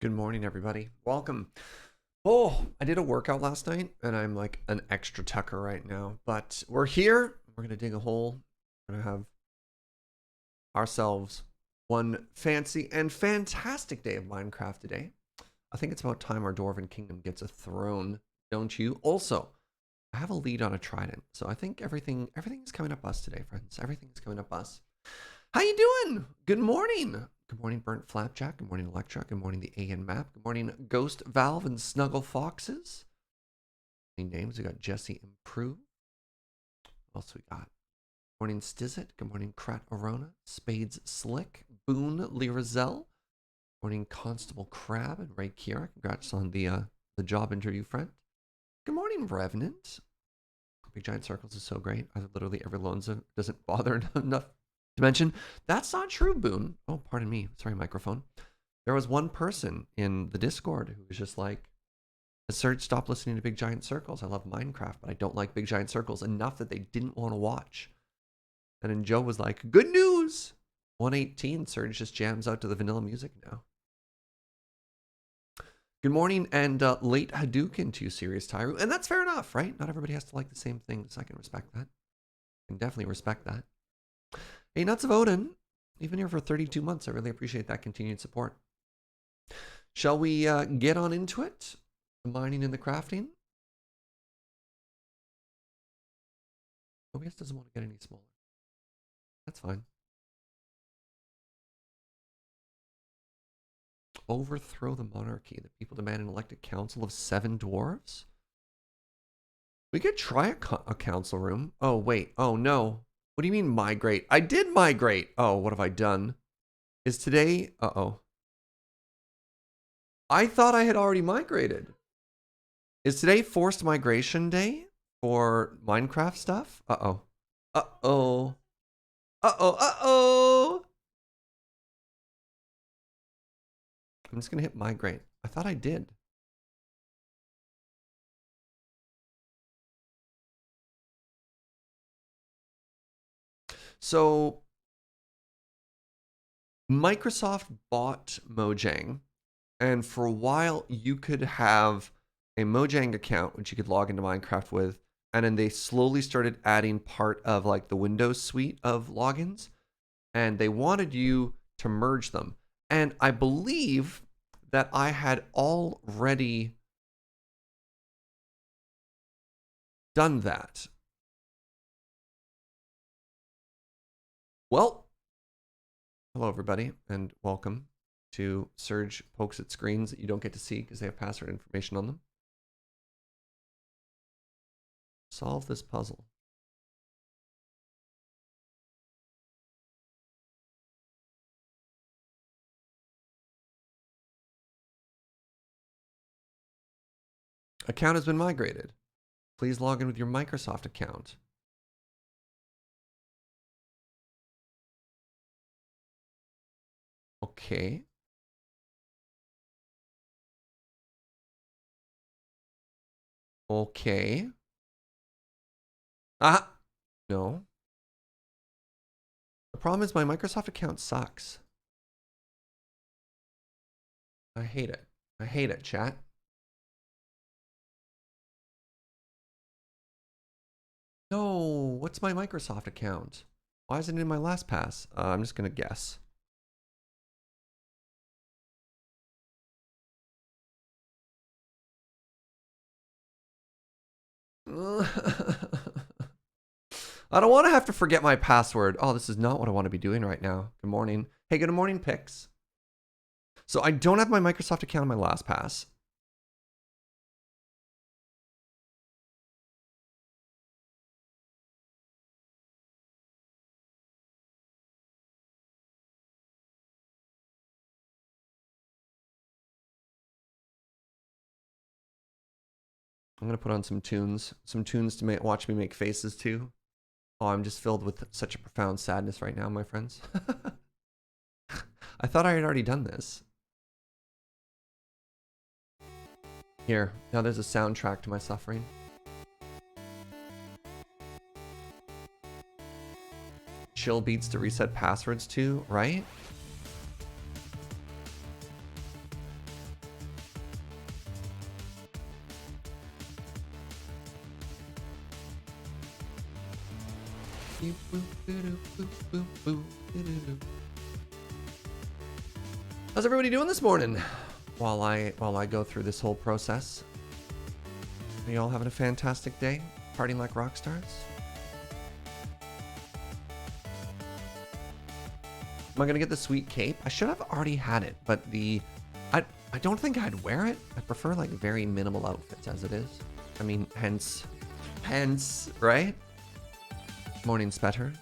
Good morning, everybody. Welcome. Oh, I did a workout last night, and I'm like an extra tucker right now. But we're here. We're going to dig a hole. We're going to have ourselves one fancy and fantastic day of Minecraft today. I think it's about time our Dwarven Kingdom gets a throne, don't you? Also, I have a lead on a trident, so I think everything's coming up us today, friends. Everything's coming up us. How you doing? Good morning. Good morning, Burnt Flapjack. Good morning, Electra. Good morning, the AN Map. Good morning, Ghost Valve and Snuggle Foxes. Any names? We got Jesse Improve. What else we got? Good morning, Stizzit. Good morning, Krat Arona. Spades Slick. Boone Lirazel. Good morning, Constable Crab and Ray Kira. Congrats on the job interview, friend. Good morning, Revenant. Big Giant Circles is so great. I literally every Lonza doesn't bother enough to mention. That's not true, Boone. Oh, pardon me. Sorry, microphone. There was one person in the Discord who was just like, Serge, stop listening to Big Giant Circles. I love Minecraft, but I don't like Big Giant Circles enough that they didn't want to watch And then Joe was like, good news. 118, Serge just jams out to the vanilla music now. Good morning and late Hadouken to you, Serious Tyru. And that's fair enough, right? Not everybody has to like the same things. I can respect that. I can definitely respect that. Hey, Nuts of Odin. Even here for 32 months. I really appreciate that continued support. Shall we get on into it? The mining and the crafting? OBS doesn't want to get any smaller. That's fine. Overthrow the monarchy. The people demand an elected council of 7 dwarves? We could try a council room. Oh, wait. Oh, no. What do you mean migrate? I did migrate. Oh, what have I done? Is today... Uh-oh. I thought I had already migrated. Is today forced migration day for Minecraft stuff? Uh-oh. Uh-oh. Uh-oh. Uh-oh. I'm just going to hit migrate. I thought I did. So Microsoft bought Mojang, and for a while you could have a Mojang account which you could log into Minecraft with, and then they slowly started adding part of like the Windows suite of logins, and they wanted you to merge them. And I believe that I had already done that. Well, hello everybody, and welcome to Serge Pokes at Screens that you don't get to see because they have password information on them. Solve this puzzle. Account has been migrated. Please log in with your Microsoft account. Okay. Okay. Ah! No. The problem is my Microsoft account sucks. I hate it. I hate it, chat. No, what's my Microsoft account? Why isn't it in my LastPass? I'm just gonna guess. I don't want to have to forget my password. Oh, this is not what I want to be doing right now. Good morning. Hey, good morning, Pix. So I don't have my Microsoft account on my LastPass. I'm going to put on some tunes to watch me make faces to. Oh, I'm just filled with such a profound sadness right now, my friends. I thought I had already done this. Here, now there's a soundtrack to my suffering. Chill beats to reset passwords to, right? How's everybody doing this morning? While I go through this whole process, are you all having a fantastic day? Partying like rock stars? Am I gonna get the sweet cape? I should have already had it, but I don't think I'd wear it. I prefer like very minimal outfits as it is. I mean, hence, right? Morning, Spetter.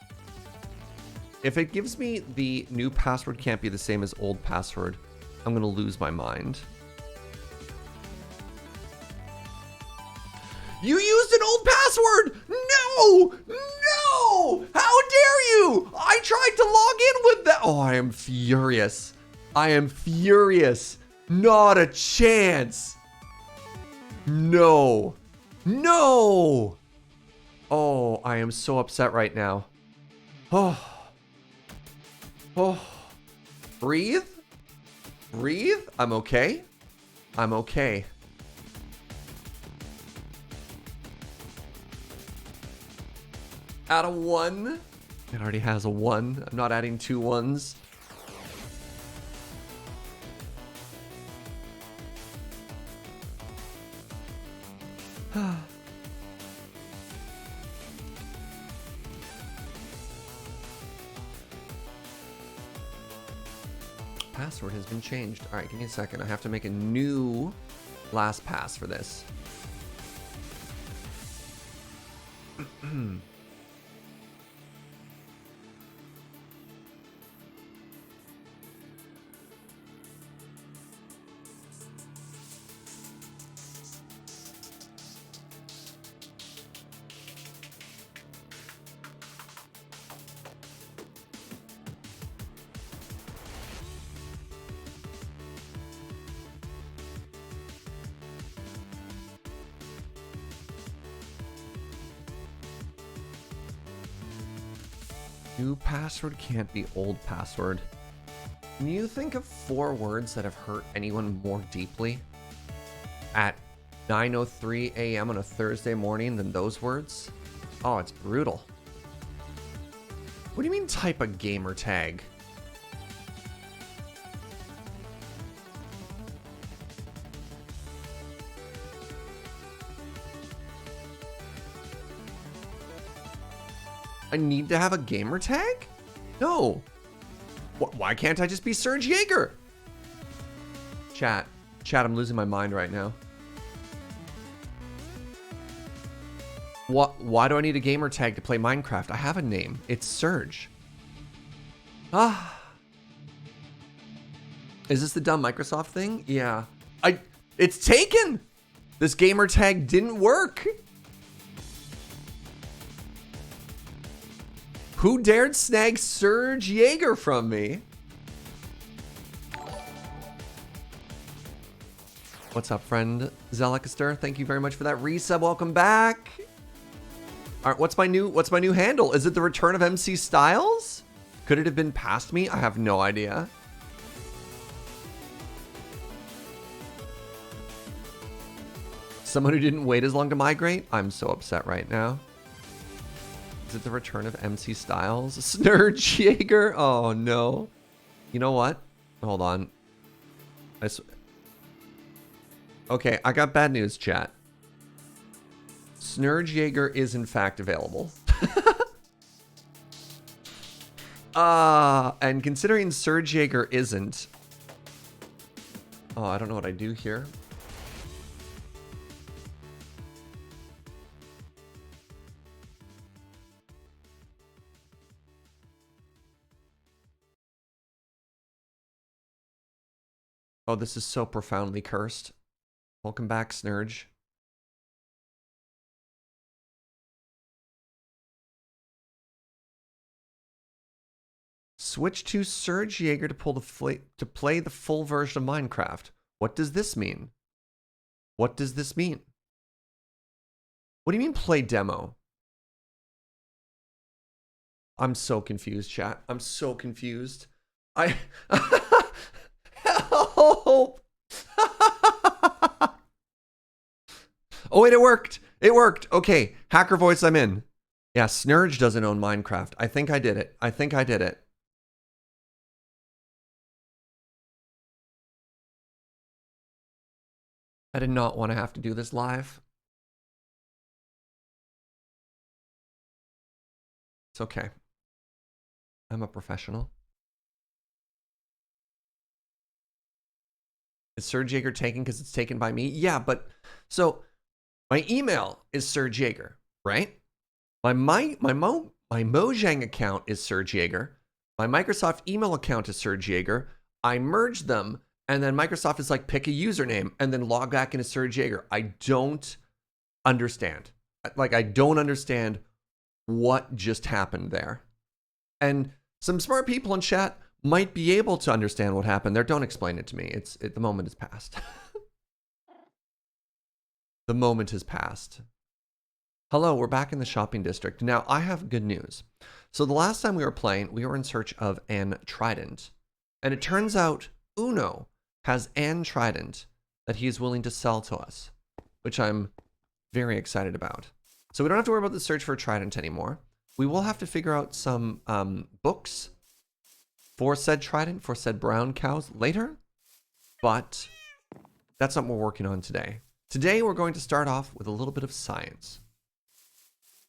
If it gives me the new password can't be the same as old password, I'm gonna lose my mind. You used an old password! No! No! How dare you! I tried to log in with that. Oh, I am furious. I am furious. Not a chance. No. No! Oh, I am so upset right now. Oh. Oh. Breathe. Breathe. I'm okay. I'm okay. Out of 1. It already has a 1. I'm not adding 2 1s. Password has been changed. All right, give me a second. I have to make a new LastPass for this. New password can't be old password. Can you think of 4 words that have hurt anyone more deeply at 9:03 a.m. on a Thursday morning than those words? Oh, it's brutal. What do you mean type a gamer tag? I need to have a gamer tag? No. Why can't I just be Serge Jaeger? Chat, I'm losing my mind right now. Why do I need a gamer tag to play Minecraft? I have a name. It's Serge. Ah. Is this the dumb Microsoft thing? Yeah. It's taken. This gamer tag didn't work. Who dared snag Serge Jaeger from me? What's up, friend Zelicaster? Thank you very much for that resub. Welcome back. All right, what's my new handle? Is it the return of MC Styles? Could it have been past me? I have no idea. Someone who didn't wait as long to migrate? I'm so upset right now. Is it the return of MC Styles? Serge Jaeger? Oh, no. You know what? Hold on. Okay, I got bad news, chat. Serge Jaeger is, in fact, available. And considering Serge Jaeger isn't... Oh, I don't know what I do here. Oh, this is so profoundly cursed. Welcome back, Serge. Switch to Serge Jaeger to play the full version of Minecraft. What does this mean? What does this mean? What do you mean play demo? I'm so confused, chat. I'm so confused. Help! Oh, wait, it worked. It worked. Okay, hacker voice, I'm in. Yeah, Serge doesn't own Minecraft. I think I did it. I think I did it. I did not want to have to do this live. It's okay. I'm a professional. Is Serge Jaeger taken because it's taken by me? Yeah, but so my email is Serge Jaeger, right? My Mojang account is Serge Jaeger. My Microsoft email account is Serge Jaeger. I merged them, and then Microsoft is like, pick a username, and then log back into Serge Jaeger. I don't understand. Like, I don't understand what just happened there. And some smart people in chat might be able to understand what happened there. Don't explain it to me. The moment has passed. The moment has passed. Hello, we're back in the shopping district. Now, I have good news. So the last time we were playing, we were in search of an trident. And it turns out Uno has an trident that he is willing to sell to us, which I'm very excited about. So we don't have to worry about the search for a trident anymore. We will have to figure out some books for said trident, for said brown cows later, but that's not what we're working on today. Today we're going to start off with a little bit of science.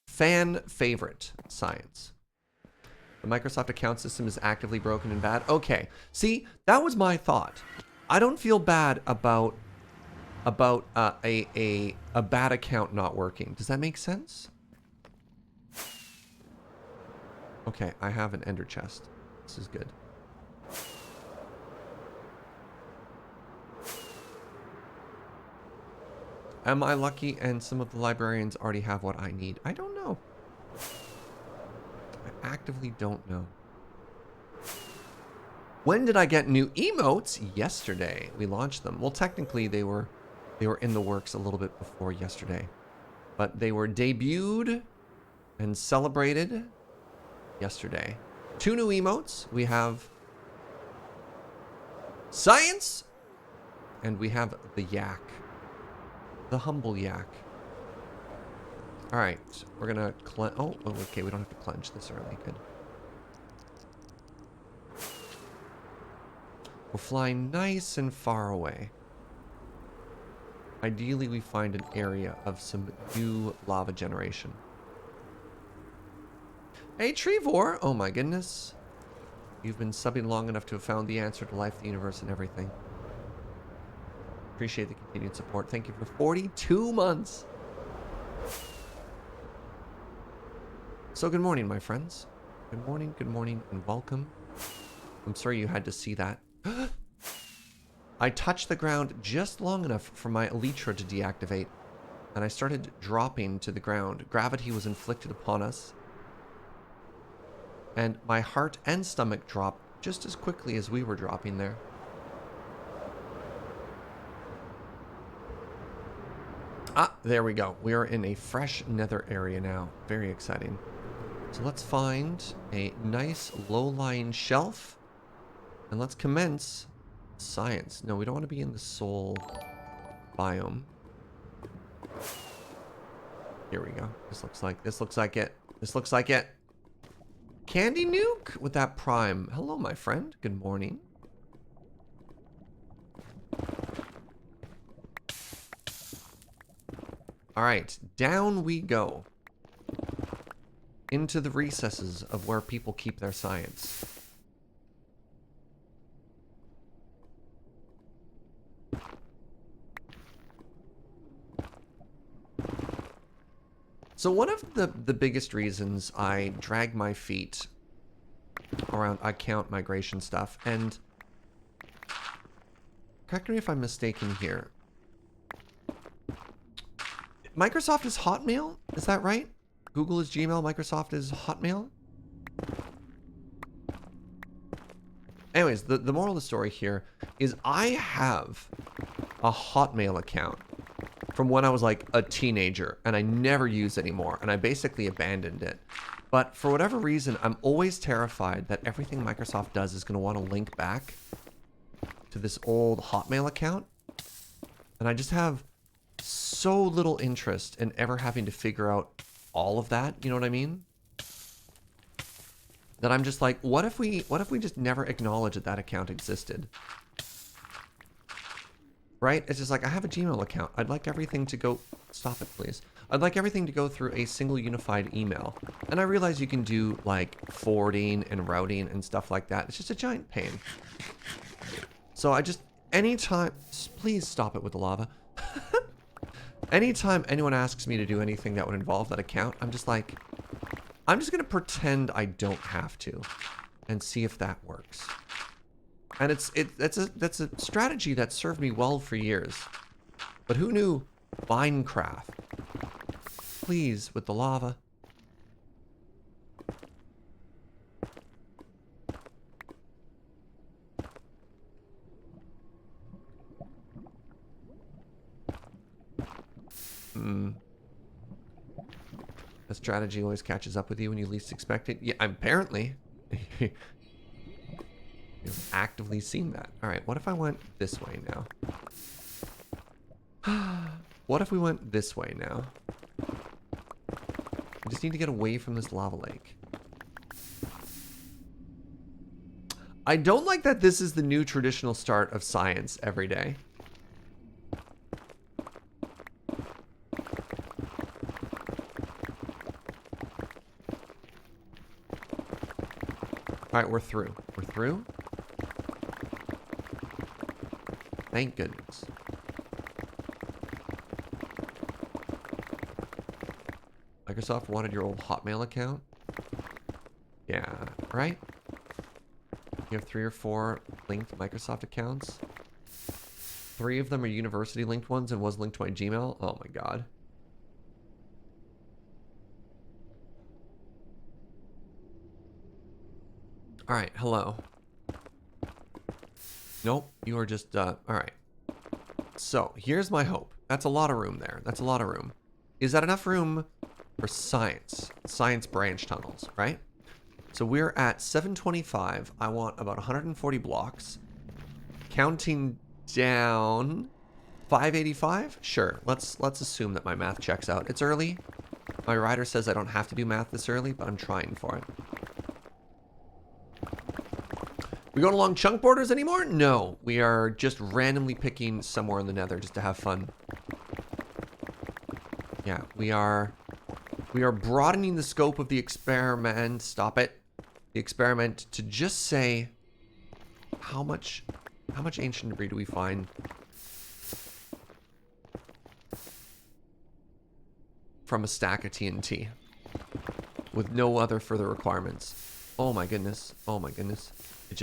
Fan favorite science. The Microsoft account system is actively broken and bad. Okay, see, that was my thought. I don't feel bad about a bad account not working. Does that make sense? Okay, I have an ender chest. This is good. Am I lucky and some of the librarians already have what I need? I don't know. I actively don't know. When did I get new emotes? Yesterday. We launched them. Well, technically they were in the works a little bit before yesterday. But they were debuted and celebrated yesterday. 2 new emotes. We have science and we have the yak. The humble yak. All right, we're gonna oh, okay, we don't have to clench this early. Good. We're flying nice and far away. Ideally, we find an area of some new lava generation. Hey, Trevor! Oh my goodness. You've been subbing long enough to have found the answer to life, the universe, and everything. Appreciate the continued support. Thank you for 42 months. So good morning, my friends. Good morning, and welcome. I'm sorry you had to see that. I touched the ground just long enough for my elytra to deactivate, and I started dropping to the ground. Gravity was inflicted upon us, and my heart and stomach dropped just as quickly as we were dropping there. Ah, there we go. We are in a fresh nether area now. Very exciting. So let's find a nice low-lying shelf, and let's commence science. No, we don't want to be in the soul biome. Here we go. This looks like it. This looks like it. Candy Nuke with that prime. Hello, my friend. Good morning. All right, down we go. Into the recesses of where people keep their science. So one of the biggest reasons I drag my feet around account migration stuff, and correct me if I'm mistaken here, Microsoft is Hotmail? Is that right? Google is Gmail, Microsoft is Hotmail? Anyways, the moral of the story here is I have a Hotmail account from when I was like a teenager, and I never use it anymore, and I basically abandoned it. But for whatever reason, I'm always terrified that everything Microsoft does is going to want to link back to this old Hotmail account. And I just have so little interest in ever having to figure out all of that, you know what I mean? That I'm just like, what if we just never acknowledge that that account existed? Right? It's just like, I have a Gmail account. I'd like everything to go... Stop it, please. I'd like everything to go through a single unified email. And I realize you can do, like, forwarding and routing and stuff like that. It's just a giant pain. So I just... Anytime... Please stop it with the lava. Anytime anyone asks me to do anything that would involve that account, I'm just like... I'm just going to pretend I don't have to. And see if that works. And that's a strategy that served me well for years. But who knew Minecraft? Please, with the lava. Let's strategy always catches up with you when you least expect it. Yeah, apparently. You've actively seen that. All right, what if I went this way now? What if we went this way now? I just need to get away from this lava lake. I don't like that this is the new traditional start of science every day. All right, we're through. We're through. Thank goodness. Microsoft wanted your old Hotmail account? Yeah, right? You have 3 or 4 linked Microsoft accounts. 3 of them are university linked ones and was linked to my Gmail. Oh my god. Alright, hello. Nope, you are just, alright. So, here's my hope. That's a lot of room there. That's a lot of room. Is that enough room for science? Science branch tunnels, right? So we're at 725. I want about 140 blocks. Counting down 585? Sure. Let's assume that my math checks out. It's early. My rider says I don't have to do math this early, but I'm trying for it. We going along chunk borders anymore? No. We are just randomly picking somewhere in the nether just to have fun. Yeah, we are broadening the scope of the experiment. Stop it. The experiment to just say how much ancient debris do we find from a stack of TNT with no other further requirements. Oh my goodness. Oh my goodness. It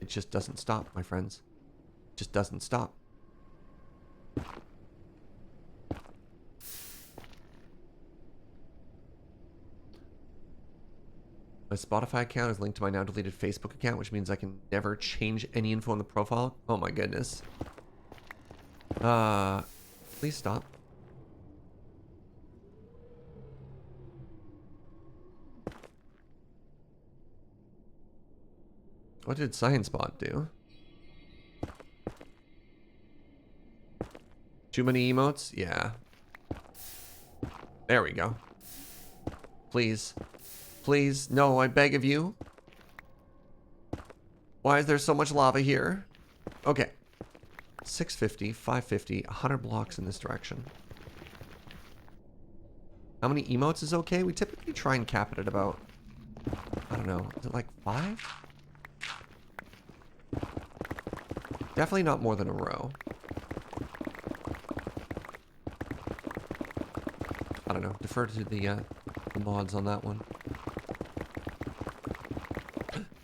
just doesn't stop, my friends. It just doesn't stop. My Spotify account is linked to my now deleted Facebook account, which means I can never change any info on the profile. Oh my goodness. Please stop. What did ScienceBot do? Too many emotes? Yeah. There we go. Please. Please. No, I beg of you. Why is there so much lava here? Okay. 650, 550, 100 blocks in this direction. How many emotes is okay? We typically try and cap it at about, I don't know, is it like 5? Definitely not more than a row. I don't know. Defer to the mods on that one.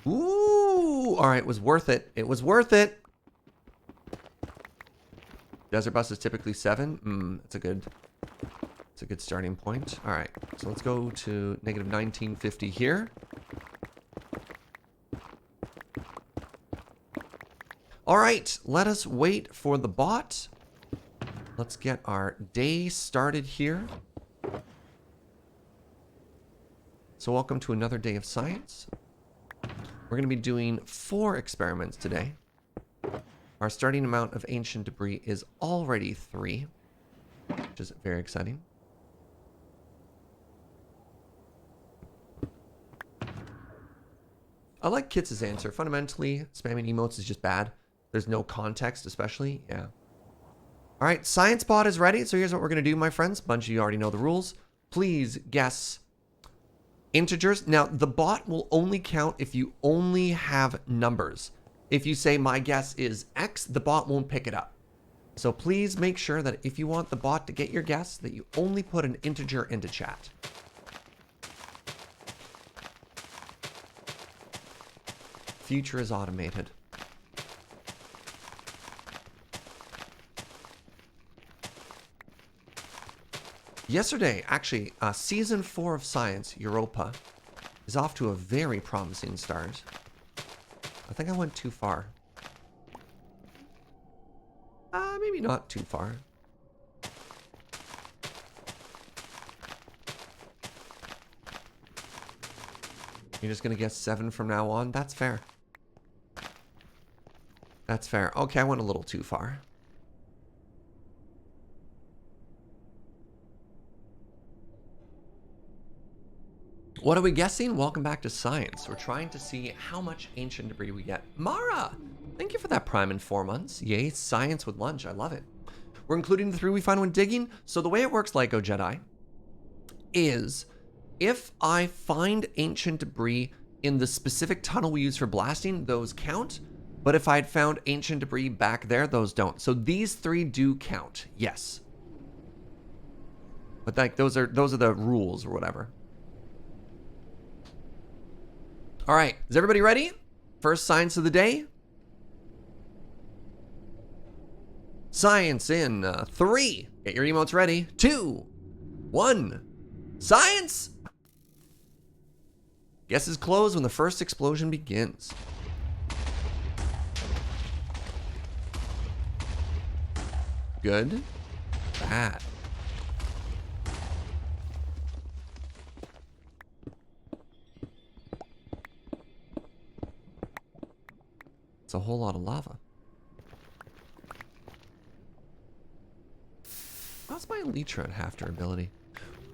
Ooh! Alright, it was worth it. It was worth it! Desert bus is typically 7. That's a good starting point. Alright, so let's go to negative 1950 here. Alright, let us wait for the bot. Let's get our day started here. So welcome to another day of science. We're going to be doing 4 experiments today. Our starting amount of ancient debris is already 3, which is very exciting. I like Kits' answer. Fundamentally, spamming emotes is just bad. There's no context, especially. Yeah. All right, ScienceBot is ready. So here's what we're going to do, my friends. A bunch of you already know the rules. Please guess integers. Now, the bot will only count if you only have numbers. If you say my guess is X, the bot won't pick it up. So please make sure that if you want the bot to get your guess, that you only put an integer into chat. Future is automated. Yesterday, actually, Season 4 of Science, Europa, is off to a very promising start. I think I went too far. Maybe not too far. You're just gonna guess 7 from now on? That's fair. That's fair. Okay, I went a little too far. What are we guessing? Welcome back to science. We're trying to see how much ancient debris we get. Mara, thank you for that Prime in 4 months. Yay, science with lunch. I love it. We're including the 3 we find when digging. So the way it works, Lego Jedi, is if I find ancient debris in the specific tunnel we use for blasting, those count. But if I'd found ancient debris back there, those don't. So these 3 do count, yes. But like those are the rules or whatever. All right, is everybody ready? First science of the day. Science in 3. Get your emotes ready. 2, 1. Science! Guesses close when the first explosion begins. Good. Bad. It's a whole lot of lava. How's my Elytra at half durability?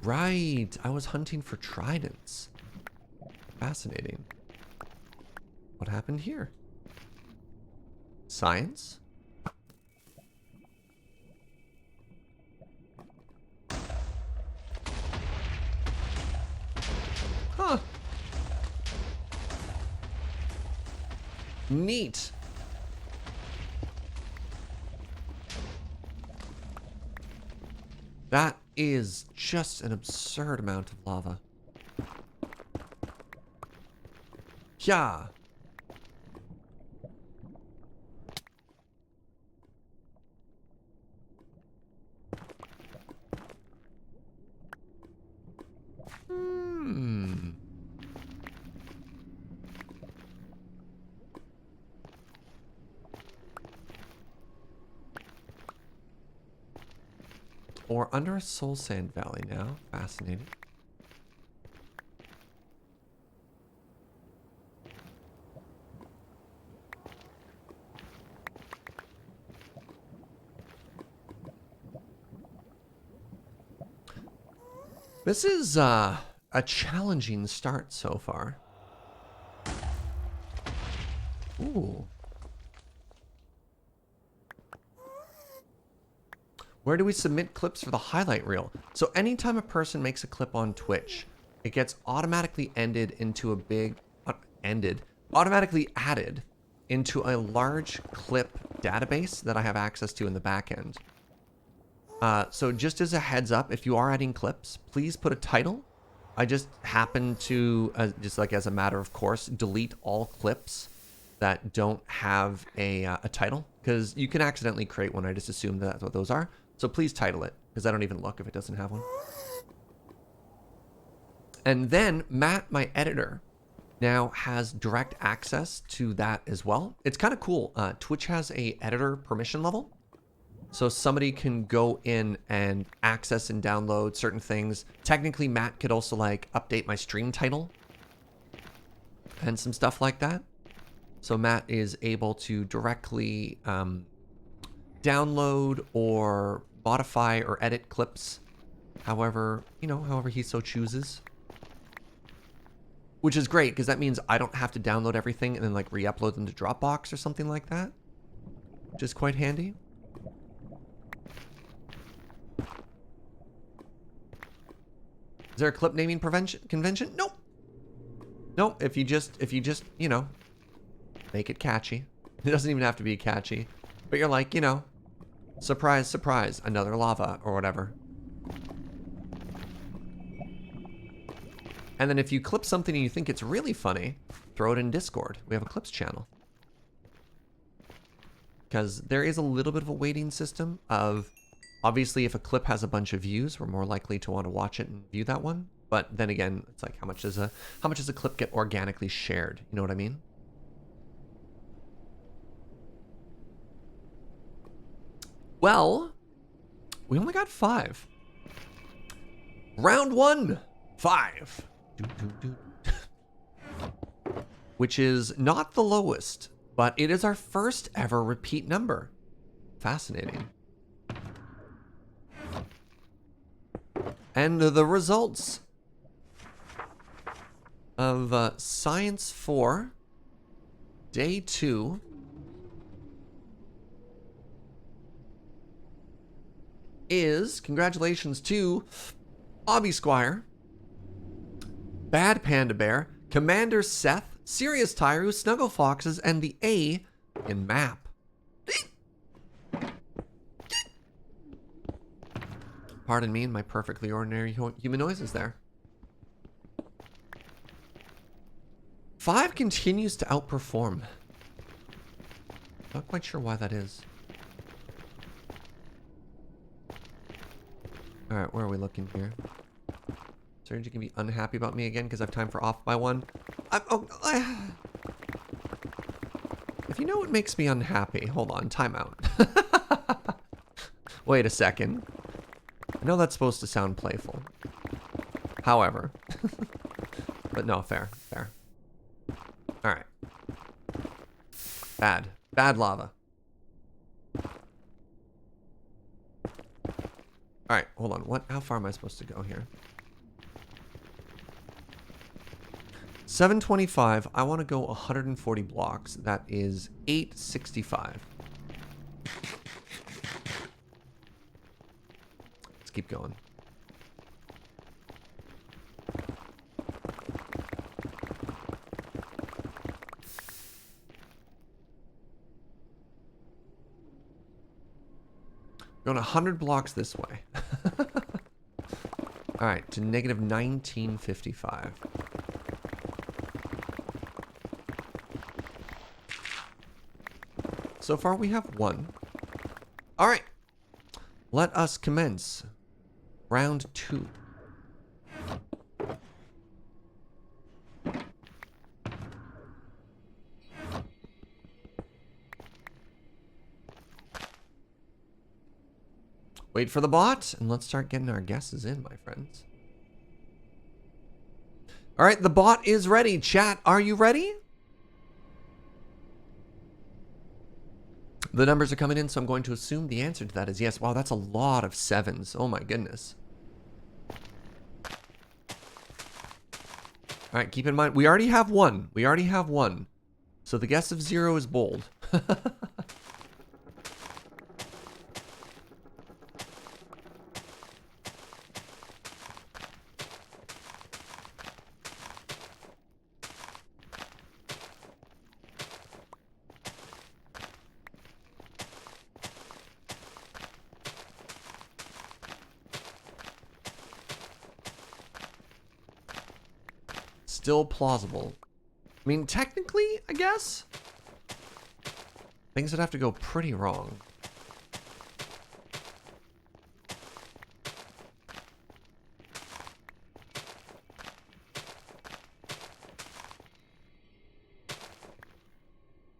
Right, I was hunting for tridents. Fascinating. What happened here? Science? Huh. Neat. That is just an absurd amount of lava. Yeah. Or under a soul sand valley now. Fascinating. This is a challenging start so far. Ooh. Where do we submit clips for the highlight reel? So anytime a person makes a clip on Twitch, it gets automatically automatically added into a large clip database that I have access to in the back end. So just as a heads up, if you are adding clips, please put a title. I just happen to, just like as a matter of course, delete all clips that don't have a title, because you can accidentally create one. I just assume that's what those are. So please title it, because I don't even look if it doesn't have one. And then Matt, my editor, now has direct access to that as well. It's kind of cool. Twitch has a editor permission level. So somebody can go in and access and download certain things. Technically, Matt could also like update my stream title and some stuff like that. So Matt is able to directly download or modify or edit clips however he so chooses. Which is great, because that means I don't have to download everything and then like re-upload them to Dropbox or something like that. Which is quite handy. Is there a clip naming convention? Nope. Nope. If you just, make it catchy. It doesn't even have to be catchy. But you're like, surprise, surprise, another lava or whatever. And then if you clip something and you think it's really funny, throw it in Discord. We have a clips channel. Because there is a little bit of a weighting system of, obviously if a clip has a bunch of views, we're more likely to want to watch it and view that one. But then again, it's like how much does a clip get organically shared? You know what I mean? Well, we only got 5. Round 1, 5. which is not the lowest, but it is our first ever repeat number. Fascinating. And the results of Science 4, Day 2, is, congratulations to Obby Squire, Bad Panda Bear, Commander Seth, Serious Tyru, Snuggle Foxes, and the A in map. Pardon me and my perfectly ordinary human noises there. 5 continues to outperform. Not quite sure why that is. Alright, where are we looking here? Serge, you can be unhappy about me again because I have time for off by 1. If you know what makes me unhappy, hold on, time out. Wait a second. I know that's supposed to sound playful. However. But no, fair. Alright. Bad lava. Alright, hold on. How far am I supposed to go here? 725. I want to go 140 blocks. That is 865. Let's keep going. Going 100 blocks this way. Alright, to negative 1955. So far we have 1. Alright. Let us commence round 2. Wait for the bot, and let's start getting our guesses in, my friends. All right, the bot is ready. Chat, are you ready? The numbers are coming in, so I'm going to assume the answer to that is yes. Wow, that's a lot of 7s. Oh my goodness. All right, keep in mind, we already have 1. So the guess of 0 is bold. Still plausible. I mean, technically, I guess. Things would have to go pretty wrong.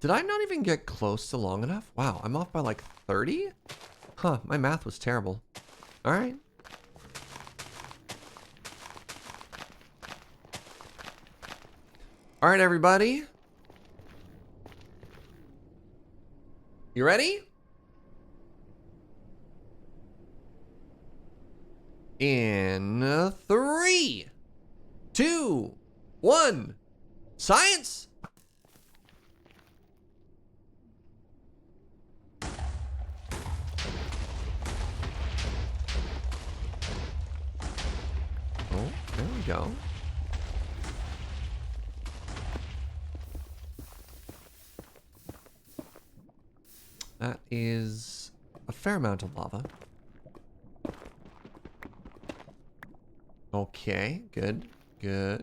Did I not even get close to long enough? Wow, I'm off by like 30? Huh, my math was terrible. All right. All right, everybody. You ready? In 3, 2, 1. Science. Oh, there we go. That is a fair amount of lava. Okay, good, good.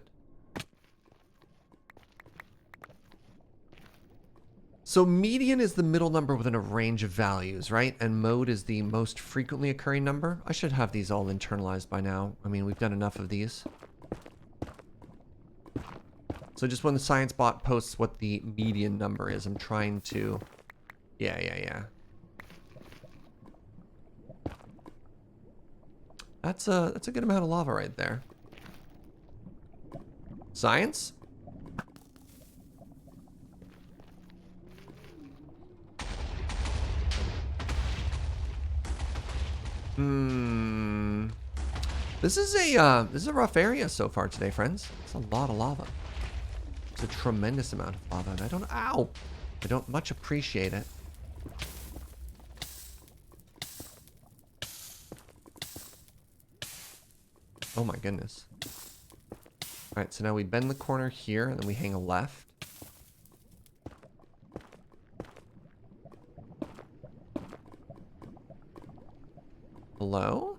So median is the middle number within a range of values, right? And mode is the most frequently occurring number. I should have these all internalized by now. I mean, we've done enough of these. So just when the science bot posts what the median number is, I'm trying to... Yeah. That's a good amount of lava right there. Science? Hmm. This is a rough area so far today, friends. It's a lot of lava. It's a tremendous amount of lava, and I don't much appreciate it. Oh my goodness. All right, so now we bend the corner here, and then we hang a left. Hello?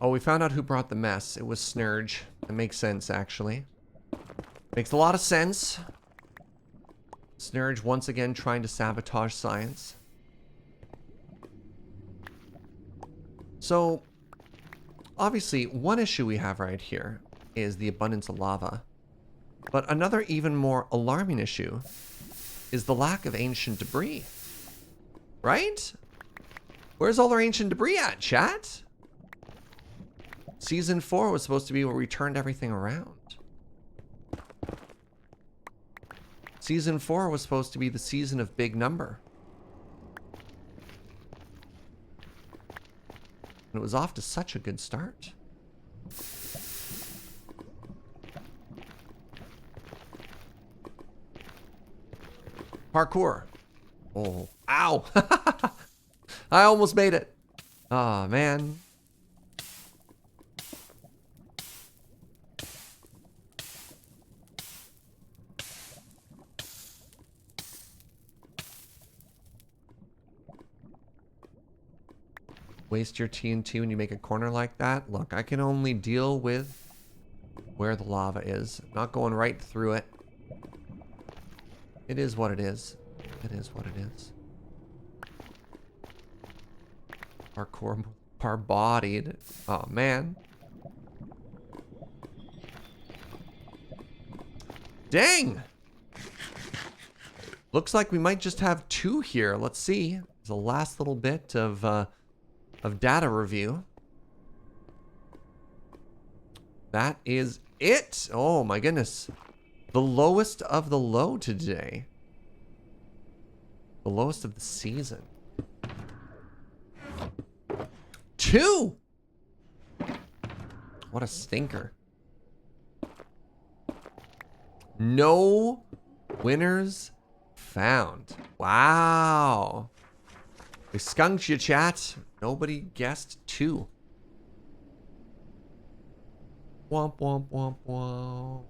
Oh, we found out who brought the mess. It was Serge. It makes sense, actually. Makes a lot of sense. Serge once again trying to sabotage science. So, obviously, one issue we have right here is the abundance of lava. But another even more alarming issue is the lack of ancient debris. Right? Where's all our ancient debris at, chat? Season 4 was supposed to be where we turned everything around. Season 4 was supposed to be the season of big number. And it was off to such a good start. Parkour. Oh, ow. I almost made it. Oh, man. Waste your TNT when you make a corner like that. Look, I can only deal with where the lava is. Not going right through it. It is what it is. It is what it is. Parkour, par-bodied. Oh, man. Dang! Looks like we might just have 2 here. Let's see. There's a last little bit of data review. That is it. Oh my goodness. The lowest of the low today. The lowest of the season. 2! What a stinker. No winners found. Wow. We skunked you, chat. Nobody guessed 2. Womp, womp, womp, womp.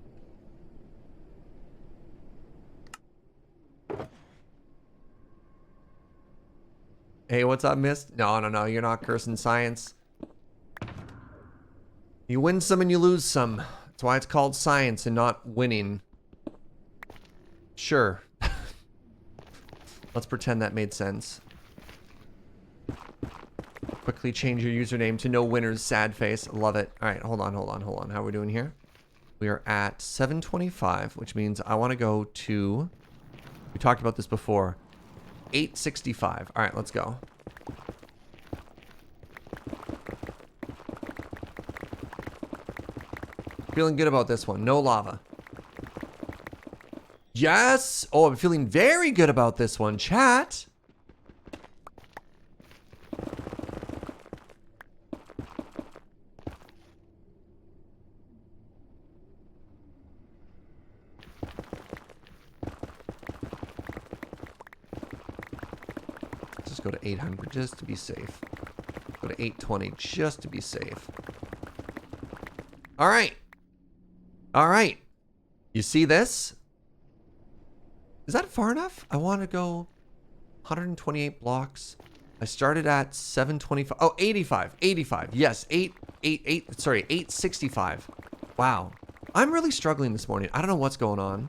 Hey, what's up, Mist? No, no, no. You're not cursing science. You win some and you lose some. That's why it's called science and not winning. Sure. Let's pretend that made sense. Quickly change your username to no winners, sad face. Love it. All right, hold on. How are we doing here? We are at 725, which means I want to go to, we talked about this before, 865. All right, let's go. Feeling good about this one. No lava. Yes. Oh, I'm feeling very good about this one, chat. Go to 800 just to be safe. Go to 820 just to be safe. All right. All right. You see this? Is that far enough? I want to go 128 blocks. I started at 725. Oh, 85. 85. Yes, 865. Wow. I'm really struggling this morning. I don't know what's going on.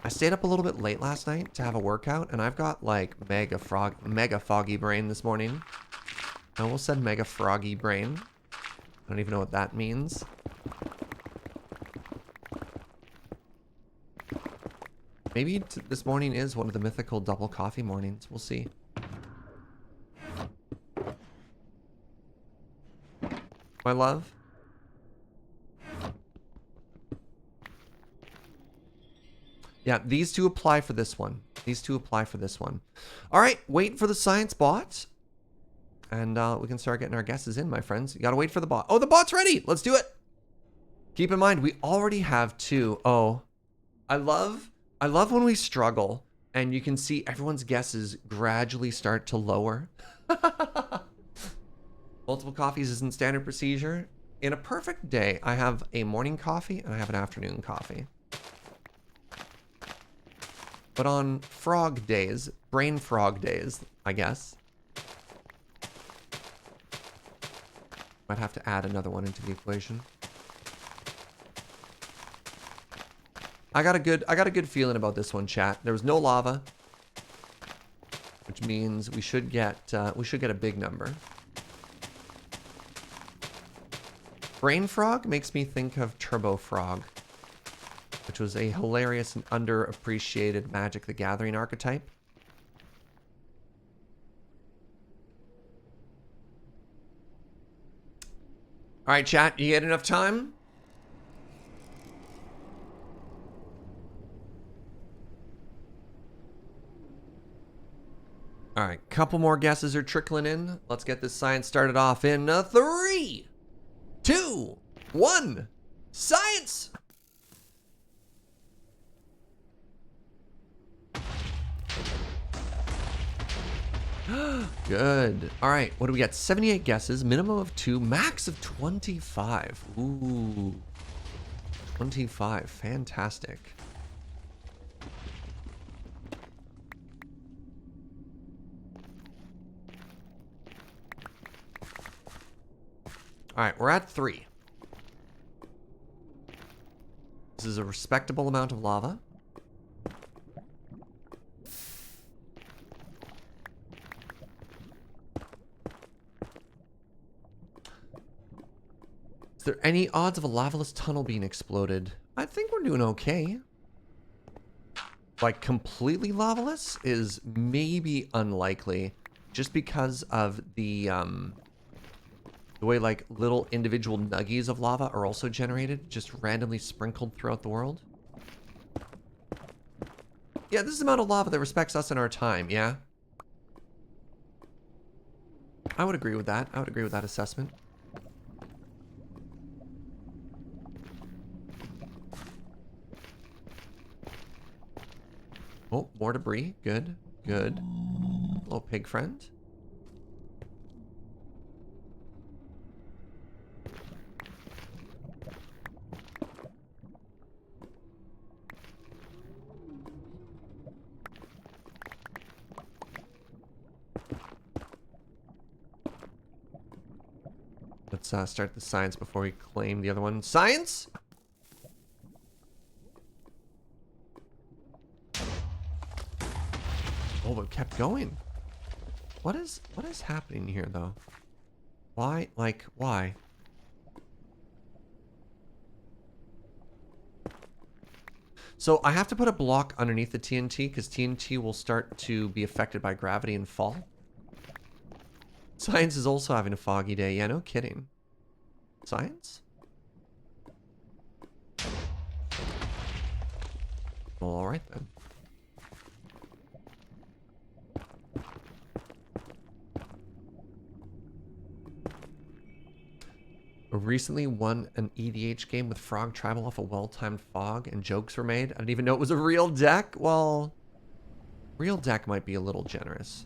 I stayed up a little bit late last night to have a workout, and I've got like mega foggy brain this morning. I almost said mega froggy brain. I don't even know what that means. Maybe this morning is one of the mythical double coffee mornings. We'll see. My love. Yeah, these two apply for this one. These two apply for this one. All right, wait for the science bot. And we can start getting our guesses in, my friends. You gotta wait for the bot. Oh, the bot's ready. Let's do it. Keep in mind, we already have 2. Oh, I love when we struggle and you can see everyone's guesses gradually start to lower. Multiple coffees isn't standard procedure. In a perfect day, I have a morning coffee and I have an afternoon coffee. But on frog days, brain frog days, I guess, might have to add another one into the equation. I got a good feeling about this one, chat. There was no lava, which means we should get a big number. Brain frog makes me think of Turbo Frog, which was a hilarious and underappreciated Magic the Gathering archetype. All right, chat, you get enough time? All right, couple more guesses are trickling in. Let's get this science started off in 3, 2, 1. Science! Good. All right, what do we got? 78 guesses, minimum of 2, max of 25. Ooh. 25, fantastic. All right, we're at 3. This is a respectable amount of lava. Is there any odds of a lavaless tunnel being exploded? I think we're doing okay. Like completely lavaless is maybe unlikely, just because of the way like little individual nuggies of lava are also generated, just randomly sprinkled throughout the world. Yeah, this is the amount of lava that respects us in our time, yeah? I would agree with that. I would agree with that assessment. Oh, more debris. Good, good. Little pig friend. Let's start the science before we claim the other one. Science! Oh, but it kept going. What is happening here, though? Why? Like, why? So I have to put a block underneath the TNT because TNT will start to be affected by gravity and fall. Science is also having a foggy day. Yeah, no kidding. Science? Well, all right then. I recently won an EDH game with Frog Tribal off a well-timed fog, and jokes were made. I didn't even know it was a real deck. Well, real deck might be a little generous.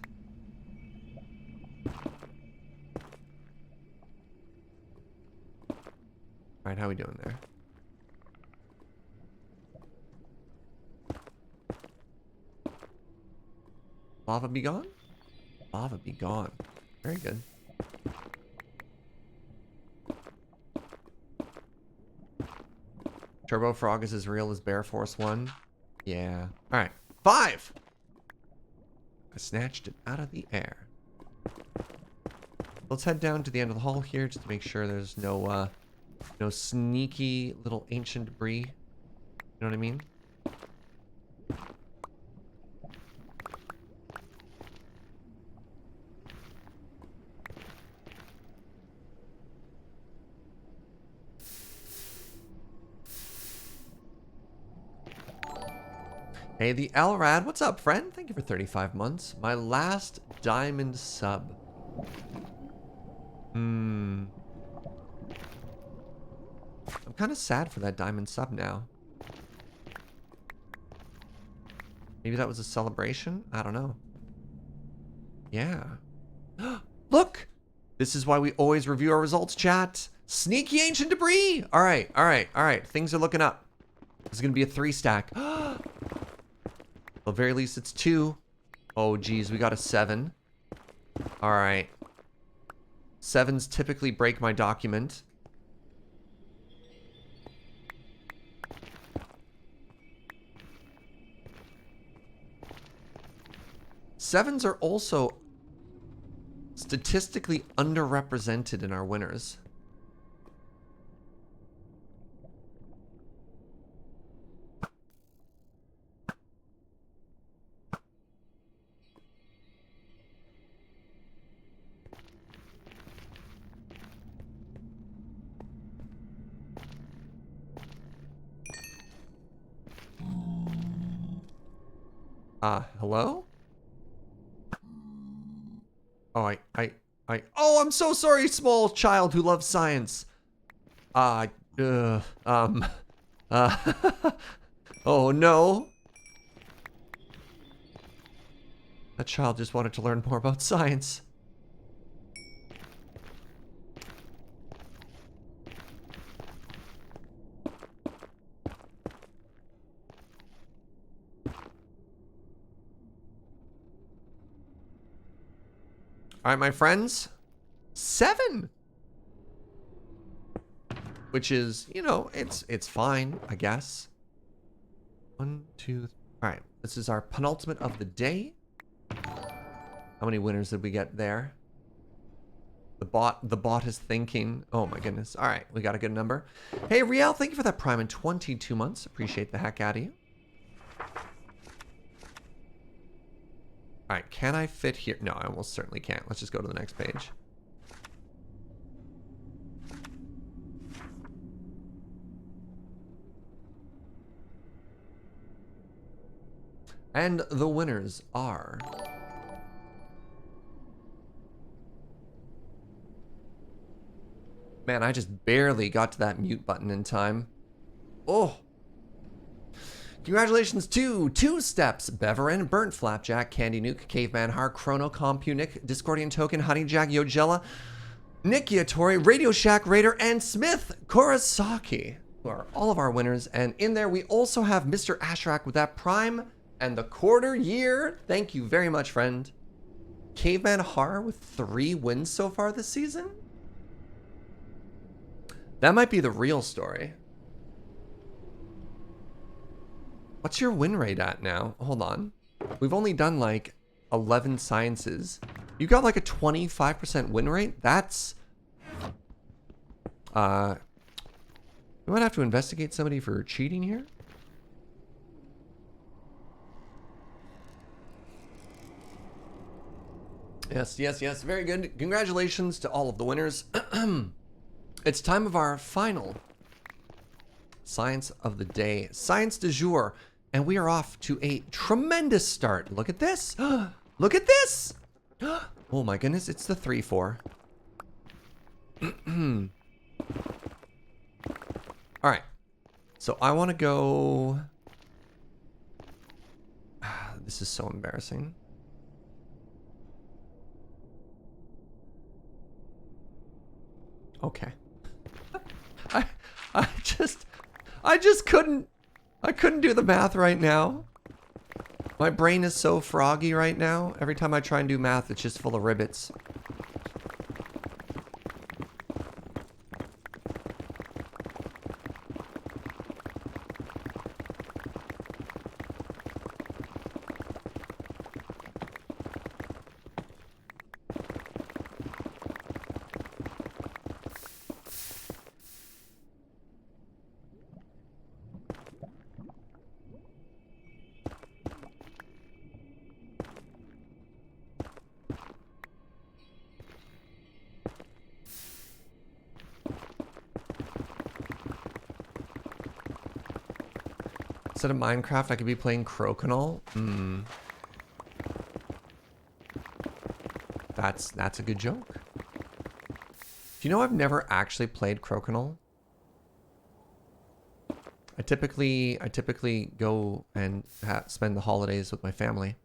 All right, how we doing there? Lava be gone? Lava be gone. Very good. Turbo Frog is as real as Bear Force 1. Yeah. All right. 5! I snatched it out of the air. Let's head down to the end of the hall here just to make sure there's no sneaky little ancient debris. You know what I mean? Hey, the Elrad. What's up, friend? Thank you for 35 months. My last diamond sub. I'm kind of sad for that diamond sub now. Maybe that was a celebration? I don't know. Yeah. Look! This is why we always review our results, chat. Sneaky ancient debris! Alright, alright, alright. Things are looking up. This is going to be a 3 stack. At the very least, it's 2. Oh, geez. We got a 7. Alright. 7s typically break my document. Sevens are also statistically underrepresented in our winners. Hello? Oh, oh, I'm so sorry, small child who loves science. Uh, oh no. That child just wanted to learn more about science. All right, my friends. 7. Which is, you know, it's fine, I guess. 1, 2, all right. This is our penultimate of the day. How many winners did we get there? The bot is thinking. Oh my goodness. All right, we got a good number. Hey, Riel, thank you for that prime in 22 months. Appreciate the heck out of you. All right, can I fit here? No, I almost certainly can't. Let's just go to the next page. And the winners are... Man, I just barely got to that mute button in time. Oh. Congratulations to Two Steps, Beverin, Burnt Flapjack, Candy Nuke, Caveman Har, Chrono, Compunic, Discordian Token, Honeyjack, Yojella, Nikiatori, Radio Shack Raider, and Smith Kurosaki, who are all of our winners. And in there, we also have Mr. Ashrak with that prime and the quarter year. Thank you very much, friend. Caveman Har with 3 wins so far this season. That might be the real story. What's your win rate at now? Hold on. We've only done like 11 sciences. You got like a 25% win rate? That's... we might have to investigate somebody for cheating here. Yes, yes, yes. Very good. Congratulations to all of the winners. It's time of our final science of the day, science du jour, and we are off to a tremendous start. Look at this. Look at this. Oh my goodness, it's the 3-4. All right, so I want to go. This is so embarrassing. Okay. I just couldn't do the math right now. My brain is so froggy right now. Every time I try and do math, it's just full of ribbits. Instead of Minecraft, I could be playing Crokinole. That's a good joke. Do you know I've never actually played Crokinole? I typically go and spend the holidays with my family.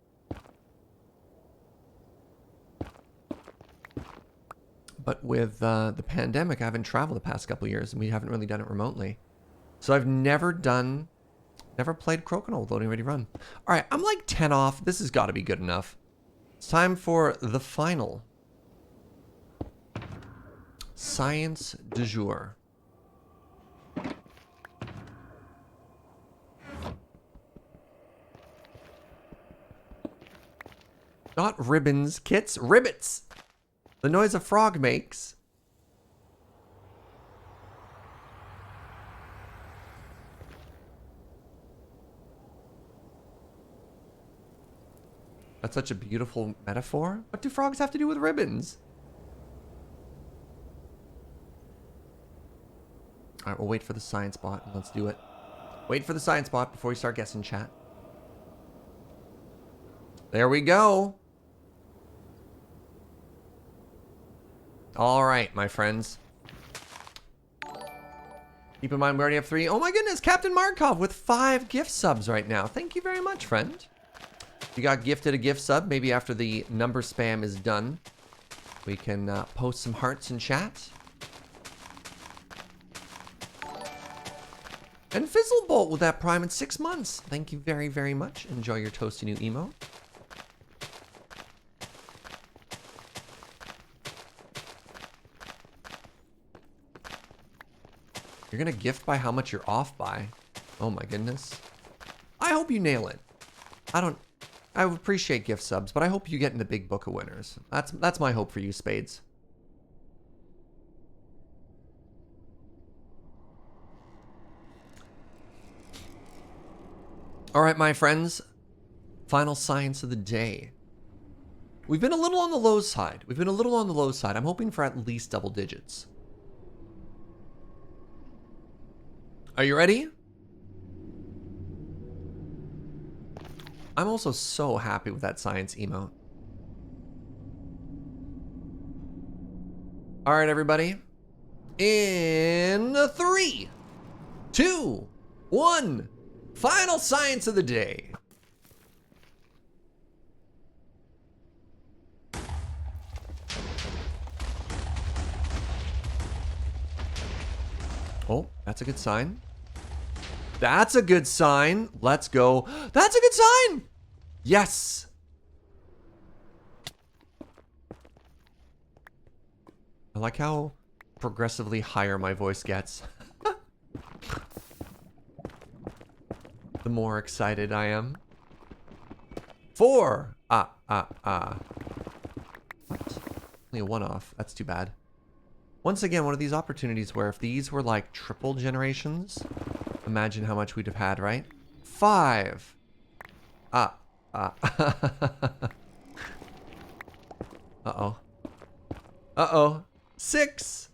But with the pandemic, I haven't traveled the past couple of years, and we haven't really done it remotely. So I've never played Crokinole with Loading Ready Run. All right, I'm like 10 off. This has got to be good enough. It's time for the final Science du jour. Not ribbons, kits, ribbits. The noise a frog makes. That's such a beautiful metaphor. What do frogs have to do with ribbons? All right, we'll wait for the science bot. Let's do it. Wait for the science bot before we start guessing, chat. There we go. All right, my friends. Keep in mind, we already have 3. Oh my goodness, Captain Markov with 5 gift subs right now. Thank you very much, friend. You got gifted a gift sub. Maybe after the number spam is done, we can post some hearts in chat. And Fizzlebolt with that prime in 6 months. Thank you very, very much. Enjoy your toasty new emo. You're gonna gift by how much you're off by. Oh my goodness. I hope you nail it. I would appreciate gift subs, but I hope you get in the big book of winners. That's my hope for you, Spades. All right, my friends. Final science of the day. We've been a little on the low side. I'm hoping for at least double digits. Are you ready? I'm also so happy with that science emote. All right, everybody. In 3, 2, 1. Final science of the day. Oh, that's a good sign. That's a good sign. Let's go. That's a good sign. Yes. I like how progressively higher my voice gets. The more excited I am. 4. What? Only a 1 off. That's too bad. Once again, one of these opportunities where if these were like triple generations, imagine how much we'd have had, right? 5. Uh-oh. Uh-oh. 6.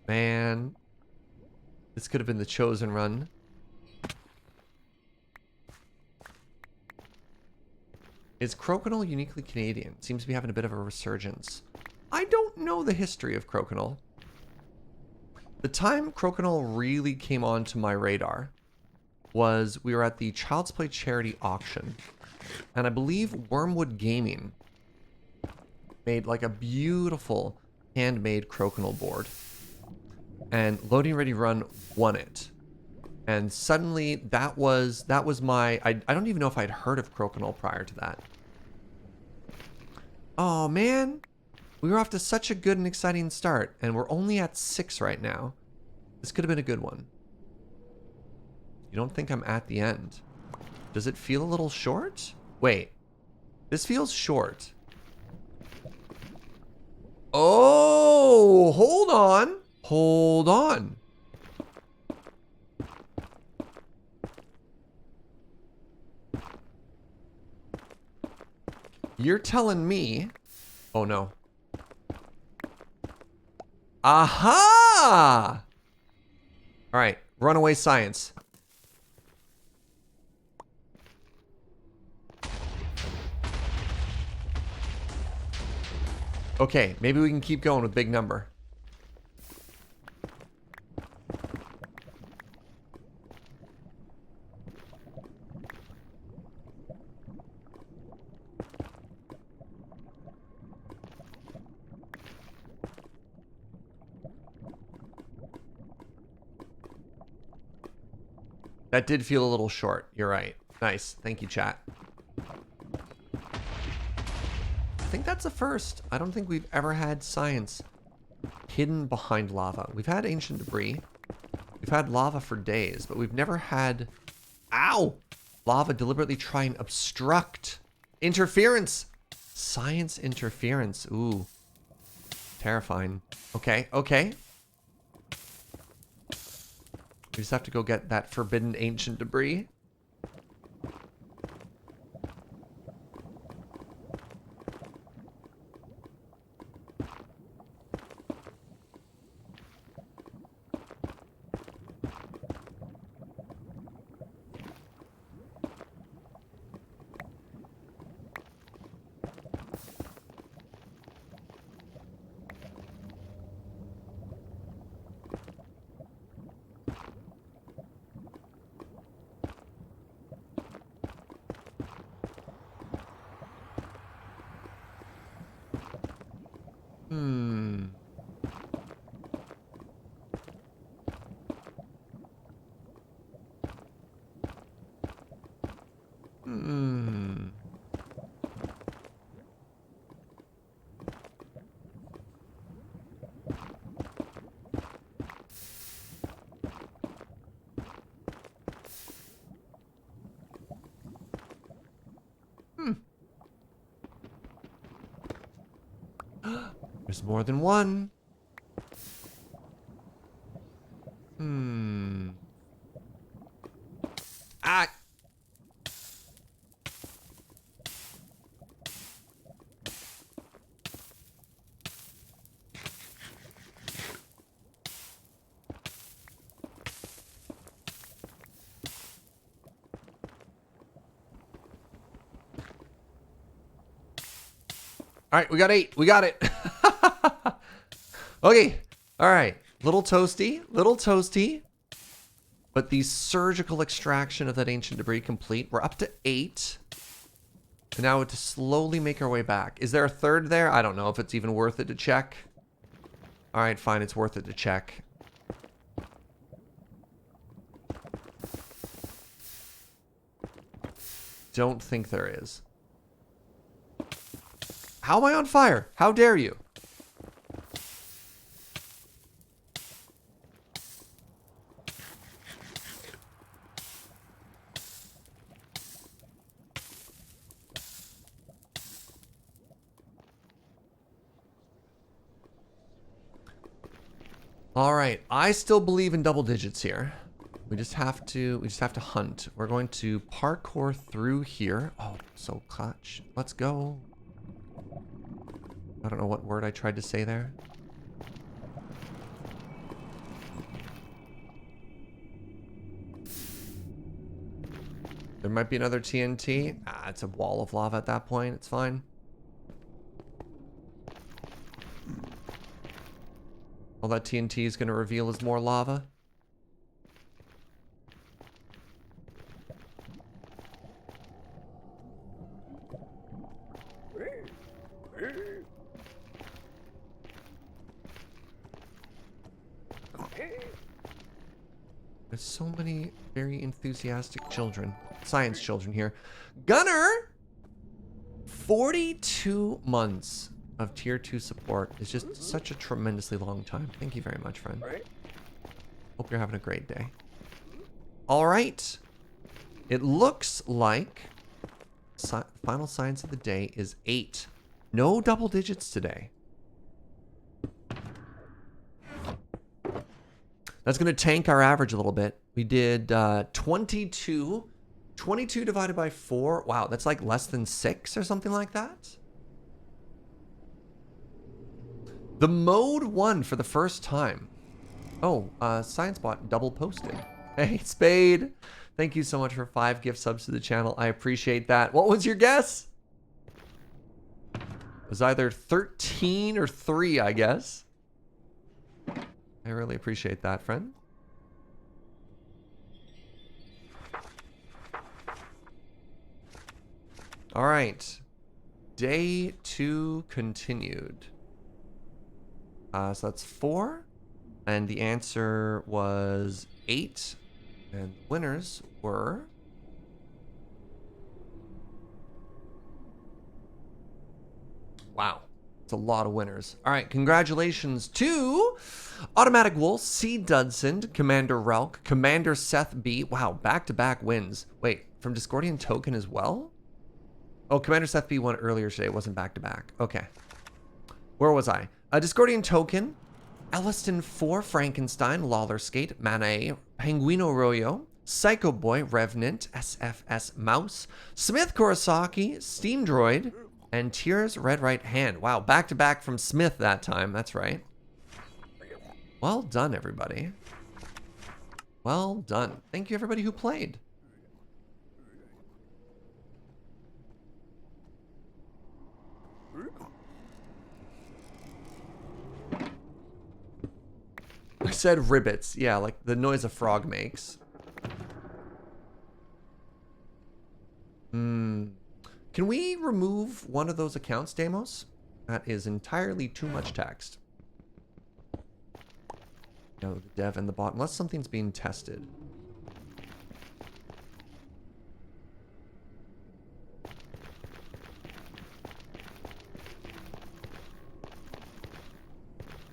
Man. This could have been the chosen run. Is Crokinole uniquely Canadian? Seems to be having a bit of a resurgence. I don't know the history of Crokinole. The time Crokinole really came onto my radar was we were at the Child's Play charity auction. And I believe Wormwood Gaming made like a beautiful handmade Crokinole board. And Loading Ready Run won it. And suddenly that was my... I don't even know if I'd heard of Crokinole prior to that. Oh, man. We were off to such a good and exciting start. And we're only at 6 right now. This could have been a good one. You don't think I'm at the end? Does it feel a little short? Wait. This feels short. Oh, hold on. Hold on. You're telling me... Oh, no. Aha! All right. Runaway science. Okay, maybe we can keep going with big number. That did feel a little short. You're right. Nice. Thank you, chat. I think that's a first. I don't think we've ever had science hidden behind lava. We've had ancient debris. We've had lava for days, but we've never had... Ow! Lava deliberately try and obstruct. Interference! Science interference. Ooh. Terrifying. Okay, okay. We just have to go get that forbidden ancient debris. Hmm. Hmm. Hmm. There's more than one. Hmm. Ah. All right, we got 8. We got it. Okay. All right. Little toasty. Little toasty. But the surgical extraction of that ancient debris complete. We're up to 8. And now to slowly make our way back. Is there a third there? I don't know if it's even worth it to check. All right, fine. It's worth it to check. Don't think there is. How am I on fire? How dare you? All right, I still believe in double digits here. We just have to hunt. We're going to parkour through here. Oh, so clutch. Let's go. I don't know what word I tried to say there. There might be another TNT. Ah, it's a wall of lava at that point. It's fine. All that TNT is going to reveal is more lava. There's so many very enthusiastic children. Science children here. Gunner! 42 months of tier 2 support is just such a tremendously long time. Thank you very much, friend. Hope you're having a great day. All right. It looks like final science of the day is 8. No double digits today. That's going to tank our average a little bit. We did 22. 22 divided by 4. Wow, that's like less than 6 or something like that. The mode 1 for the first time. Oh, ScienceBot double posted. Hey, Spade. Thank you so much for 5 gift subs to the channel. I appreciate that. What was your guess? It was either 13 or 3, I guess. I really appreciate that, friend. All right. Day 2 continued. So that's 4. And the answer was 8. And the winners were... Wow. It's a lot of winners. All right. Congratulations to Automatic Wolf, C. Dudson, Commander Relk, Commander Seth B. Wow. Back-to-back wins. Wait. From Discordian Token as well? Oh, Commander Seth B won earlier today. It wasn't back-to-back. Okay. Where was I? Discordian Token, Elliston 4, Frankenstein, Lawler Skate, Manae, Penguino Royo, Psycho Boy, Revenant, SFS Mouse, Smith Kurosaki, Steam Droid, and Tears Red Right Hand. Wow, back-to-back from Smith that time. That's right. Well done, everybody. Well done. Thank you, everybody who played. I said ribbits. Yeah, like the noise a frog makes. Can we remove one of those accounts, Demos? That is entirely too much text. No, the dev and the bot, unless something's being tested.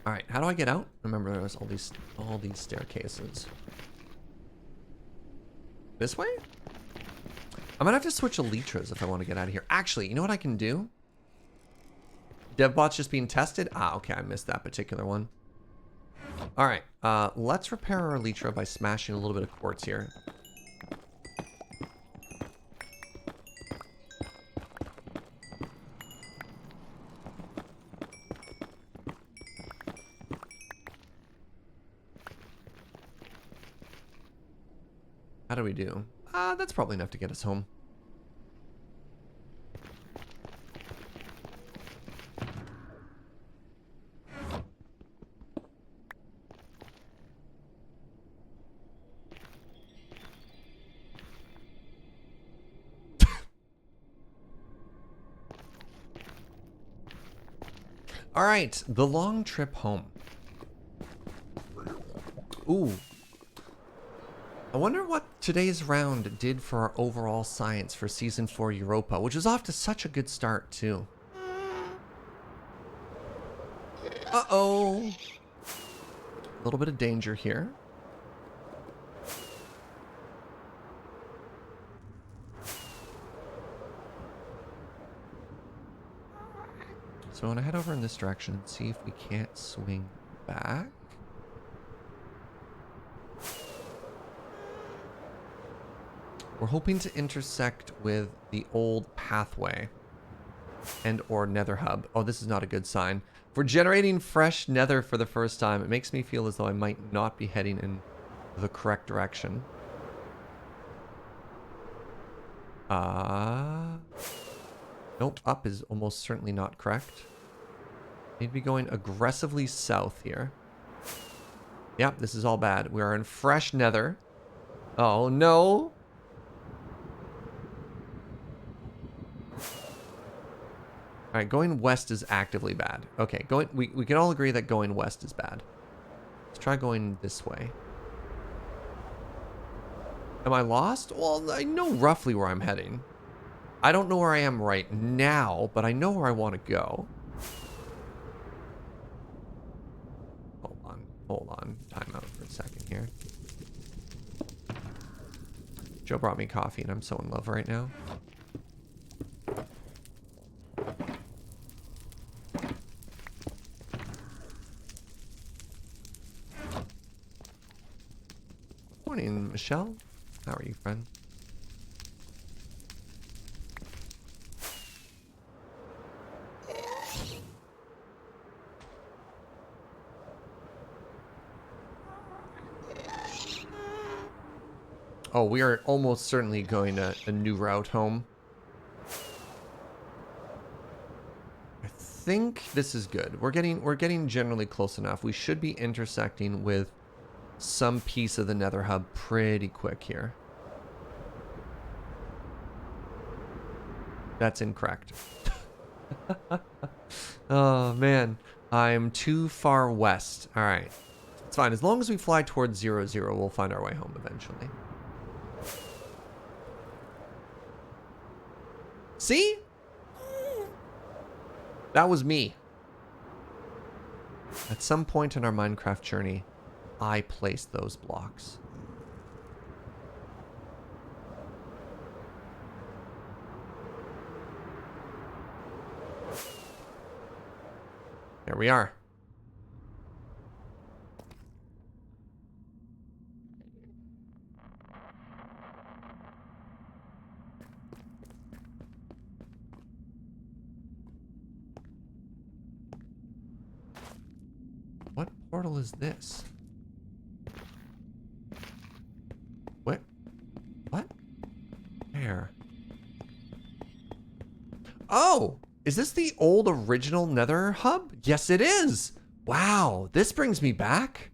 All right, how do I get out? Remember, there's all these staircases. This way? I might have to switch Elytras if I want to get out of here. Actually, you know what I can do? DevBot's just being tested? Ah, okay, I missed that particular one. All right, let's repair our Elytra by smashing a little bit of quartz here. How do we do? That's probably enough to get us home. All right, the long trip home. Ooh. I wonder what today's round did for our overall science for Season 4 Europa, which is off to such a good start, too. Uh-oh. A little bit of danger here. So I want to head over in this direction and see if we can't swing back. We're hoping to intersect with the old pathway and or nether hub. Oh, this is not a good sign. If we're generating fresh nether for the first time, it makes me feel as though I might not be heading in the correct direction. Nope, up is almost certainly not correct. Need to be going aggressively south here. Yep, this is all bad. We are in fresh nether. Oh, no. All right, going west is actively bad. Okay, we can all agree that going west is bad. Let's try going this way. Am I lost? Well, I know roughly where I'm heading. I don't know where I am right now, but I know where I want to go. Hold on. Time out for a second here. Joe brought me coffee and I'm so in love right now. Morning, Michelle. How are you, friend? Oh, we are almost certainly going a new route home. I think this is good. We're getting generally close enough. We should be intersecting with some piece of the nether hub pretty quick here. That's incorrect. Oh man, I'm too far west. All right, it's fine. As long as we fly towards 0, 0, we'll find our way home eventually. See? That was me. At some point in our Minecraft journey, I placed those blocks. There we are. What portal is this? What? What? Where? Oh! Is this the old original Nether hub? Yes, it is! Wow, this brings me back.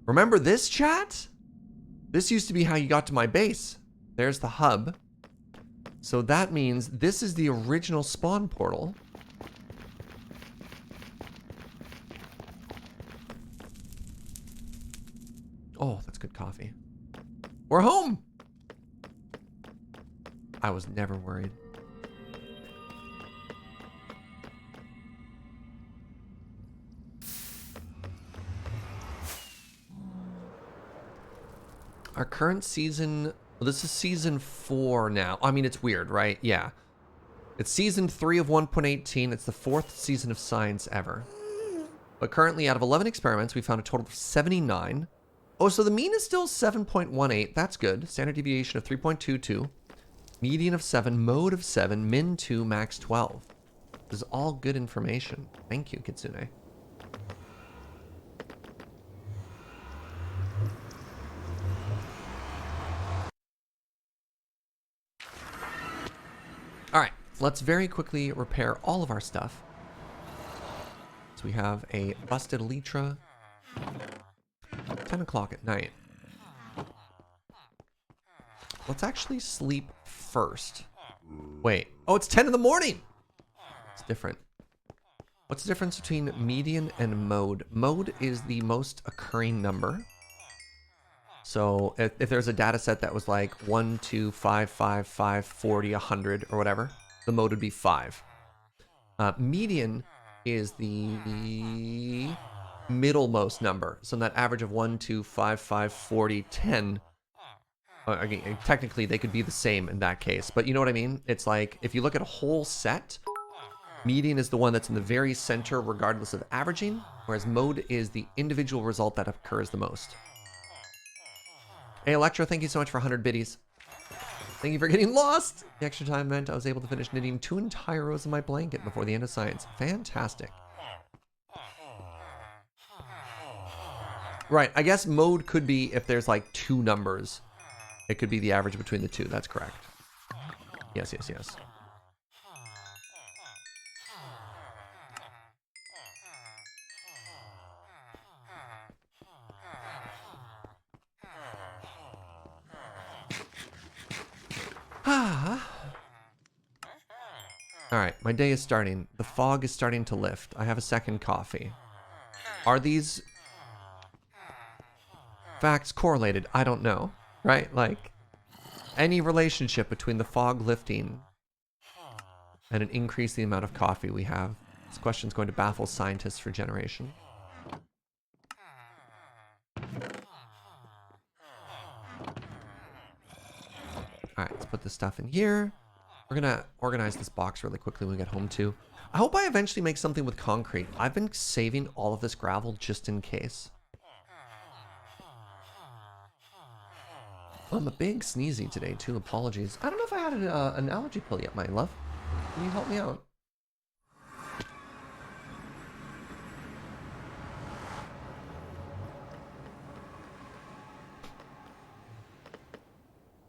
Remember this, chat? This used to be how you got to my base. There's the hub. So that means this is the original spawn portal. Oh, that's good coffee. We're home! I was never worried. Our current season, well, this is season 4 now. I mean, it's weird, right? Yeah. It's season 3 of 1.18. It's the 4th season of science ever. But currently, out of 11 experiments, we found a total of 79. Oh, so the mean is still 7.18. That's good. Standard deviation of 3.22. Median of 7. Mode of 7. Min 2. Max 12. This is all good information. Thank you, Kitsune. All right, let's very quickly repair all of our stuff. So we have a busted elytra. 10 o'clock at night. Let's actually sleep first. Wait. Oh, it's 10 in the morning. It's different. What's the difference between median and mode? Mode is the most occurring number. So if there's a data set that was like 1, 2, 5, 5, 5, 40, 100, or whatever, the mode would be 5. Median is the middlemost number. So in that average of 1, 2, 5, 5, 40, 10, again, technically they could be the same in that case. But you know what I mean? It's like if you look at a whole set, median is the one that's in the very center regardless of averaging, whereas mode is the individual result that occurs the most. Hey, Electro, thank you so much for 100 biddies. Thank you for getting lost. The extra time meant I was able to finish knitting 2 entire rows of my blanket before the end of science. Fantastic. Right, I guess mode could be if there's like 2 numbers. It could be the average between the 2. That's correct. Yes, yes, yes. All right, my day is starting. The fog is starting to lift. I have a second coffee. Are these facts correlated? I don't know, right? Like, any relationship between the fog lifting and an increase in the amount of coffee we have? This question is going to baffle scientists for generation. All right, let's put this stuff in here. We're gonna organize this box really quickly when we get home too. I hope I eventually make something with concrete. I've been saving all of this gravel just in case. Oh, I'm a big sneezy today too. Apologies. I don't know if I had an allergy pill yet, my love. Can you help me out?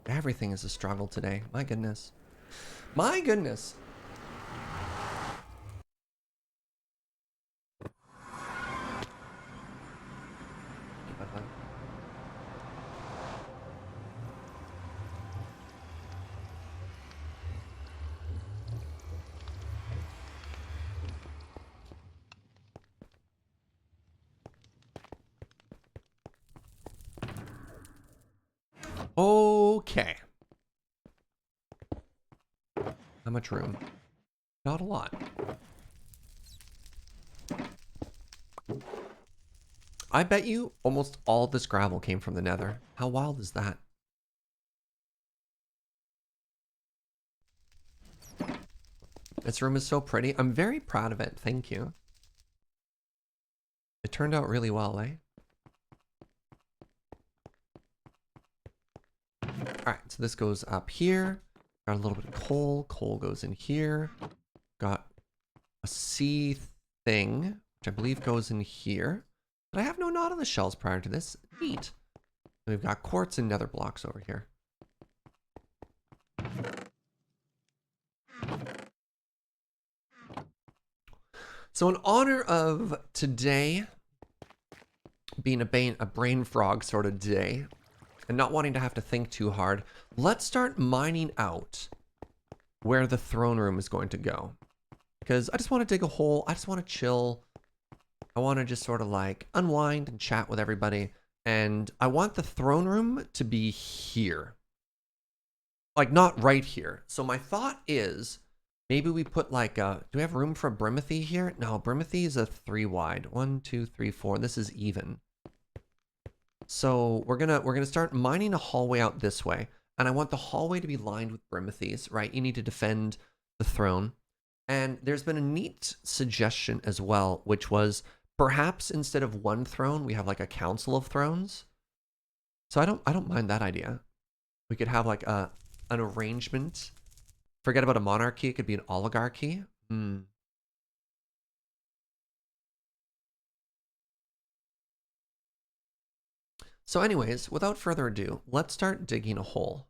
Everything is a struggle today. My goodness. My goodness. Okay. How much room? Not a lot. I bet you almost all this gravel came from the nether. How wild is that? This room is so pretty. I'm very proud of it. Thank you. It turned out really well, eh? Alright, so this goes up here. Got a little bit of coal. Coal goes in here. Got a sea thing, which I believe goes in here. But I have no nautilus shells prior to this. Neat. And we've got quartz and nether blocks over here. So in honor of today being a brain frog sort of day, and not wanting to have to think too hard, let's start mining out where the throne room is going to go. Because I just want to dig a hole. I just want to chill. I want to just sort of like unwind and chat with everybody. And I want the throne room to be here. Like not right here. So my thought is maybe we put like a, do we have room for a Brimothy here? No, Brimothy is a 3 wide. 1, 2, 3, 4. This is even. So we're gonna start mining a hallway out this way. And I want the hallway to be lined with Brimothys, right? You need to defend the throne. And there's been a neat suggestion as well, which was perhaps instead of one throne, we have like a council of thrones. So I don't mind that idea. We could have like an arrangement. Forget about a monarchy, it could be an oligarchy. So anyways, without further ado, let's start digging a hole.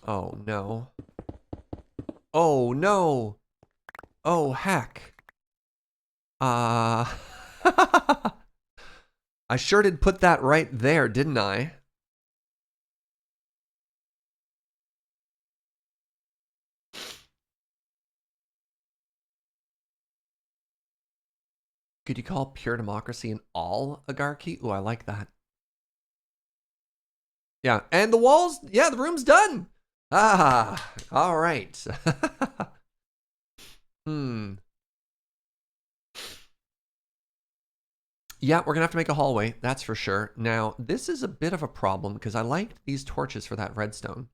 Oh no. Oh no. Oh heck. I sure did put that right there, didn't I? Could you call pure democracy an oligarchy? Ooh, I like that. Yeah, and the walls, yeah, the room's done. Ah, all right. Yeah, we're gonna have to make a hallway, that's for sure. Now, this is a bit of a problem because I liked these torches for that redstone.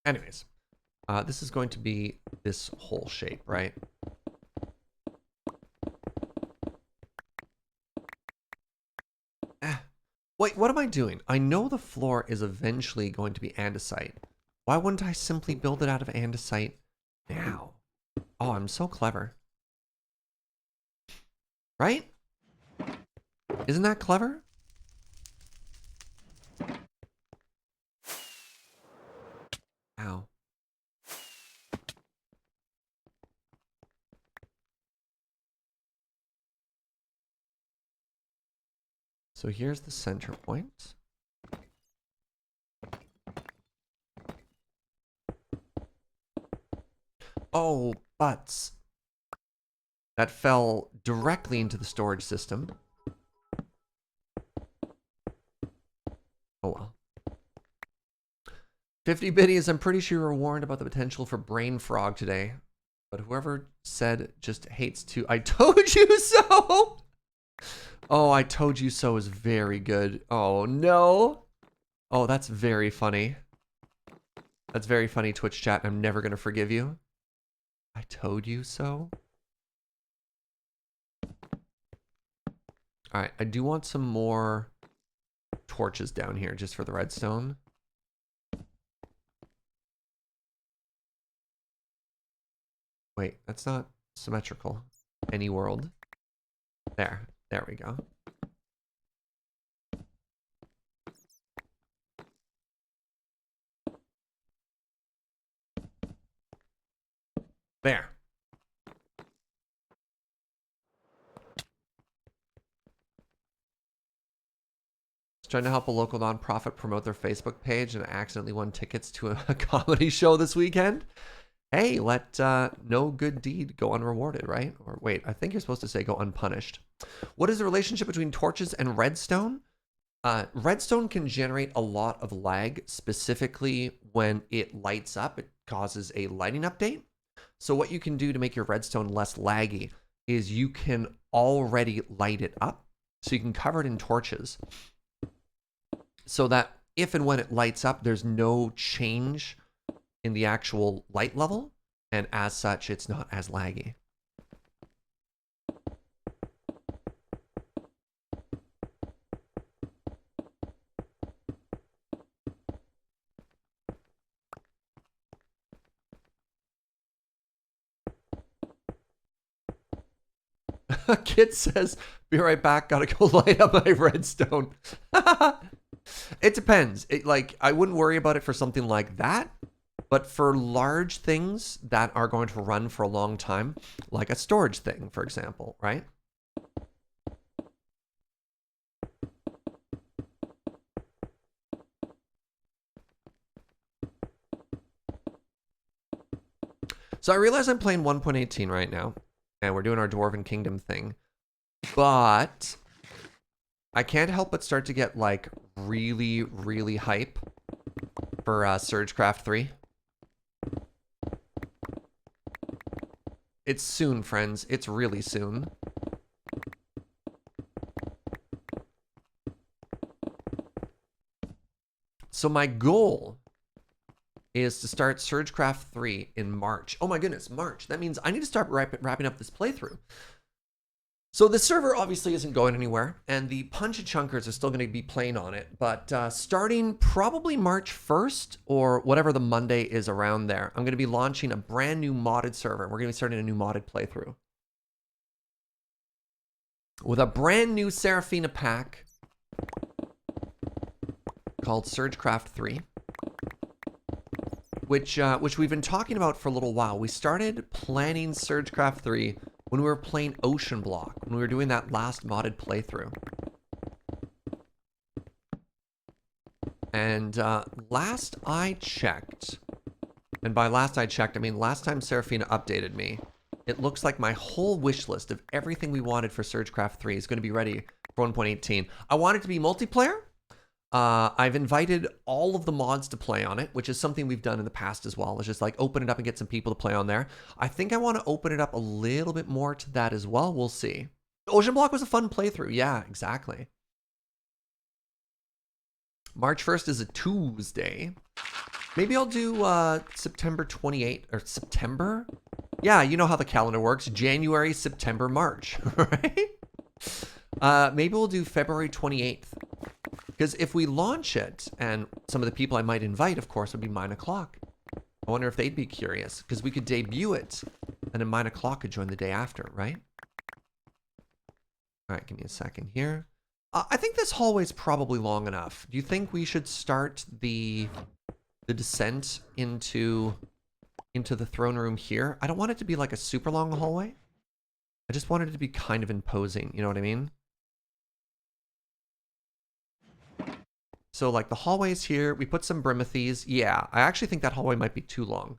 Anyways, this is going to be this hole shape, right? Wait, what am I doing? I know the floor is eventually going to be andesite. Why wouldn't I simply build it out of andesite now? Oh, I'm so clever. Right? Isn't that clever? Ow. So here's the center point. Oh, butts. That fell directly into the storage system. Oh well. 50 biddies, I'm pretty sure you were warned about the potential for brain frog today. But whoever said just hates to, I told you so! Oh, I told you so is very good. Oh, no. Oh, that's very funny. That's very funny, Twitch chat. I'm never going to forgive you. I told you so. All right, I do want some more torches down here just for the redstone. Wait, that's not symmetrical. Any world. There we go. There. Trying to help a local nonprofit promote their Facebook page and accidentally won tickets to a comedy show this weekend. Hey, let no good deed go unrewarded, right? Or wait, I think you're supposed to say go unpunished. What is the relationship between torches and redstone? Redstone can generate a lot of lag, specifically when it lights up. It causes a lighting update. So what you can do to make your redstone less laggy is you can already light it up. So you can cover it in torches so that if and when it lights up, there's no change in the actual light level. And as such, it's not as laggy. Kid says, be right back, gotta go light up my redstone. It depends. I wouldn't worry about it for something like that, but for large things that are going to run for a long time, like a storage thing, for example, right? So I realize I'm playing 1.18 right now, and we're doing our Dwarven Kingdom thing, but I can't help but start to get like really, really hype for Sergecraft 3. It's soon, friends. It's really soon. So my goal is to start Sergecraft 3 in March. Oh my goodness, March. That means I need to start wrapping up this playthrough. So the server obviously isn't going anywhere, and the Punch-a-Chunkers are still going to be playing on it, but starting probably March 1st, or whatever the Monday is around there, I'm going to be launching a brand new modded server. We're going to be starting a new modded playthrough with a brand new Seraphina pack called Sergecraft 3. Which we've been talking about for a little while. We started planning Sergecraft 3 when we were playing Ocean Block, when we were doing that last modded playthrough. And last I checked, and by last I checked, I mean last time Seraphina updated me, it looks like my whole wish list of everything we wanted for Sergecraft 3 is going to be ready for 1.18. I want it to be multiplayer. I've invited all of the mods to play on it, which is something we've done in the past as well. Let's just like open it up and get some people to play on there. I think I want to open it up a little bit more to that as well. We'll see. Ocean Block was a fun playthrough. Yeah, exactly. March 1st is a Tuesday. Maybe I'll do September 28th or September. Yeah, you know how the calendar works. January, September, March, right? Maybe we'll do February 28th. Because if we launch it, and some of the people I might invite, of course, would be Mine O'Clock. I wonder if they'd be curious, because we could debut it, and then Mine O'Clock could join the day after, right? All right, give me a second here. I think this hallway's probably long enough. Do you think we should start the descent into the throne room here? I don't want it to be like a super long hallway. I just wanted it to be kind of imposing, you know what I mean? So like the hallways here, we put some Brimothes. Yeah, I actually think that hallway might be too long.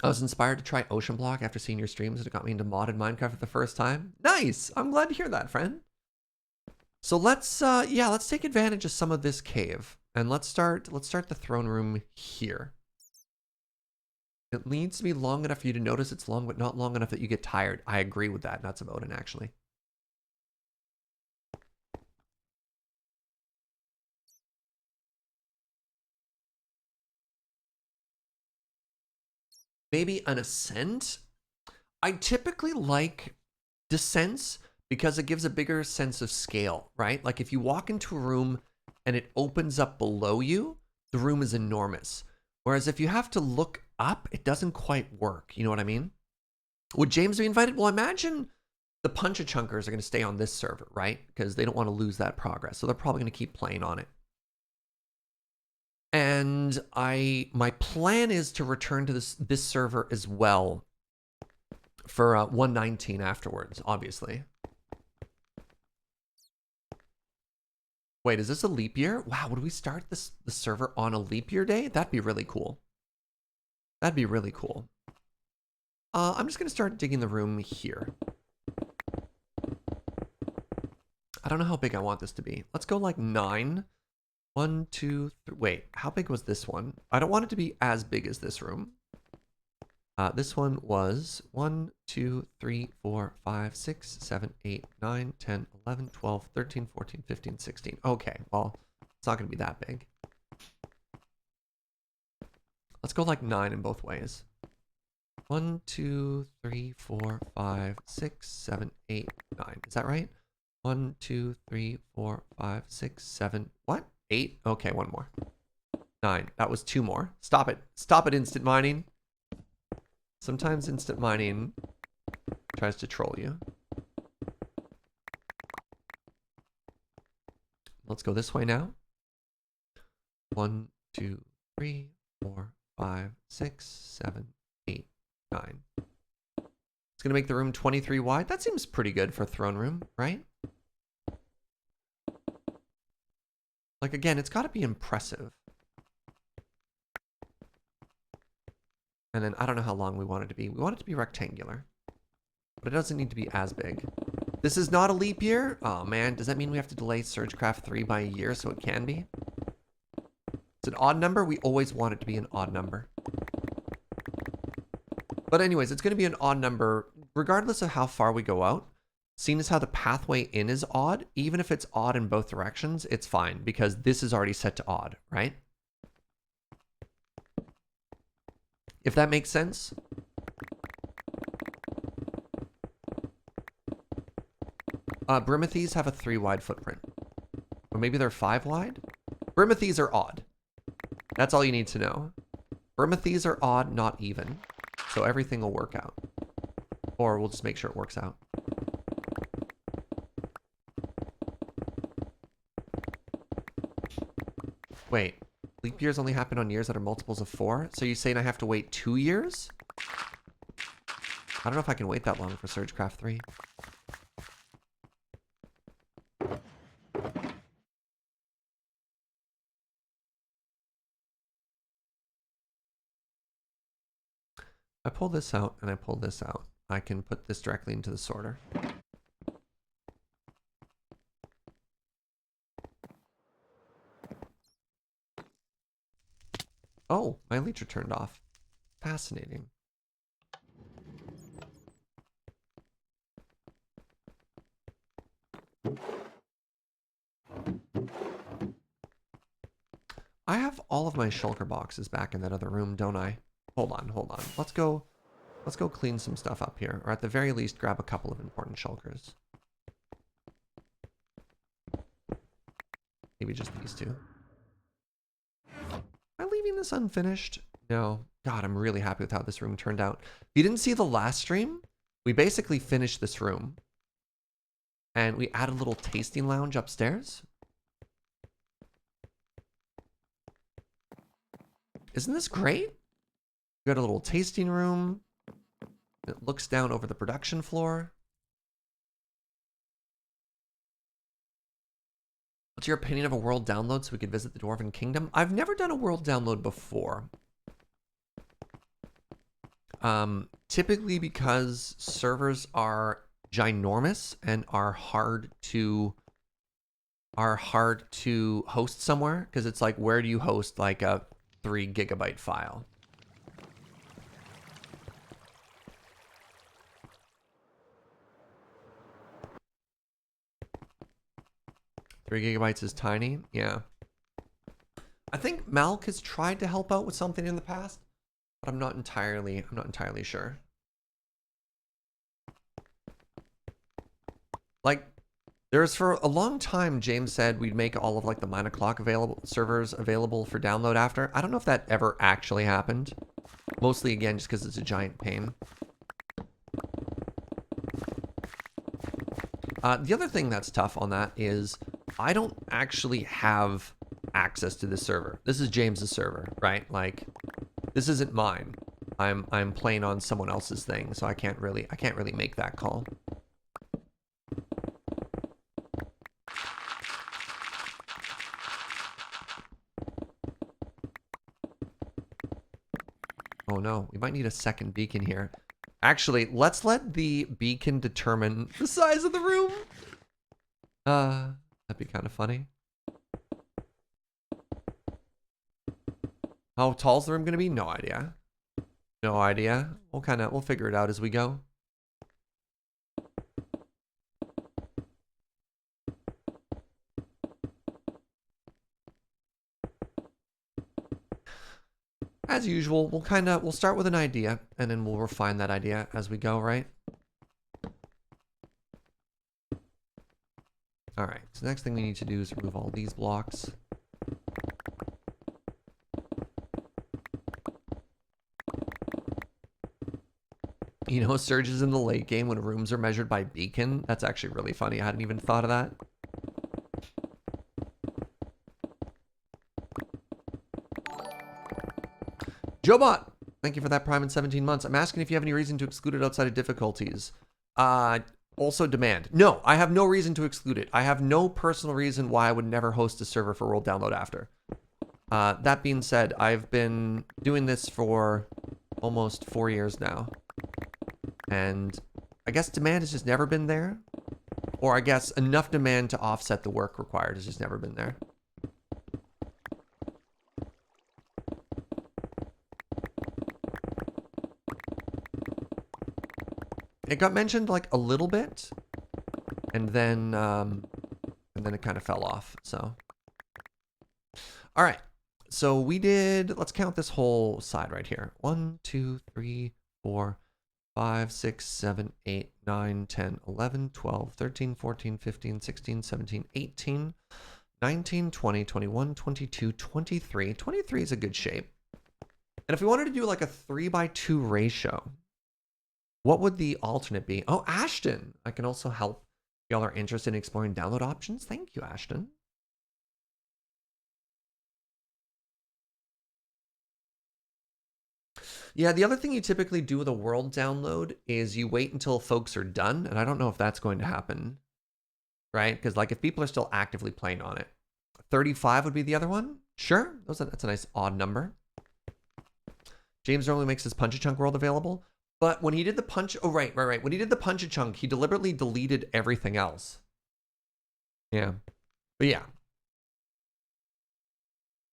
I was inspired to try Ocean Block after seeing your streams, and it got me into modded Minecraft for the first time. Nice! I'm glad to hear that, friend. So let's take advantage of some of this cave. And let's start the throne room here. It needs to be long enough for you to notice it's long, but not long enough that you get tired. I agree with that. That's about it, actually. Maybe an ascent? I typically like descents because it gives a bigger sense of scale, right? Like if you walk into a room and it opens up below you, the room is enormous. Whereas if you have to look up, it doesn't quite work. You know what I mean? Would James be invited? Well, imagine the Punch-a-Chunkers are going to stay on this server, right? Because they don't want to lose that progress. So they're probably going to keep playing on it. And my plan is to return to this server as well for 1.19 afterwards, obviously. Wait, is this a leap year? Wow, would we start the server on a leap year day? That'd be really cool. That'd be really cool. I'm just gonna start digging the room here. I don't know how big I want this to be. Let's go like 9. 1, 2, 3. Wait, how big was this one? I don't want it to be as big as this room. This one was 1, 2, 3, 4, 5, 6, 7, 8, 9, 10, 11, 12, 13, 14, 15, 16. Okay, well, it's not going to be that big. Let's go like 9 in both ways. 1, 2, 3, 4, 5, 6, 7, 8, 9. Is that right? 1, 2, 3, 4, 5, 6, 7. What? 8? Okay, one more. 9. That was 2 more. Stop it. Stop it, instant mining. Sometimes instant mining tries to troll you. Let's go this way now. 1, 2, 3, 4, 5, 6, 7, 8, 9. It's going to make the room 23 wide. That seems pretty good for a throne room, right? Like, again, it's got to be impressive. And then I don't know how long we want it to be. We want it to be rectangular. But it doesn't need to be as big. This is not a leap year? Oh, man. Does that mean we have to delay Sergecraft 3 by a year so it can be? It's an odd number. We always want it to be an odd number. But anyways, it's going to be an odd number regardless of how far we go out. Seeing as how the pathway in is odd, even if it's odd in both directions, it's fine because this is already set to odd, right? If that makes sense. Brimathes have a 3 wide footprint. Or maybe they're 5 wide? Brimathes are odd. That's all you need to know. Brimathes are odd, not even. So everything will work out. Or we'll just make sure it works out. Wait, leap years only happen on years that are multiples of 4? So you're saying I have to wait 2 years? I don't know if I can wait that long for Sergecraft 3. I pull this out and I pull this out. I can put this directly into the sorter. Oh, my leecher turned off. Fascinating. I have all of my shulker boxes back in that other room, don't I? Hold on, hold on. Let's go clean some stuff up here. Or at the very least, grab a couple of important shulkers. Maybe just these two. Am I leaving this unfinished? No. God, I'm really happy with how this room turned out. If you didn't see the last stream, we basically finished this room. And we added a little tasting lounge upstairs. Isn't this great? We got a little tasting room. It looks down over the production floor. What's your opinion of a world download so we could visit the Dwarven Kingdom? I've never done a world download before. Typically because servers are ginormous and are hard to host somewhere. Because it's like, where do you host like a 3 gigabyte file? 3 gigabytes is tiny. Yeah. I think Malk has tried to help out with something in the past, but I'm not entirely sure. Like, there's for a long time, James said we'd make all of like the 9 o'clock servers available for download after. I don't know if that ever actually happened. Mostly again, just because it's a giant pain. The other thing that's tough on that is I don't actually have access to the server. This is James's server, right? Like, this isn't mine. I'm playing on someone else's thing, so I can't really make that call. Oh no, we might need a second beacon here. Actually, let's let the beacon determine the size of the room. That'd be kind of funny. How tall's the room gonna be? No idea. No idea. We'll figure it out as we go. As usual, we'll start with an idea and then we'll refine that idea as we go, right? All right, so the next thing we need to do is remove all these blocks. You know, Serge is in the late game when rooms are measured by beacon. That's actually really funny. I hadn't even thought of that. Jobot, thank you for that Prime in 17 months. I'm asking if you have any reason to exclude it outside of difficulties. Also demand. No, I have no reason to exclude it. I have no personal reason why I would never host a server for world download after. That being said, I've been doing this for almost 4 years now. And I guess demand has just never been there. Or I guess enough demand to offset the work required has just never been there. It got mentioned like a little bit, and then it kind of fell off. So, all right. So we did. Let's count this whole side right here. 1, 2, 3, 4, 5, 6, 7, 8, 9, 10, 11, 12, 13, 14, 15, 16, 17, 18, 19, 20, 21, 22, 23. 23 is a good shape. And if we wanted to do like a 3:2 ratio, what would the alternate be? Oh, Ashton. I can also help. Y'all are interested in exploring download options? Thank you, Ashton. Yeah, the other thing you typically do with a world download is you wait until folks are done, and I don't know if that's going to happen, right? Because like if people are still actively playing on it. 35 would be the other one? Sure, that's a nice odd number. James normally makes his Punch-a-Chunk world available. But when he did the punch, oh, right. When he did the Punch-a-Chunk, he deliberately deleted everything else. Yeah. But yeah.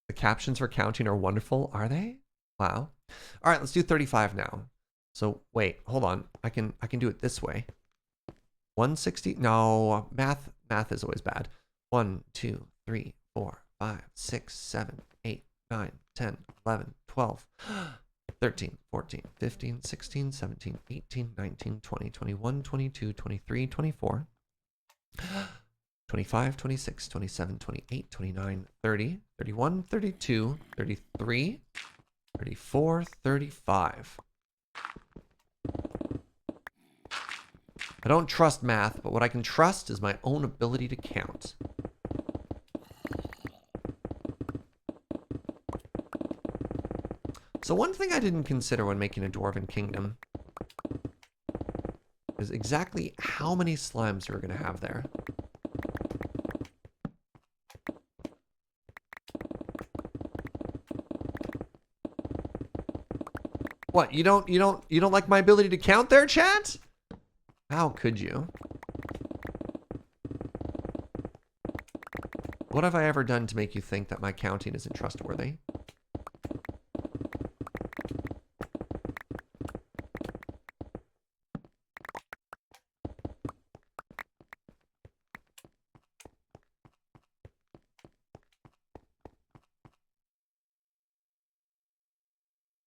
The captions for counting are wonderful, are they? Wow. All right, let's do 35 now. So wait, hold on. I can do it this way. 160. No, math is always bad. 1, 2, 3, 4, 5, 6, 7, 8, 9, 10, 11, 12. 13, 14, 15, 16, 17, 18, 19, 20, 21, 22, 23, 24, 25, 26, 27, 28, 29, 30, 31, 32, 33, 34, 35. I don't trust math, but what I can trust is my own ability to count. So one thing I didn't consider when making a Dwarven Kingdom is exactly how many slimes we're going to have there. What, you don't like my ability to count there, chat? How could you? What have I ever done to make you think that my counting isn't trustworthy?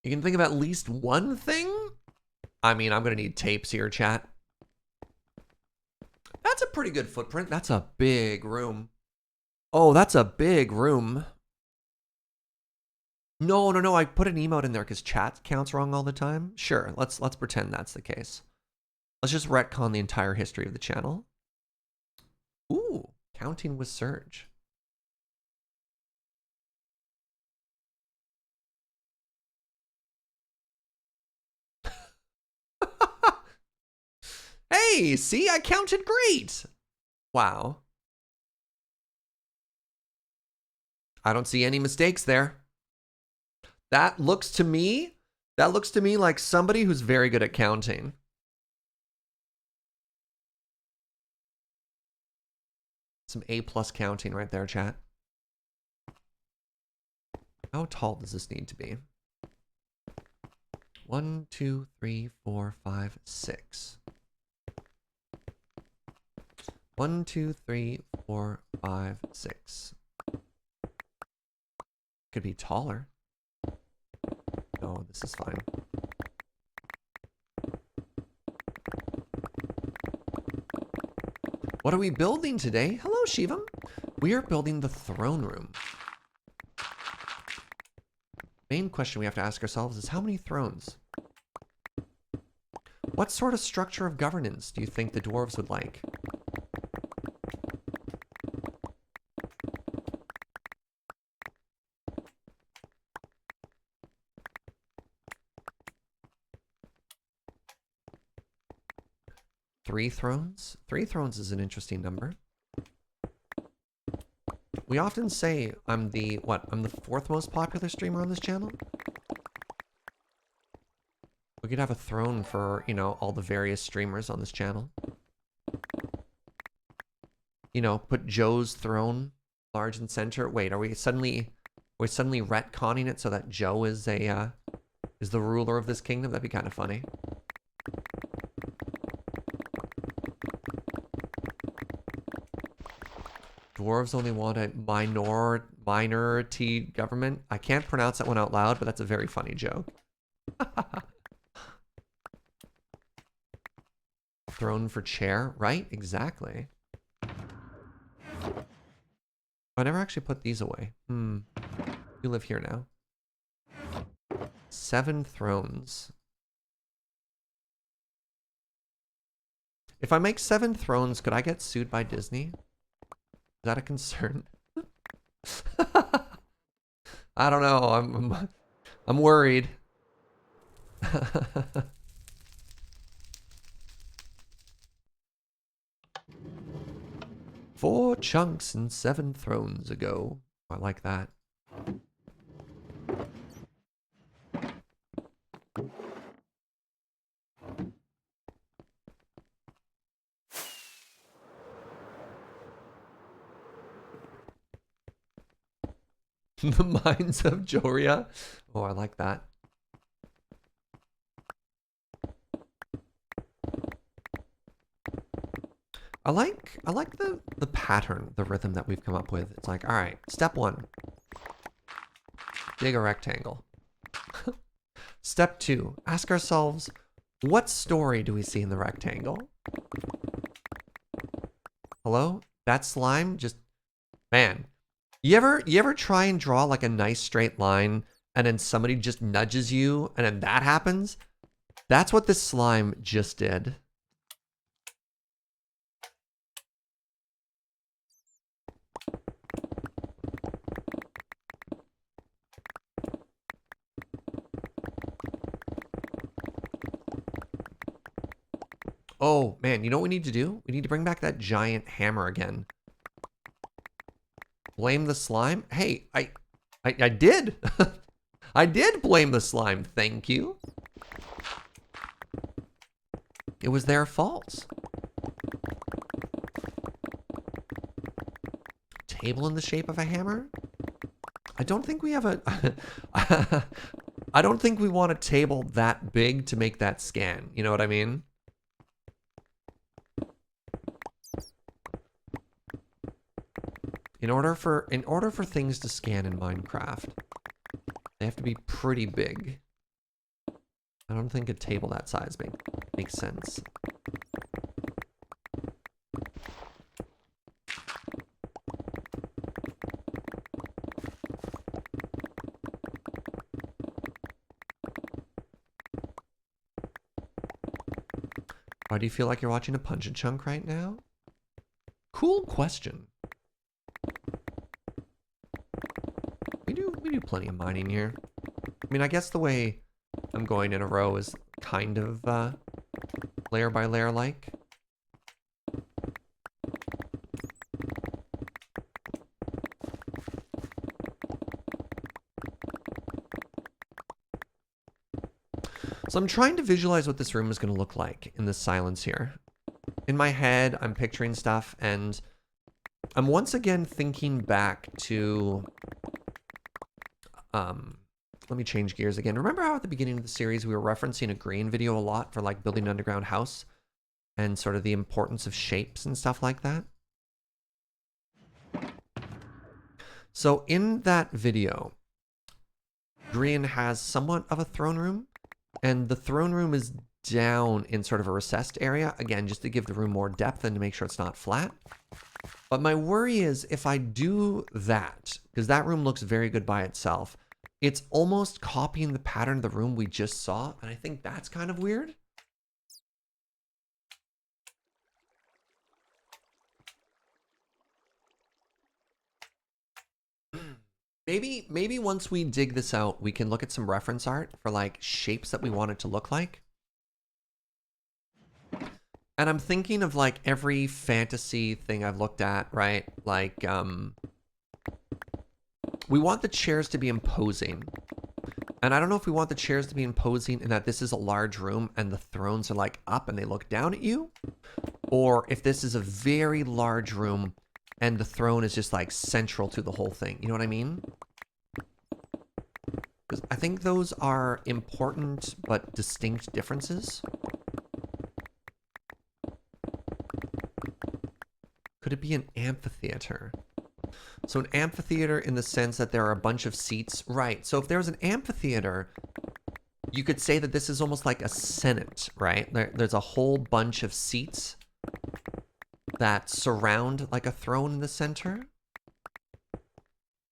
You can think of at least one thing? I mean, I'm going to need tapes here, chat. That's a pretty good footprint. That's a big room. Oh, that's a big room. No. I put an emote in there because chat counts wrong all the time. Sure, let's pretend that's the case. Let's just retcon the entire history of the channel. Ooh, counting with Serge. Hey, see, I counted great. Wow. I don't see any mistakes there. That looks to me That looks to me like somebody who's very good at counting. Some A+ counting right there, chat. How tall does this need to be? 1, 2, 3, 4, 5, 6. 1, 2, 3, 4, 5, 6. Could be taller. No, this is fine. What are we building today? Hello, Shivam. We are building the throne room. Main question we have to ask ourselves is how many thrones? What sort of structure of governance do you think the dwarves would like? Three thrones? 3 thrones is an interesting number. We often say I'm the 4th most popular streamer on this channel. We could have a throne for, you know, all the various streamers on this channel. You know, put Joe's throne large and center. Wait, are we suddenly retconning it so that Joe is the ruler of this kingdom? That'd be kind of funny. Dwarves only want a minority government. I can't pronounce that one out loud, but that's a very funny joke. Throne for chair, right? Exactly. I never actually put these away. You live here now. 7 thrones. If I make 7 thrones, could I get sued by Disney? Is that a concern? I don't know. I'm worried. 4 chunks and 7 thrones ago. I like that. The Mines of Joria. Oh, I like that. I like the pattern, the rhythm that we've come up with. It's like, all right, step 1. Dig a rectangle. Step 2, ask ourselves, what story do we see in the rectangle? Hello? That slime just, man. You ever try and draw like a nice straight line and then somebody just nudges you and then that happens? That's what this slime just did. Oh, man, you know what we need to do? We need to bring back that giant hammer again. Blame the slime? Hey, I did. I did blame the slime, thank you. It was their fault. Table in the shape of a hammer? I don't think we have a... I don't think we want a table that big to make that scan. You know what I mean? In order for things to scan in Minecraft, they have to be pretty big. I don't think a table that size makes sense. Why do you feel like you're watching a Punch and Chunk right now? Cool question. We do plenty of mining here. I mean, I guess the way I'm going in a row is kind of layer by layer like. So I'm trying to visualize what this room is going to look like in the silence here. In my head, I'm picturing stuff, and I'm once again thinking back to... let me change gears again. Remember how at the beginning of the series we were referencing a green video a lot for like building an underground house and sort of the importance of shapes and stuff like that? So in that video, green has somewhat of a throne room, and the throne room is down in sort of a recessed area, again, just to give the room more depth and to make sure it's not flat. But my worry is if I do that, because that room looks very good by itself, it's almost copying the pattern of the room we just saw, and I think that's kind of weird. Maybe once we dig this out, we can look at some reference art for like shapes that we want it to look like. And I'm thinking of like every fantasy thing I've looked at, right? Like, we want the chairs to be imposing. And I don't know if we want the chairs to be imposing in that this is a large room and the thrones are like up and they look down at you. Or if this is a very large room and the throne is just like central to the whole thing. You know what I mean? Because I think those are important but distinct differences. Could it be an amphitheater? So an amphitheater in the sense that there are a bunch of seats. Right. So if there's an amphitheater, you could say that this is almost like a senate, right? There's a whole bunch of seats that surround like a throne in the center.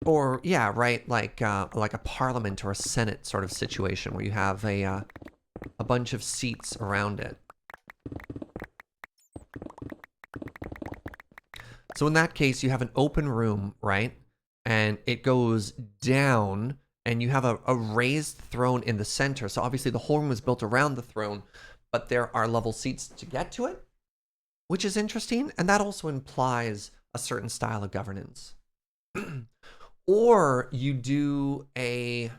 Or, yeah, right, like a parliament or a senate sort of situation where you have a bunch of seats around it. So in that case, you have an open room, right? And it goes down, and you have a raised throne in the center. So obviously the whole room is built around the throne, but there are level seats to get to it, which is interesting. And that also implies a certain style of governance. Or you do I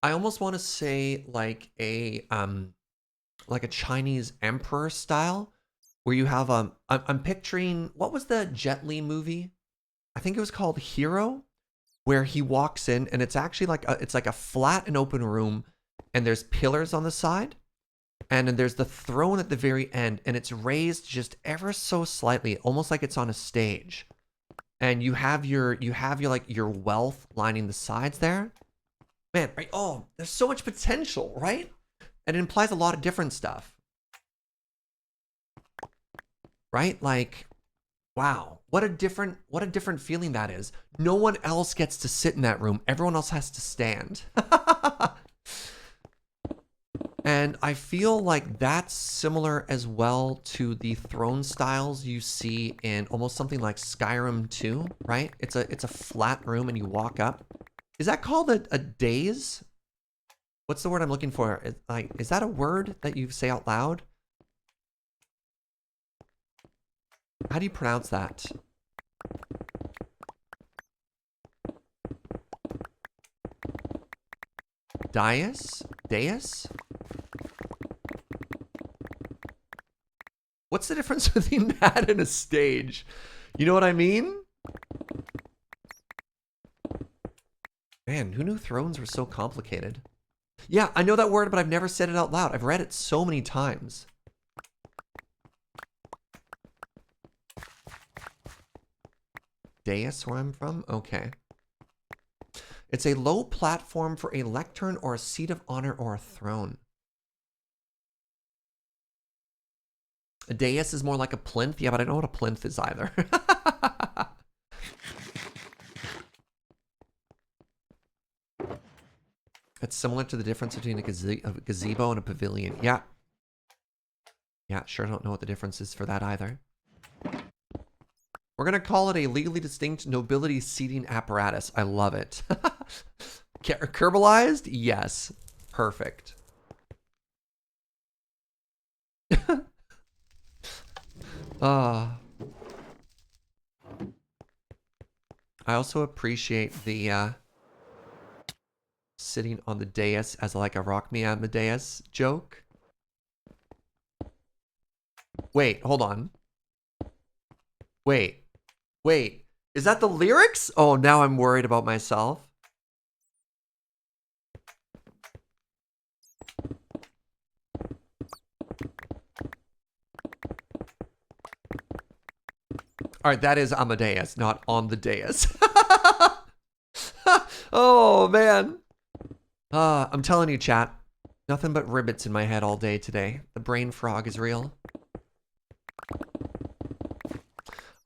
almost want to say like a Chinese emperor style, where you have I'm picturing, what was the Jet Li movie? I think it was called Hero, where he walks in and it's actually like it's like a flat and open room, and there's pillars on the side, and then there's the throne at the very end, and it's raised just ever so slightly, almost like it's on a stage. And you have your like your wealth lining the sides there. Man, right? Oh, there's so much potential, right? And it implies a lot of different stuff. Right? Like, wow, what a different feeling that is. No one else gets to sit in that room. Everyone else has to stand. And I feel like that's similar as well to the throne styles you see in almost something like Skyrim 2, right? It's a flat room and you walk up. Is that called a dais? What's the word I'm looking for? Is that a word that you say out loud? How do you pronounce that? Dais? Dais? What's the difference between that and a stage? You know what I mean? Man, who knew thrones were so complicated? Yeah, I know that word, but I've never said it out loud. I've read it so many times. Dais, where I'm from? Okay. It's a low platform for a lectern or a seat of honor or a throne. A dais is more like a plinth. Yeah, but I don't know what a plinth is either. It's similar to the difference between a gazebo and a pavilion. Yeah. Yeah, sure don't know what the difference is for that either. We're going to call it a legally distinct nobility seating apparatus. I love it. Kerbalized? Yes. Perfect. I also appreciate the sitting on the dais as like a Rock Me Amadeus joke. Wait, hold on. Wait. Is that the lyrics? Oh, now I'm worried about myself. All right, that is Amadeus, not on the dais. Oh, man. I'm telling you, chat. Nothing but ribbits in my head all day today. The brain frog is real.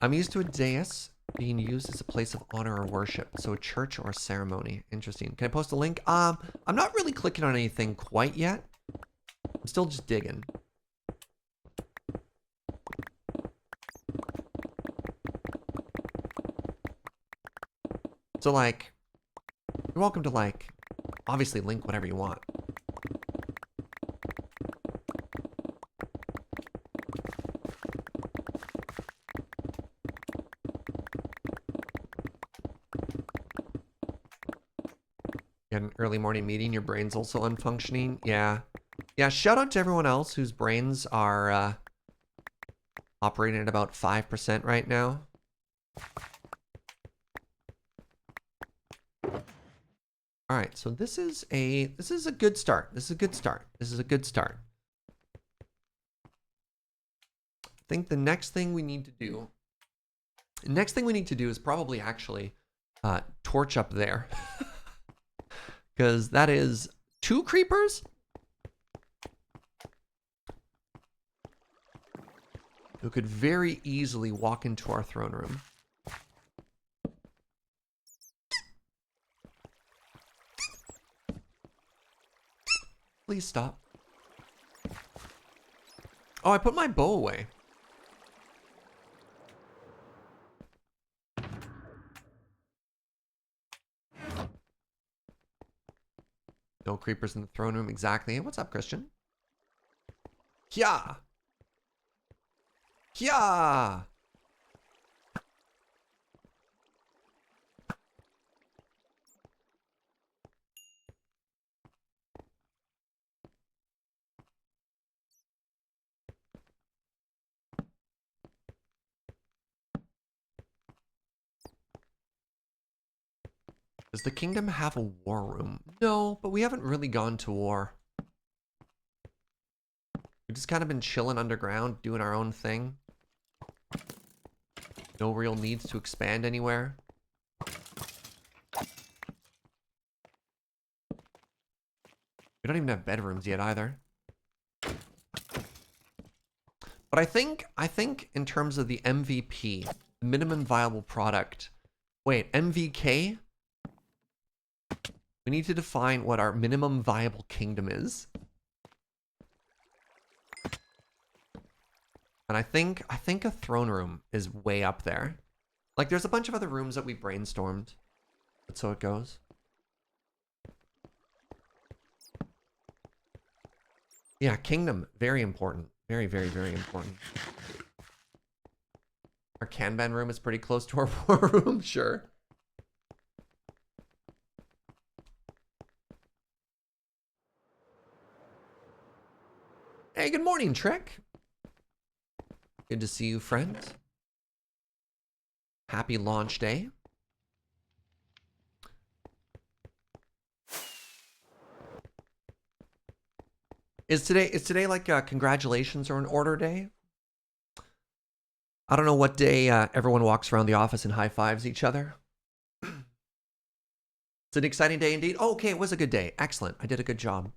I'm used to a dais being used as a place of honor or worship. So a church or a ceremony. Interesting. Can I post a link? I'm not really clicking on anything quite yet. I'm still just digging. So like, you're welcome to like, obviously link whatever you want. You had an early morning meeting, your brain's also unfunctioning. Yeah. Yeah, shout out to everyone else whose brains are operating at about 5% right now. All right, so this is a good start. This is a good start. I think the next thing we need to do is probably actually torch up there. Because that is 2 creepers who could very easily walk into our throne room. Please stop. Oh, I put my bow away. No creepers in the throne room. Exactly. What's up, Christian? Yeah. Yeah. Does the kingdom have a war room? No, but we haven't really gone to war. We've just kind of been chilling underground, doing our own thing. No real needs to expand anywhere. We don't even have bedrooms yet either. But I think in terms of the MVP, minimum viable product. Wait, MVK? We need to define what our minimum viable kingdom is. And I think a throne room is way up there. Like there's a bunch of other rooms that we brainstormed. But so it goes. Yeah, kingdom, very important. Very, very, very important. Our Kanban room is pretty close to our war room, sure. Hey, good morning, Trick. Good to see you, friend. Happy launch day. Is today like congratulations or an order day? I don't know what day everyone walks around the office and high fives each other. It's an exciting day indeed. Oh, okay, it was a good day. Excellent. I did a good job.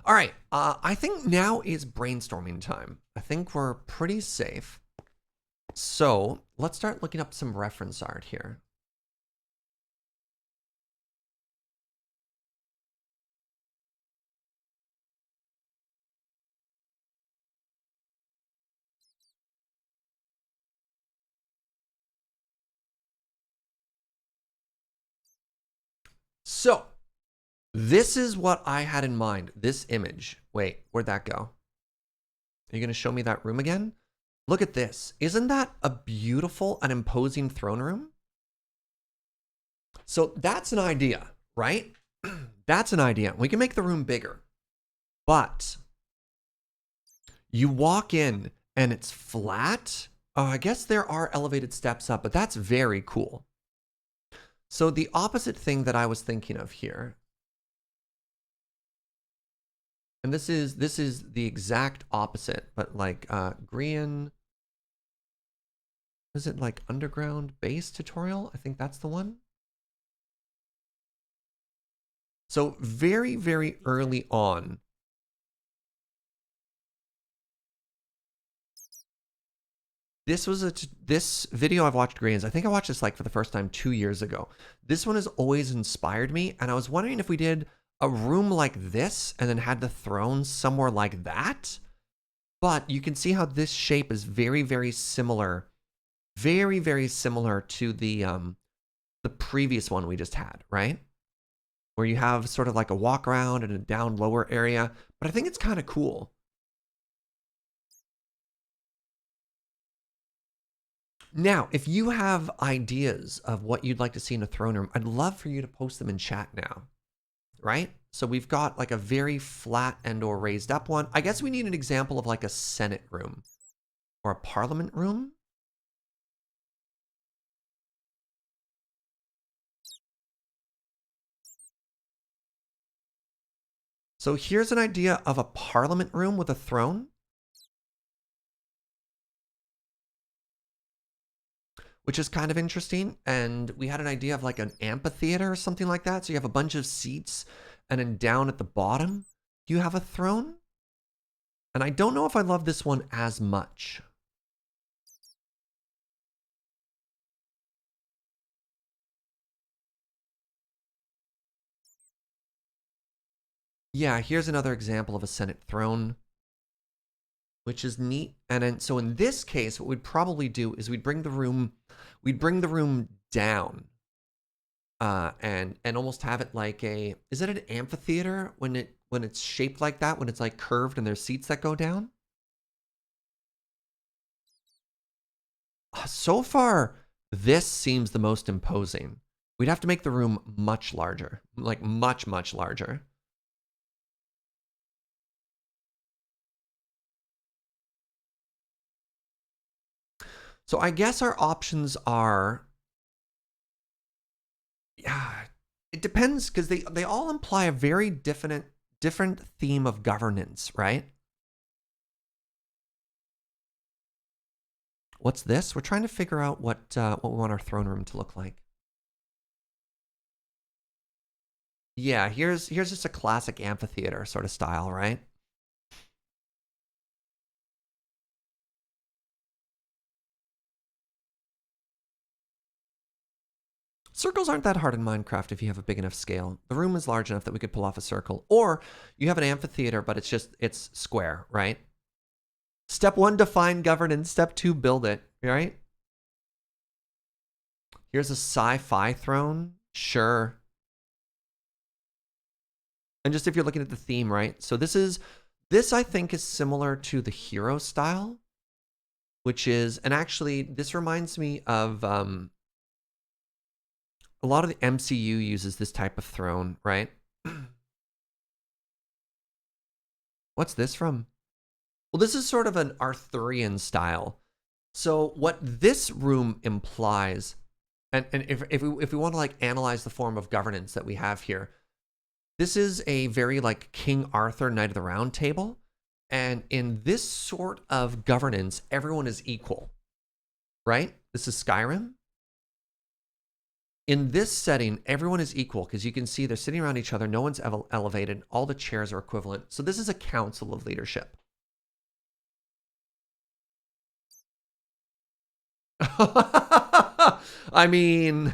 All right, I think now is brainstorming time. I think we're pretty safe. So let's start looking up some reference art here. So this is what I had in mind. This image. Wait, where'd that go? Are you going to show me that room again? Look at this. Isn't that a beautiful and imposing throne room? So that's an idea, right? That's an idea. We can make the room bigger. But you walk in and it's flat. I guess there are elevated steps up, but that's very cool. So the opposite thing that I was thinking of here, and this is the exact opposite, but like Grian, is it like underground base tutorial? I think that's the one. So very, very early on, this video I've watched Grian's. I think I watched this like for the first time 2 years ago. This one has always inspired me, and I was wondering if we did a room like this and then had the throne somewhere like that. But you can see how this shape is very, very similar, very, very similar to the previous one we just had, right? Where you have sort of like a walk around and a down lower area. But I think it's kind of cool. Now, if you have ideas of what you'd like to see in a throne room, I'd love for you to post them in chat now, right? So we've got like a very flat and or raised up one. I guess we need an example of like a Senate room or a Parliament room. So here's an idea of a Parliament room with a throne, which is kind of interesting. And we had an idea of like an amphitheater or something like that. So you have a bunch of seats, and then down at the bottom, you have a throne. And I don't know if I love this one as much. Yeah, here's another example of a Senate throne, which is neat. And then, so in this case, what we'd probably do is we'd bring the room down, and almost have it like a, is it an amphitheater when it's shaped like that, when it's like curved and there's seats that go down? So far, this seems the most imposing. We'd have to make the room much larger, like much, much larger. So I guess our options are, yeah, it depends, because they all imply a very different theme of governance, right? What's this? We're trying to figure out what we want our throne room to look like. Yeah, here's just a classic amphitheater sort of style, right? Circles aren't that hard in Minecraft if you have a big enough scale. The room is large enough that we could pull off a circle. Or you have an amphitheater, but it's square, right? Step 1, define governance. Step 2, build it, right? Here's a sci-fi throne. Sure. And just if you're looking at the theme, right? So this I think is similar to the hero style, which is, and actually this reminds me of a lot of the MCU uses this type of throne, right? What's this from? Well, this is sort of an Arthurian style. So what this room implies, and if we want to like analyze the form of governance that we have here, this is a very like King Arthur, Knight of the Round Table. And in this sort of governance, everyone is equal, right? This is Skyrim. In this setting, everyone is equal because you can see they're sitting around each other. No one's elevated. All the chairs are equivalent. So this is a council of leadership. I mean,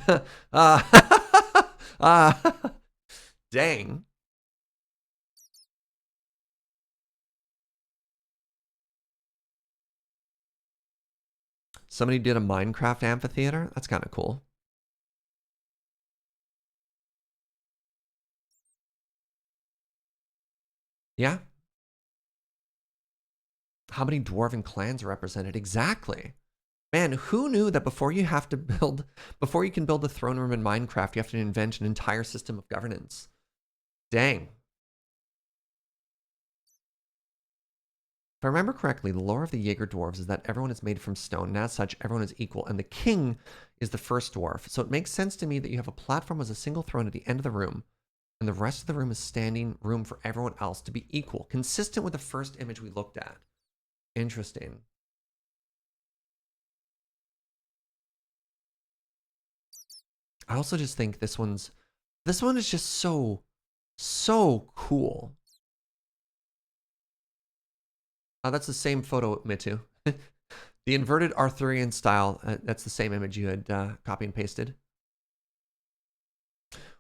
dang. Somebody did a Minecraft amphitheater. That's kind of cool. Yeah. How many dwarven clans are represented? Exactly. Man, who knew that before you can build a throne room in Minecraft, you have to invent an entire system of governance. Dang. If I remember correctly, the lore of the Jaeger dwarves is that everyone is made from stone, and as such, everyone is equal, and the king is the first dwarf. So it makes sense to me that you have a platform as a single throne at the end of the room, and the rest of the room is standing room for everyone else to be equal, consistent with the first image we looked at. Interesting. I also just think this one is just so cool. Oh, that's the same photo, Mitu. The inverted Arthurian style, that's the same image you had copy and pasted.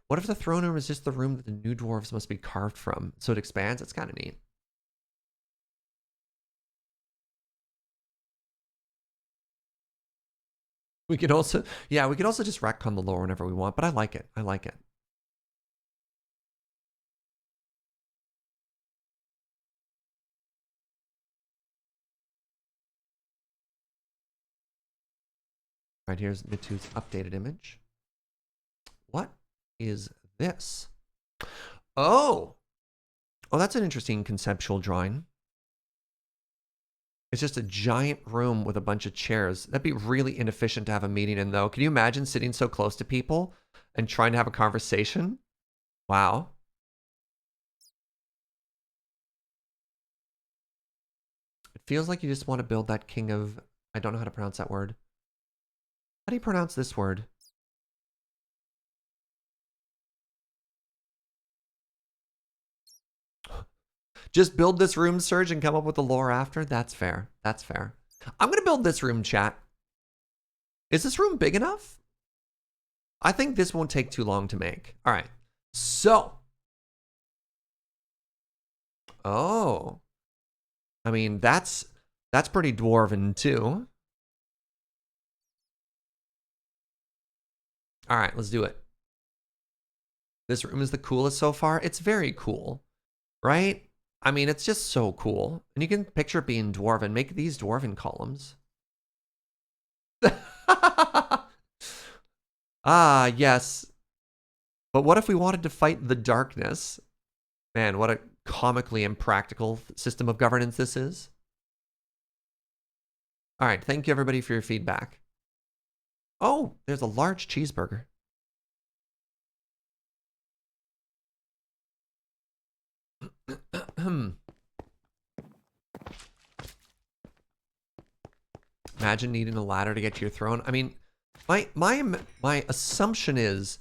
What if the throne room is just the room that the new dwarves must be carved from? So it expands? It's kind of neat. We could also, yeah, we could also just retcon the lore whenever we want, but I like it. I like it. All right, here's Mitu's updated image. What is this? Oh, that's an interesting conceptual drawing. It's just a giant room with a bunch of chairs. That'd be really inefficient to have a meeting in, though. Can you imagine sitting so close to people and trying to have a conversation? Wow. It feels like you just want to build that king of... I don't know how to pronounce that word. How do you pronounce this word? Just build this room, Serge, and come up with the lore after? That's fair. That's fair. I'm going to build this room, chat. Is this room big enough? I think this won't take too long to make. All right. So. Oh. I mean, that's pretty dwarven, too. All right, let's do it. This room is the coolest so far. It's very cool, right? I mean, it's just so cool. And you can picture it being dwarven. Make these dwarven columns. Ah, yes. But what if we wanted to fight the darkness? Man, what a comically impractical system of governance this is. All right, thank you everybody for your feedback. Oh, there's a large cheeseburger. Imagine needing a ladder to get to your throne. I mean, my assumption is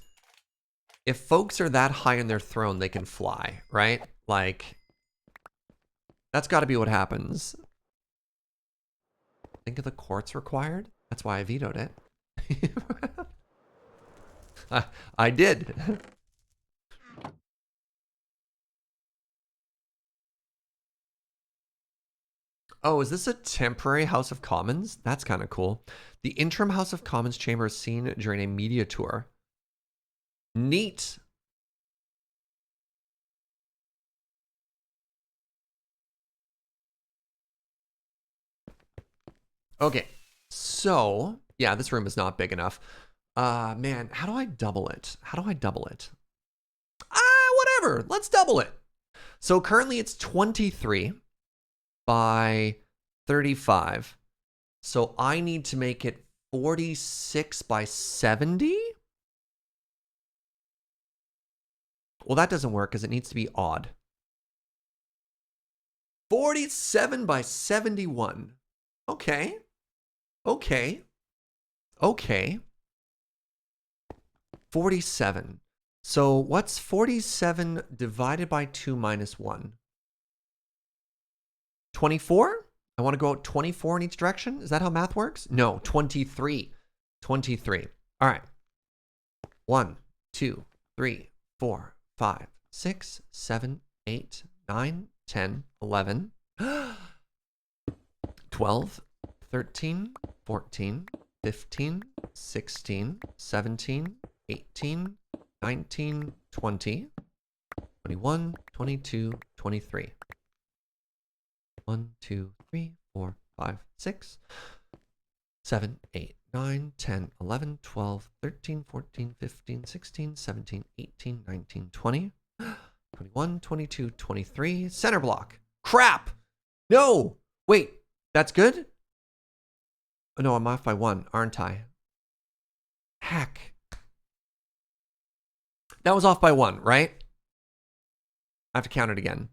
if folks are that high in their throne, they can fly, right? Like, that's got to be what happens. Think of the quartz required? That's why I vetoed it. I did. Oh, is this a temporary House of Commons? That's kind of cool. The interim House of Commons chamber is seen during a media tour. Neat. Okay, so yeah, this room is not big enough. Man, how do I double it? How do I double it? Whatever. Let's double it. So currently it's 23 by 35. So I need to make it 46 by 70. Well, that doesn't work because it needs to be odd. 47 by 71. Okay. Okay. Okay. 47. So what's 47 divided by 2 minus 1? 24? I want to go out 24 in each direction? Is that how math works? No, 23. 23. All right. 1, 2, 3, 4, 5, 6, 7, 8, 9, 10, 11, 12, 13, 14, 15, 16, 17, 18, 19, 20, 21, 22, 23. 1, 2, 3, 4, 5, 6, 7, 8, 9, 10, 11, 12, 13, 14, 15, 16, 17, 18, 19, 20, 21, 22, 23. Center block. Crap! No! Wait, that's good? Oh, no, I'm off by 1, aren't I? Heck. That was off by 1, right? I have to count it again.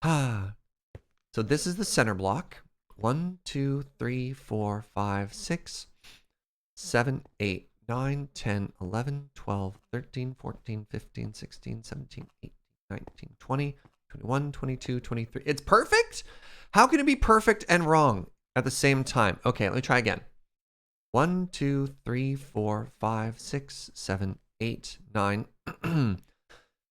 So this is the center block. 1, 2, 3, 4, 5, 6, 7, 8, 9, 10, 11, 12, 13, 14, 15, 16, 17, 18, 19, 20, 21, 22, 23. It's perfect? How can it be perfect and wrong at the same time? Okay, let me try again. 1, 2, 3, 4, 5, 6, 7, 8, 9,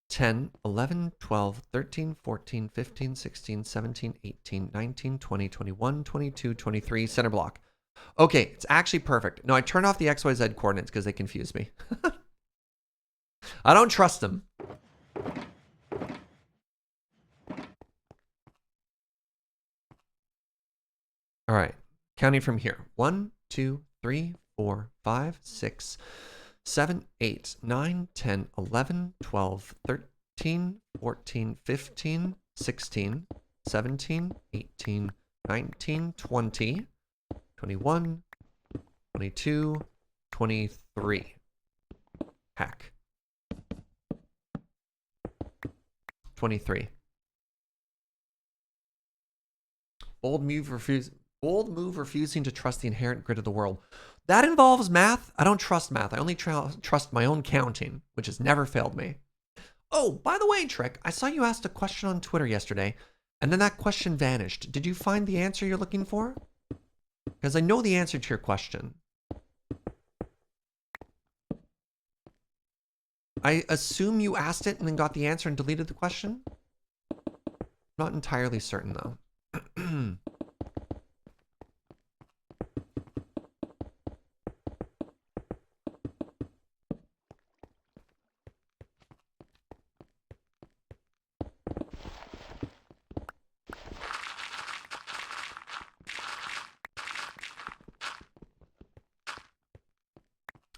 10, 11, 12, 13, 14, 15, 16, 17, 18, 19, 20, 21, 22, 23, center block. Okay, it's actually perfect. No, I turned off the XYZ coordinates because they confuse me. I don't trust them. All right, counting from here. 1, 2, 3, 4, 5, 6, 7, 8, 9, 10, 11, 12, 13, 14, 15, 16, 17, 18, 19, 20, 21, 22, 23. Heck. 23. Bold move refusing to trust the inherent grid of the world. That involves math. I don't trust math. I only trust my own counting, which has never failed me. Oh, by the way, Trick, I saw you asked a question on Twitter yesterday, and then that question vanished. Did you find the answer you're looking for? Because I know the answer to your question. I assume you asked it and then got the answer and deleted the question? Not entirely certain, though.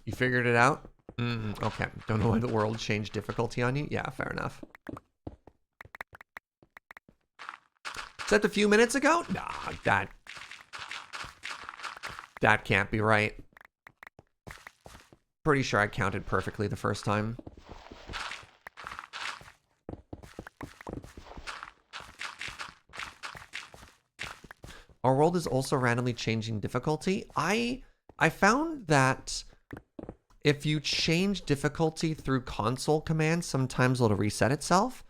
You figured it out? Okay. Don't know why the world changed difficulty on you? Yeah, fair enough. Except a few minutes ago? Nah, that can't be right. Pretty sure I counted perfectly the first time. Our world is also randomly changing difficulty. I found that if you change difficulty through console commands, sometimes it'll reset itself.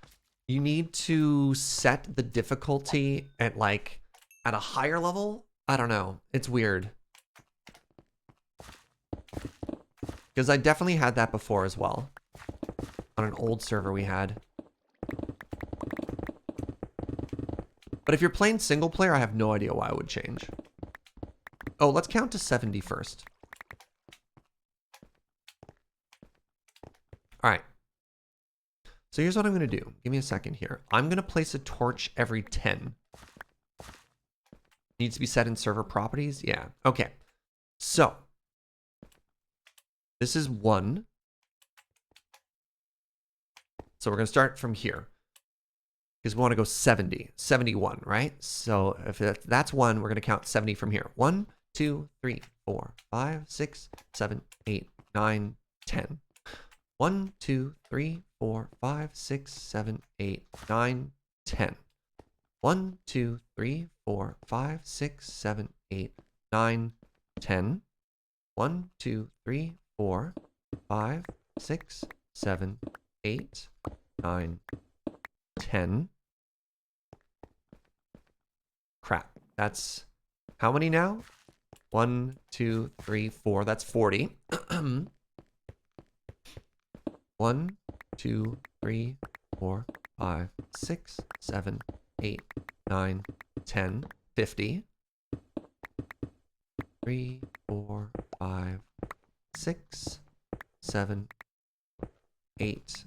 You need to set the difficulty at at a higher level. I don't know. It's weird. Because I definitely had that before as well. On an old server we had. But if you're playing single player, I have no idea why it would change. Oh, let's count to 70 first. All right. So here's what I'm going to do. Give me a second here. I'm going to place a torch every 10. Needs to be set in server properties? Yeah. Okay. So this is 1. So we're going to start from here. Because we want to go 70. 71, right? So if that's 1, we're going to count 70 from here. 1, 2, 3, 4, 5, 6, 7, 8, 9, 10. 1, 2, 3, 4, 5, 6, 7, 8, 9, 10. 1, 2, 3, 4, 5, 6, 7, 8, 9, 10. 1, 2, 3, 4, 5, 6, 7, 8, 9, 10. Crap. That's how many now? 1, 2, 3, 4. That's 40. 1, 2, 3, 4, 5, 6, 7, 8, 9, 10, 50. 3, 4, 5, 6, 7, 8,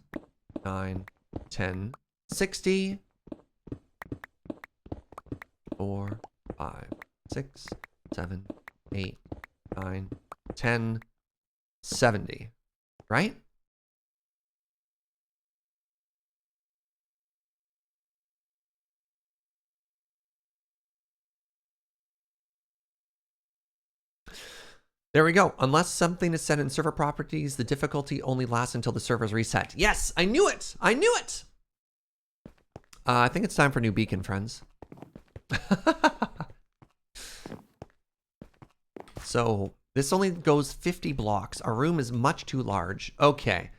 9, 10, 60. 4, 5, 6, 7, 8, 9, 10, 70, right? There we go. Unless something is set in server properties, the difficulty only lasts until the server is reset. Yes, I knew it. I knew it. I think it's time for a new beacon, friends. So this only goes 50 blocks. Our room is much too large. Okay.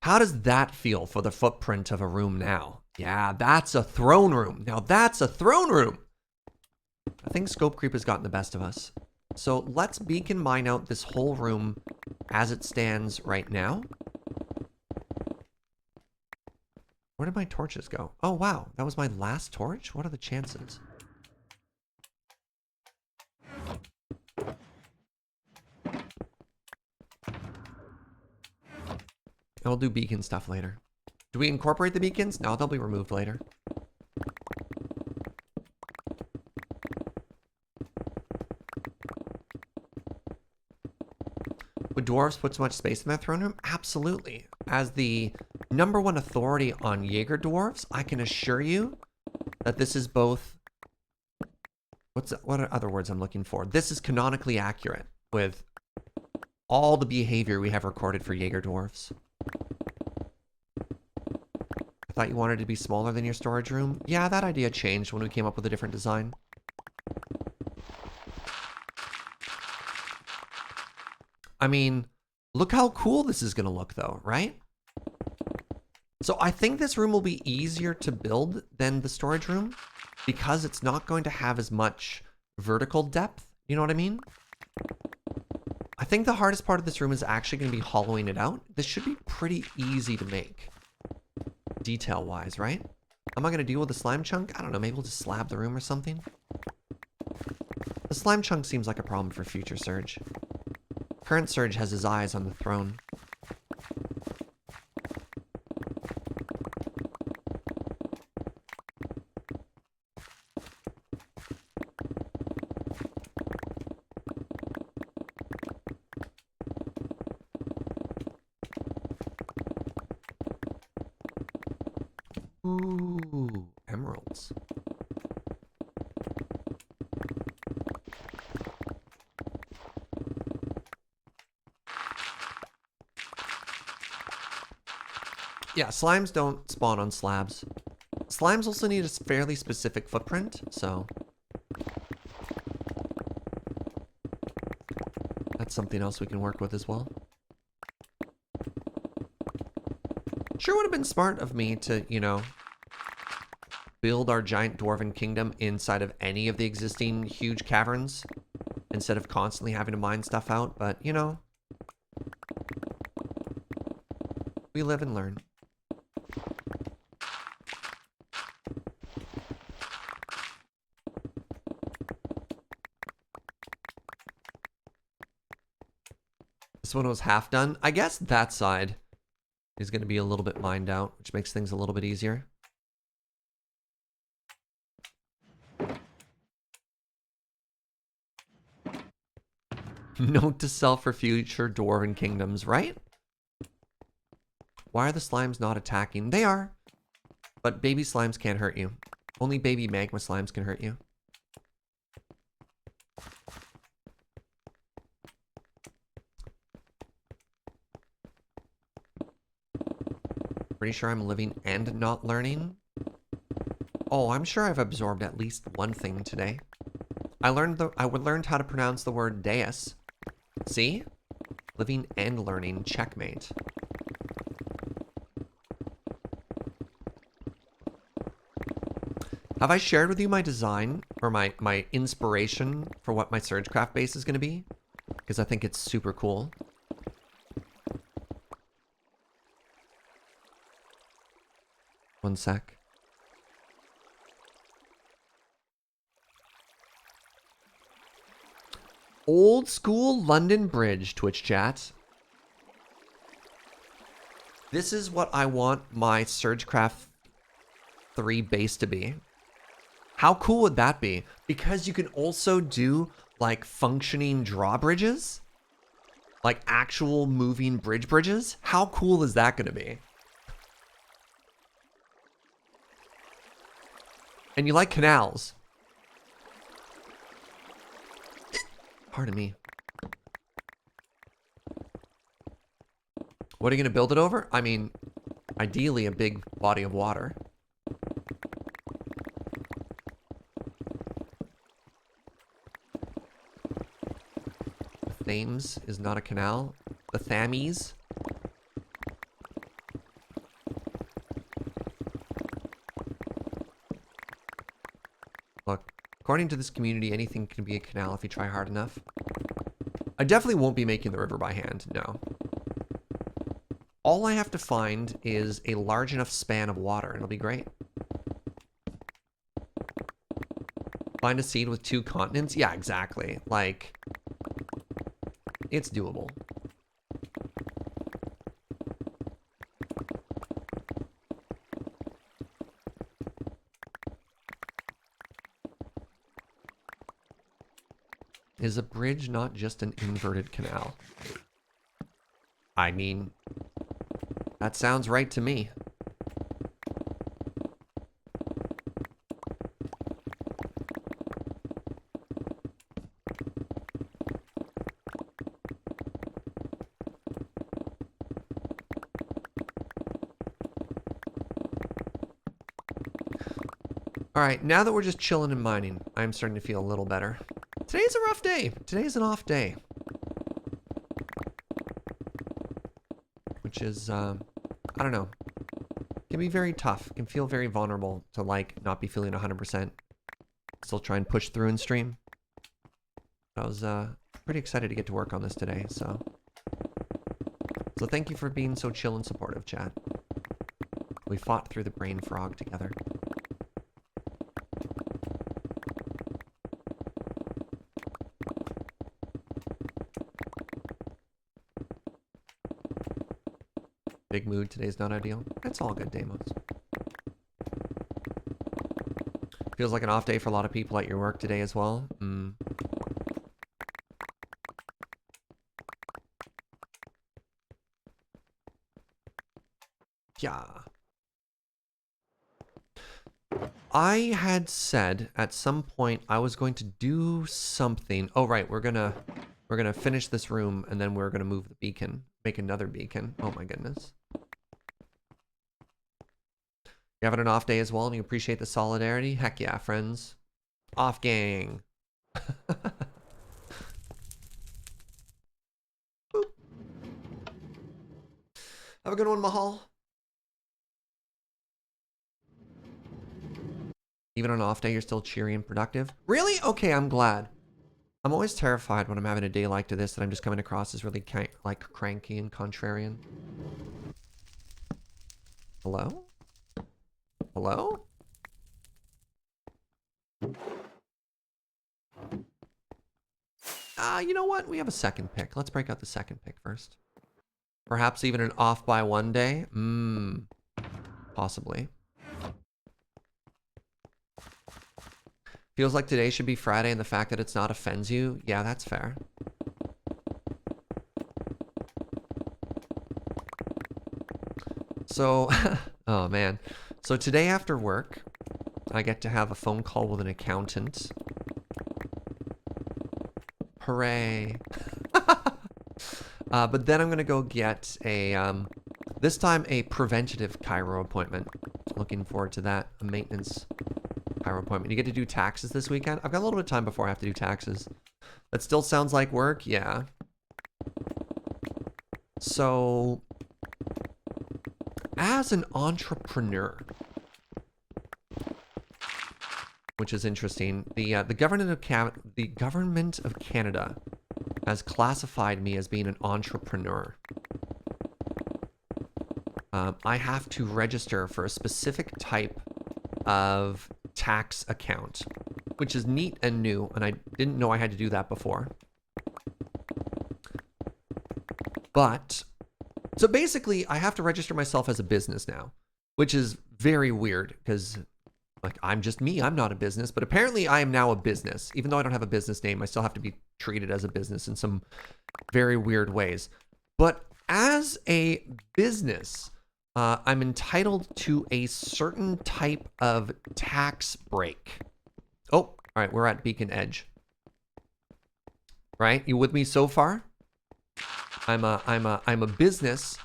How does that feel for the footprint of a room now? Yeah, that's a throne room. Now that's a throne room. I think scope creep has gotten the best of us. So let's beacon mine out this whole room as it stands right now. Where did my torches go? Oh, wow. That was my last torch? What are the chances? I'll do beacon stuff later. Do we incorporate the beacons? No, they'll be removed later. Would dwarves put so much space in their throne room? Absolutely. As the #1 authority on Jaeger dwarves, I can assure you that this is both... What are other words I'm looking for? This is canonically accurate with all the behavior we have recorded for Jaeger dwarves. I thought you wanted it to be smaller than your storage room. Yeah, that idea changed when we came up with a different design. I mean, look how cool this is going to look though, right? So I think this room will be easier to build than the storage room because it's not going to have as much vertical depth. You know what I mean? I think the hardest part of this room is actually going to be hollowing it out. This should be pretty easy to make. Detail-wise, right? Am I going to deal with the slime chunk? I don't know, maybe we'll just slab the room or something. The slime chunk seems like a problem for future Serge. Current Serge has his eyes on the throne. Ooh, emeralds. Yeah, slimes don't spawn on slabs. Slimes also need a fairly specific footprint, so... that's something else we can work with as well. Sure would have been smart of me to, you know, build our giant dwarven kingdom inside of any of the existing huge caverns instead of constantly having to mine stuff out, but, you know, we live and learn. This one was half done. I guess that side is going to be a little bit mined out, which makes things a little bit easier. Note to self for future dwarven kingdoms, right? Why are the slimes not attacking? They are. But baby slimes can't hurt you. Only baby magma slimes can hurt you. Pretty sure I'm living and not learning. Oh, I'm sure I've absorbed at least one thing today. I learned how to pronounce the word deus. See? Living and learning. Checkmate. Have I shared with you my design or my inspiration for what my Sergecraft base is going to be? Because I think it's super cool. One sec. Old school London Bridge, Twitch chat. This is what I want my Sergecraft 3 base to be. How cool would that be? Because you can also do like functioning drawbridges, like actual moving bridges. How cool is that going to be? And you like canals. Pardon me. What are you going to build it over? I mean, ideally a big body of water. The Thames is not a canal. The Thames. Look, according to this community, anything can be a canal if you try hard enough. I definitely won't be making the river by hand, no. All I have to find is a large enough span of water, and it'll be great. Find a seed with 2 continents? Yeah, exactly. Like, it's doable. Is a bridge not just an inverted canal? I mean, that sounds right to me. All right, now that we're just chilling and mining, I'm starting to feel a little better. Today's a rough day. Today's an off day. Which is, I don't know. Can be very tough. Can feel very vulnerable to, like, not be feeling 100%. Still try and push through and stream. I was, pretty excited to get to work on this today, so. So thank you for being so chill and supportive, chat. We fought through the brain frog together. Big mood today's not ideal. That's all good, Damos. Feels like an off day for a lot of people at your work today as well. Yeah. I had said at some point I was going to do something. Oh, right. We're gonna finish this room and then we're gonna move the beacon. Make another beacon. Oh my goodness. You having an off day as well and you appreciate the solidarity? Heck yeah, friends. Off gang. Have a good one, Mahal. Even on an off day, you're still cheery and productive? Really? Okay, I'm glad. I'm always terrified when I'm having a day like this that I'm just coming across as really like cranky and contrarian. Hello? Hello? You know what? We have a second pick. Let's break out the second pick first. Perhaps even an off by 1 day? Possibly. Feels like today should be Friday and the fact that it's not offends you? Yeah, that's fair. So, oh man. So today after work, I get to have a phone call with an accountant. Hooray. But then I'm going to go get a, this time a preventative chiro appointment. Looking forward to that. A maintenance chiro appointment. You get to do taxes this weekend? I've got a little bit of time before I have to do taxes. That still sounds like work? Yeah. So, as an entrepreneur, which is interesting, the government of Canada has classified me as being an entrepreneur. I have to register for a specific type of tax account, which is neat and new, and I didn't know I had to do that before. But, so basically, I have to register myself as a business now, which is very weird, because Like, I'm just me. I'm not a business. But apparently I am now a business. Even though I don't have a business name, I still have to be treated as a business in some very weird ways. But as a business, I'm entitled to a certain type of tax break. Oh, all right. We're at Beacon Edge. Right? You with me so far? I'm a business,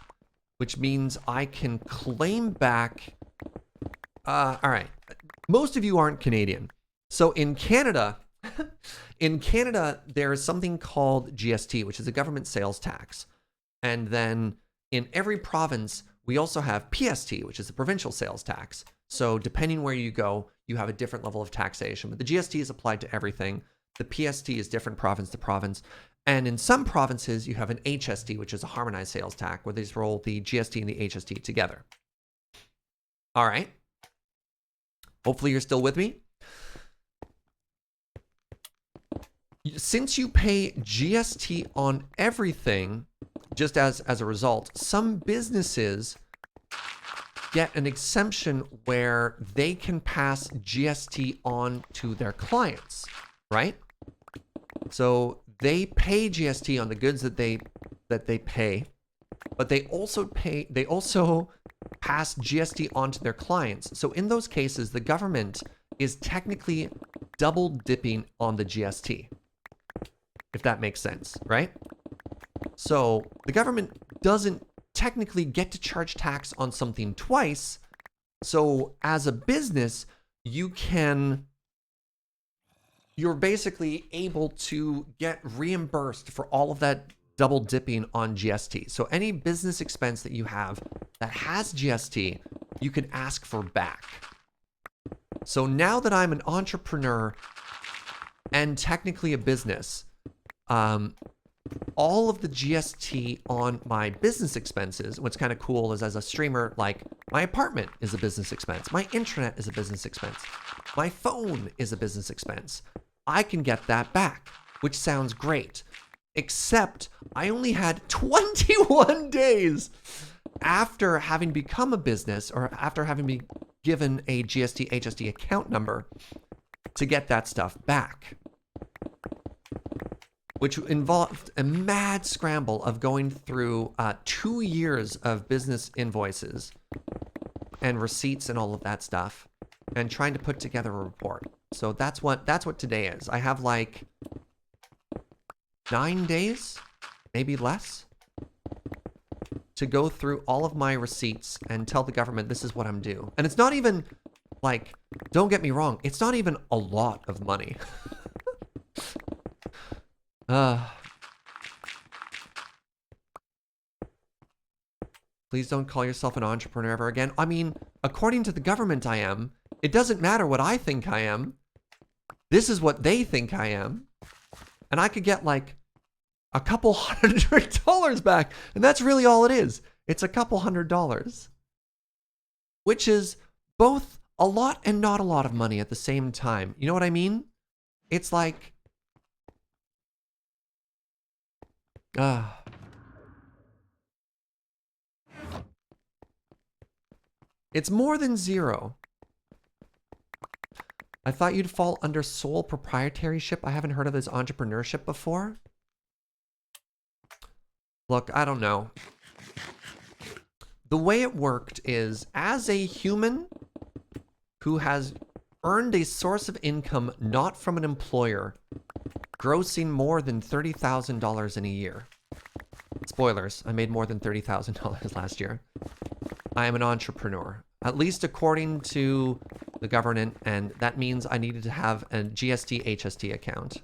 which means I can claim back. All right. Most of you aren't Canadian. So in Canada, there is something called GST, which is a government sales tax. And then in every province, we also have PST, which is the provincial sales tax. So depending where you go, you have a different level of taxation. But the GST is applied to everything. The PST is different province to province. And in some provinces, you have an HST, which is a harmonized sales tax, where they just roll the GST and the HST together. All right. Hopefully you're still with me. Since you pay GST on everything, just as a result, some businesses get an exemption where they can pass GST on to their clients, right? So they pay GST on the goods that they pay, but they also pass GST on to their clients. So in those cases, the government is technically double dipping on the GST, if that makes sense, right? So the government doesn't technically get to charge tax on something twice. So as a business, you're basically able to get reimbursed for all of that double dipping on GST. So any business expense that you have that has GST, you can ask for back. So now that I'm an entrepreneur and technically a business, all of the GST on my business expenses, what's kind of cool is as a streamer, like my apartment is a business expense. My internet is a business expense. My phone is a business expense. I can get that back, which sounds great. Except I only had 21 days after having become a business or after having been given a GST HST account number to get that stuff back, which involved a mad scramble of going through 2 years of business invoices and receipts and all of that stuff and trying to put together a report. So that's what today is. I have like 9 days, maybe less, to go through all of my receipts and tell the government this is what I'm due. And it's not even like, don't get me wrong, it's not even a lot of money. Please don't call yourself an entrepreneur ever again. I mean, according to the government, I am. It doesn't matter what I think I am. This is what they think I am. And I could get like a couple $100 back. And that's really all it is. It's a couple $100. Which is both a lot and not a lot of money at the same time. You know what I mean? It's like... It's more than zero. I thought you'd fall under sole proprietorship. I haven't heard of this entrepreneurship before. Look, I don't know. The way it worked is, as a human who has earned a source of income not from an employer, grossing more than $30,000 in a year. Spoilers, I made more than $30,000 last year. I am an entrepreneur, at least according to the government, and that means I needed to have a GST HST account.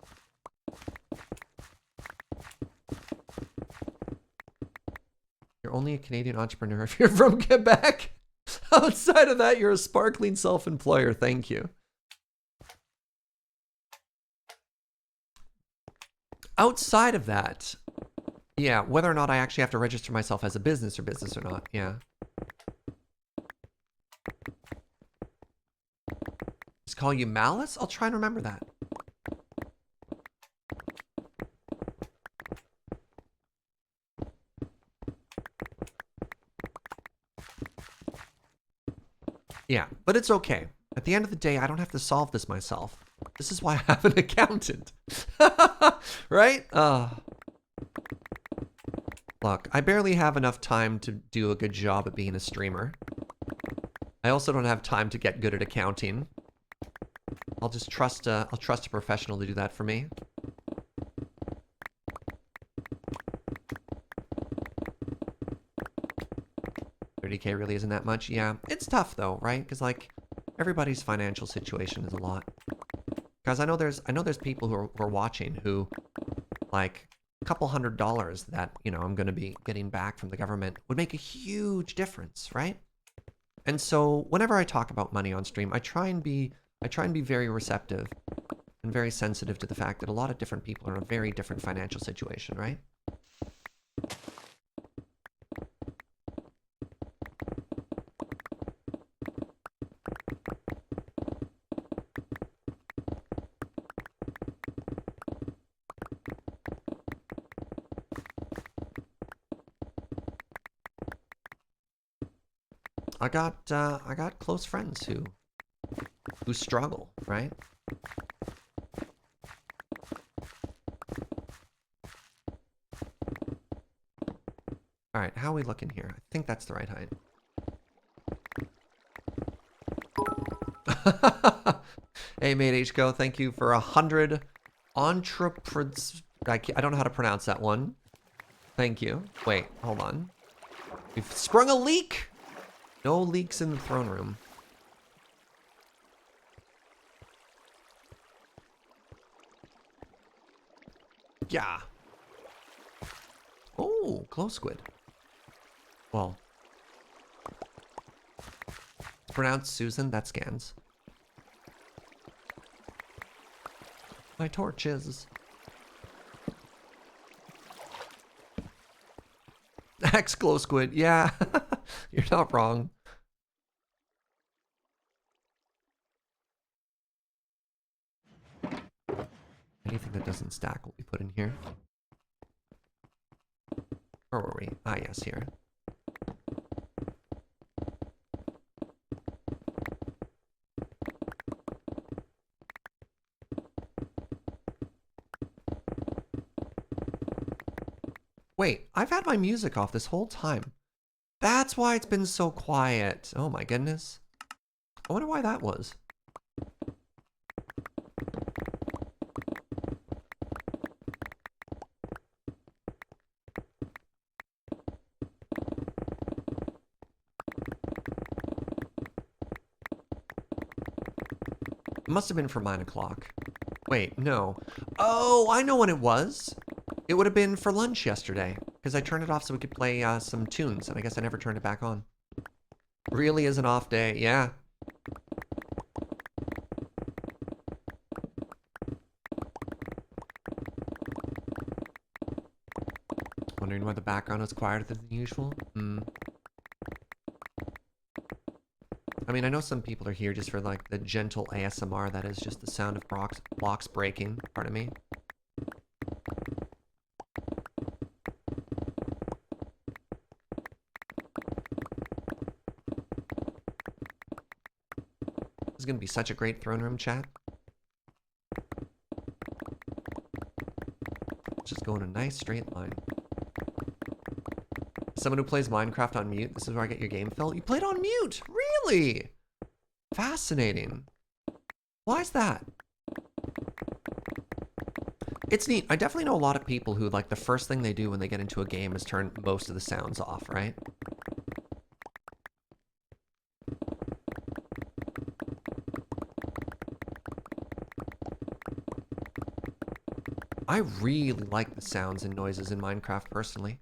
You're only a Canadian entrepreneur if you're from Quebec. Outside of that, you're a sparkling self-employer. Thank you. Outside of that, yeah, whether or not I actually have to register myself as a business or not, yeah. Just call you Malice? I'll try and remember that. Yeah, but it's okay. At the end of the day, I don't have to solve this myself. This is why I have an accountant. Right? Look, I barely have enough time to do a good job at being a streamer. I also don't have time to get good at accounting. I'll just trust a professional to do that for me. $30K really isn't that much. Yeah, it's tough though, right? Because like everybody's financial situation is a lot. Guys, I know there's people who are watching who like a couple $100 that, you know, I'm going to be getting back from the government would make a huge difference, right? And so whenever I talk about money on stream, I try and be very receptive and very sensitive to the fact that a lot of different people are in a very different financial situation, right? I got close friends who struggle, right? All right, how are we looking here? I think that's the right height. Hey, mate, HGO, thank you for 100 entrepreneurs. I don't know how to pronounce that one. Thank you. Wait, hold on. We've sprung a leak. No leaks in the throne room. Yeah. Oh, close squid. Well, it's pronounced Susan. That scans. My torches. X glow squid. Yeah, you're not wrong. Anything that doesn't stack will be put in here. Where were we? Ah, yes, here. Wait, I've had my music off this whole time. That's why it's been so quiet. Oh my goodness. I wonder why that was. It must have been for 9 o'clock. Wait, no. Oh, I know when it was. It would have been for lunch yesterday, because I turned it off so we could play some tunes, and I guess I never turned it back on. Really is an off day, yeah. Wondering why the background was quieter than usual? I mean, I know some people are here just for like the gentle ASMR that is just the sound of blocks breaking. Pardon me. This is going to be such a great throne room chat. Just go in a nice straight line. Someone who plays Minecraft on mute. This is where I get your game fill. You played on mute? Really? Fascinating. Why is that? It's neat. I definitely know a lot of people who, like, the first thing they do when they get into a game is turn most of the sounds off, right? I really like the sounds and noises in Minecraft, personally.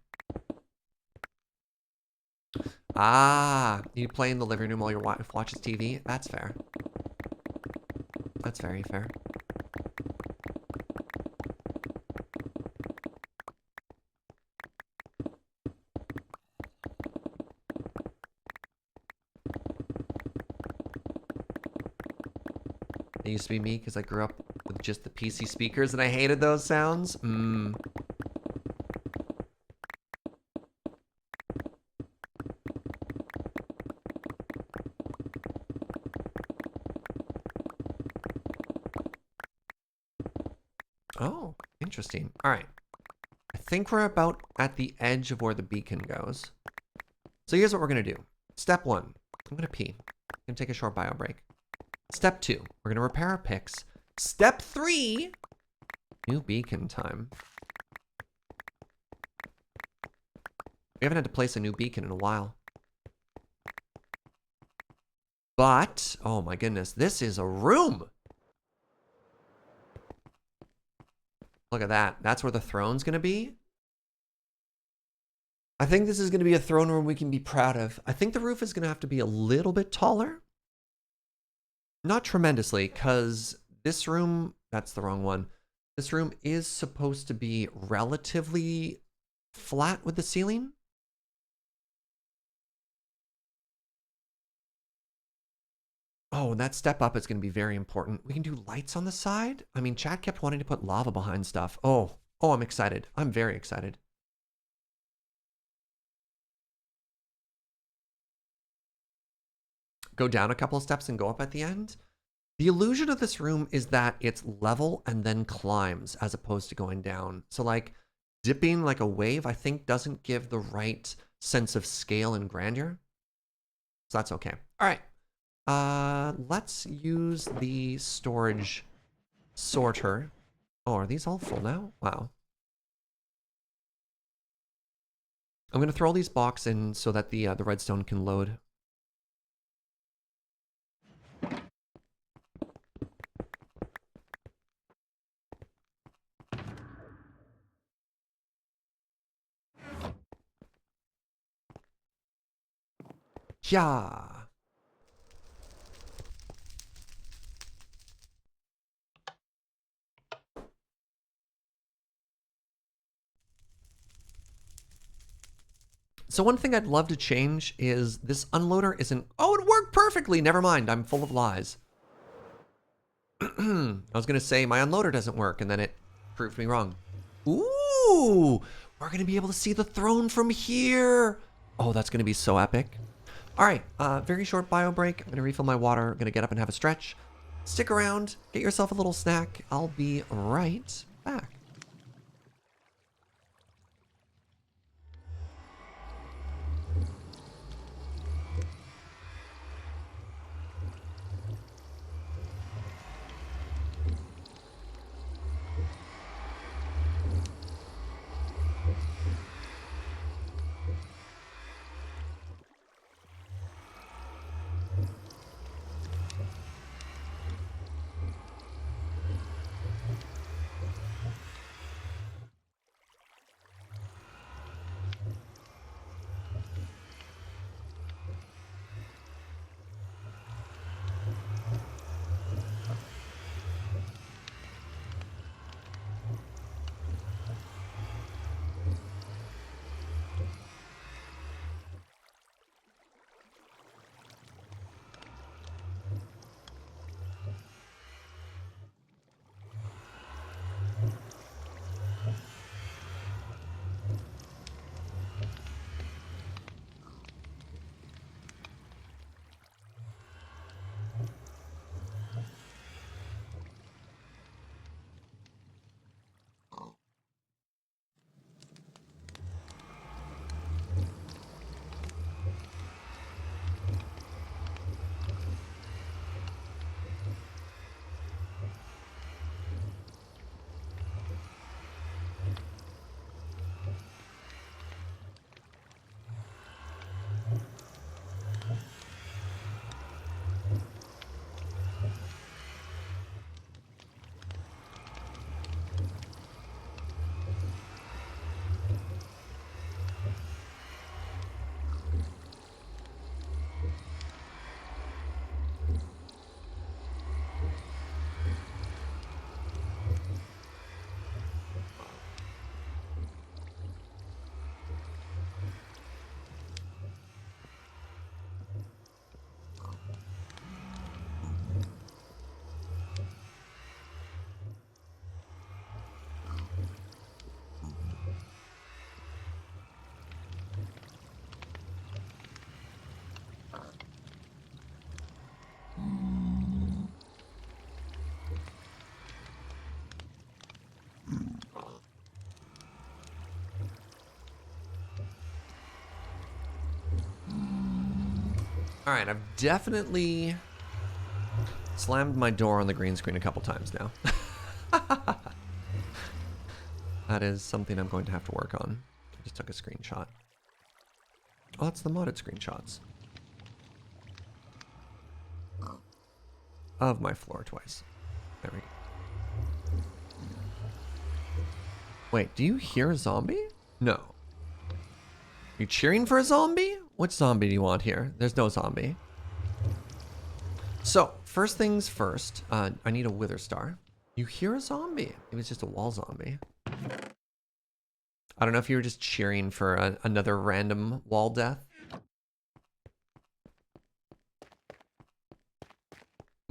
Ah, you play in the living room while your wife watches TV? That's fair. That's very fair. It used to be me because I grew up with just the PC speakers and I hated those sounds. Oh, interesting. All right. I think we're about at the edge of where the beacon goes. So here's what we're going to do. Step 1, I'm going to pee. I'm going to take a short bio break. Step 2, we're going to repair our picks. Step 3, new beacon time. We haven't had to place a new beacon in a while. But, oh my goodness, this is a room. Look at that. That's where the throne's going to be. I think this is going to be a throne room we can be proud of. I think the roof is going to have to be a little bit taller. Not tremendously, because this room, that's the wrong one. This room is supposed to be relatively flat with the ceiling. Oh, that step up is going to be very important. We can do lights on the side. I mean, Chad kept wanting to put lava behind stuff. Oh, I'm excited. I'm very excited. Go down a couple of steps and go up at the end. The illusion of this room is that it's level and then climbs as opposed to going down. So like dipping like a wave, I think doesn't give the right sense of scale and grandeur. So that's okay. All right. Let's use the storage sorter. Oh, are these all full now? Wow. I'm going to throw all these blocks in so that the redstone can load. Yeah. So one thing I'd love to change is this unloader isn't... Oh, it worked perfectly. Never mind. I'm full of lies. I was going to say my unloader doesn't work, and then it proved me wrong. Ooh, we're going to be able to see the throne from here. Oh, that's going to be so epic. All right, very short bio break. I'm going to refill my water. I'm going to get up and have a stretch. Stick around. Get yourself a little snack. I'll be right back. All right, I've definitely slammed my door on the green screen a couple times now. That is something I'm going to have to work on. I just took a screenshot. Oh, that's the modded screenshots. Of my floor twice. There we go. Wait, do you hear a zombie? No. You cheering for a zombie? Which zombie do you want here? There's no zombie. So, first things first, I need a wither star. You hear a zombie. It was just a wall zombie. I don't know if you were just cheering for another random wall death. Am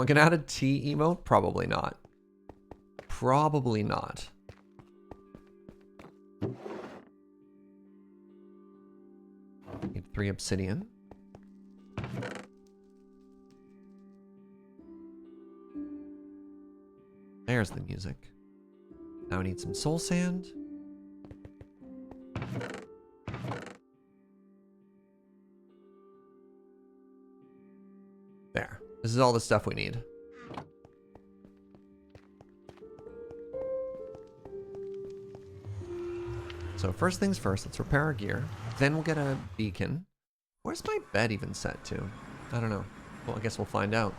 I gonna add a T emote? Probably not. Probably not. Need 3 obsidian. There's the music. Now I need some soul sand. There. This is all the stuff we need. So first things first, let's repair our gear. Then we'll get a beacon. Where's my bed even set to? I don't know. Well, I guess we'll find out.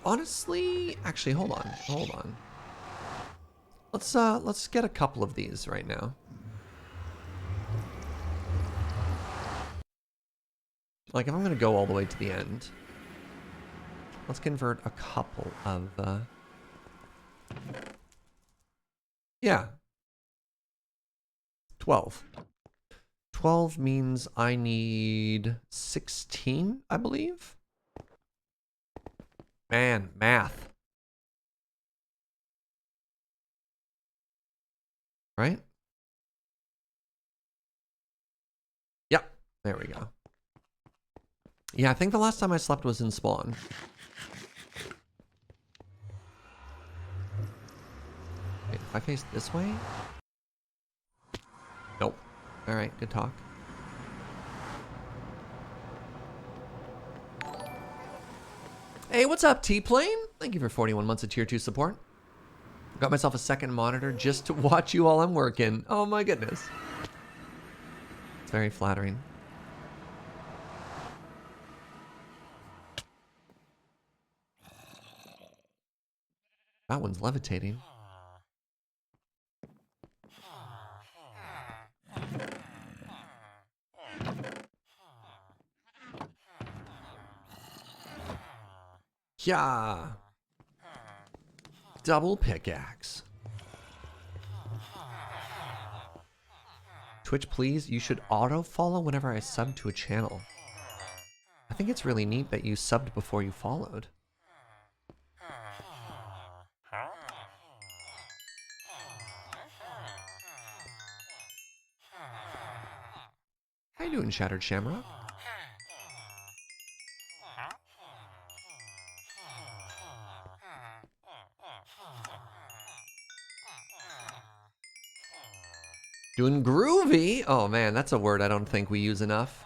Honestly, actually, hold on. Let's get a couple of these right now. Like, if I'm gonna go all the way to the end, let's convert a couple of, yeah. 12. 12 means I need 16, I believe. Man, math. Right? Yep, there we go. Yeah, I think the last time I slept was in spawn. Wait, if I face this way? Nope. Alright, good talk. Hey, what's up, T-Plane? Thank you for 41 months of tier 2 support. Got myself a second monitor just to watch you while I'm working. Oh my goodness. It's very flattering. That one's levitating. Yeah. Double pickaxe. Twitch, please, you should auto-follow whenever I sub to a channel. I think it's really neat that you subbed before you followed. How you doing, Shattered Shamrock? Doing groovy? Oh man, that's a word I don't think we use enough.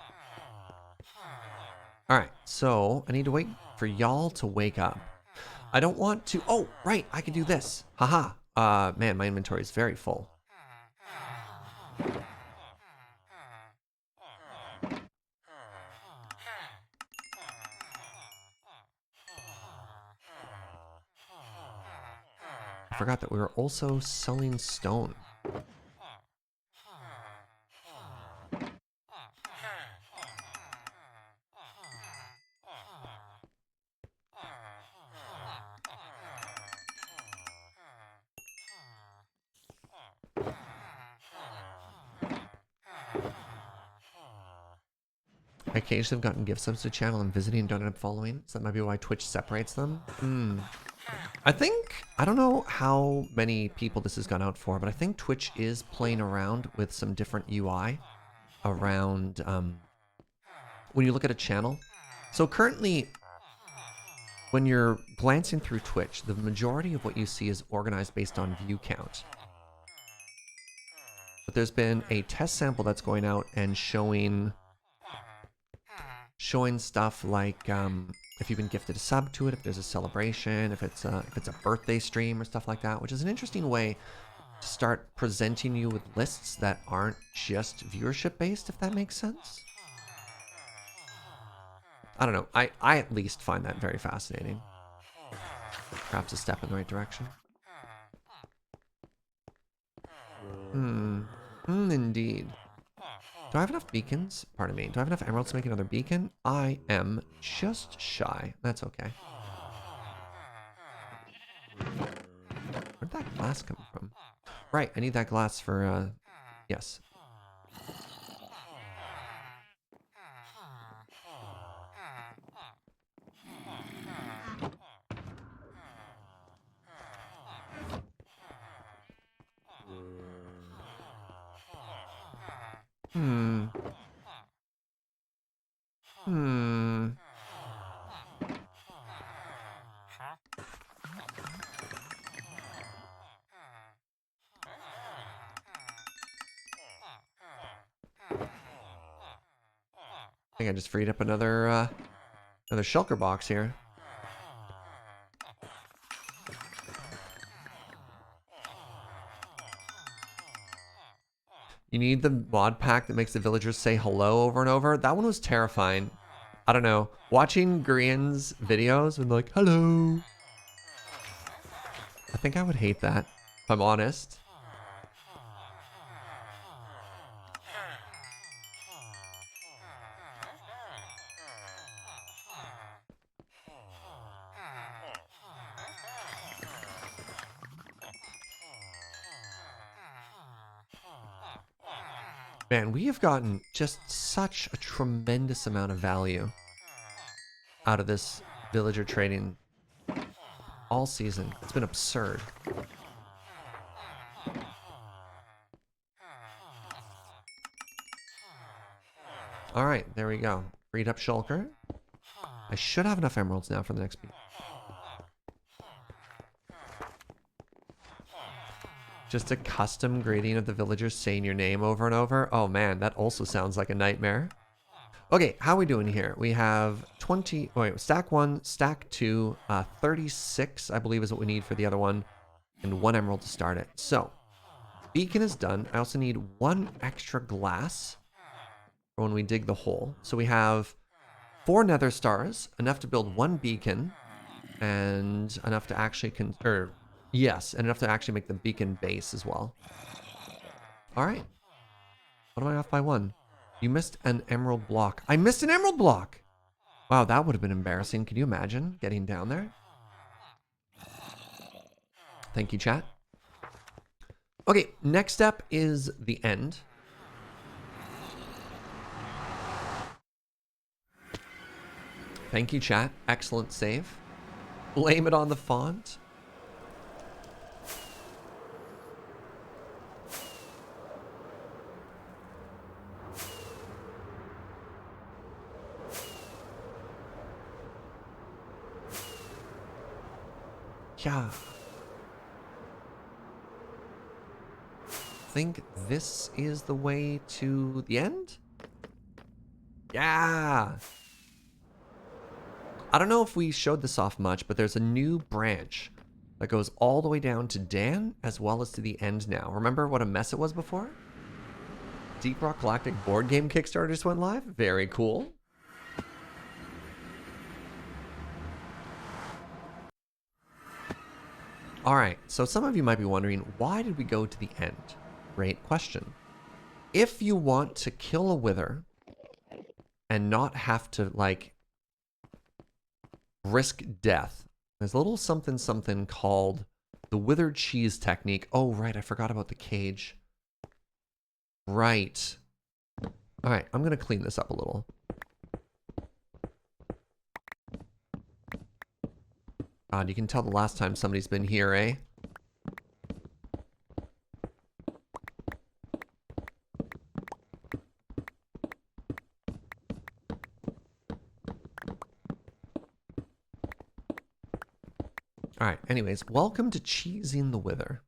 Alright, so I need to wait for y'all to wake up. I don't want to... Oh, right, I can do this. Haha. Man, my inventory is very full. I forgot that we were also selling stone. I occasionally have gotten gift subs to channel and visiting and don't end up following, so that might be why Twitch separates them. I think, I don't know how many people this has gone out for, but I think Twitch is playing around with some different UI around when you look at a channel. So currently, when you're glancing through Twitch, the majority of what you see is organized based on view count. But there's been a test sample that's going out and showing stuff like if you've been gifted a sub to it, if there's a celebration, if it's a birthday stream or stuff like that, which is an interesting way to start presenting you with lists that aren't just viewership based, if that makes sense. I don't know. I at least find that very fascinating. Perhaps a step in the right direction. Indeed. Do I have enough beacons? Pardon me. Do I have enough emeralds to make another beacon? I am just shy. That's okay. Where'd that glass come from? Right, I need that glass for, yes. I think I just freed up another shulker box here. You need the mod pack that makes the villagers say hello over and over. That one was terrifying. I don't know. Watching Grian's videos and like, hello. I think I would hate that, if I'm honest. Man, we have gotten just such a tremendous amount of value out of this villager trading all season. It's been absurd. All right, there we go. Freed up shulker. I should have enough emeralds now for the next beat. Just a custom greeting of the villagers saying your name over and over. Oh man, that also sounds like a nightmare. Okay, how are we doing here? We have 20, wait, stack 1, stack 2, 36, I believe is what we need for the other one, and 1 emerald to start it. So, beacon is done. I also need 1 extra glass for when we dig the hole. So we have 4 nether stars, enough to build 1 beacon, and enough to actually, yes, and enough to actually make the beacon base as well. All right. What am I off by 1? You missed an emerald block. I missed an emerald block! Wow, that would have been embarrassing. Can you imagine getting down there? Thank you, chat. Okay, next step is the end. Thank you, chat. Excellent save. Blame it on the font. Yeah. Think this is the way to the end? Yeah. I don't know if we showed this off much, but there's a new branch that goes all the way down to Dan as well as to the end now. Remember what a mess it was before? Deep Rock Galactic board game Kickstarter just went live. Very cool. All right, so some of you might be wondering, why did we go to the end? Great question. If you want to kill a wither and not have to, like, risk death, there's a little something something called the withered cheese technique. Oh, right, I forgot about the cage. Right. All right, I'm going to clean this up a little. God, you can tell the last time somebody's been here, eh? Alright, anyways, welcome to Cheesing the Wither.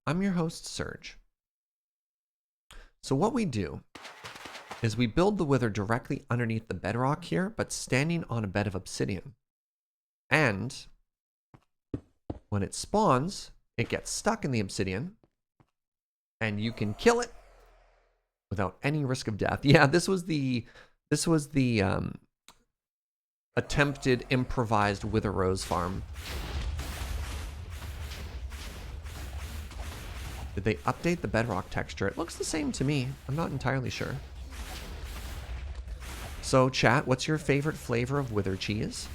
I'm your host, Serge. So what we do is we build the wither directly underneath the bedrock here, but standing on a bed of obsidian. And when it spawns, it gets stuck in the obsidian, and you can kill it without any risk of death. Yeah, this was the attempted improvised Wither Rose farm. Did they update the bedrock texture? It looks the same to me. I'm not entirely sure. So chat, what's your favorite flavor of wither cheese?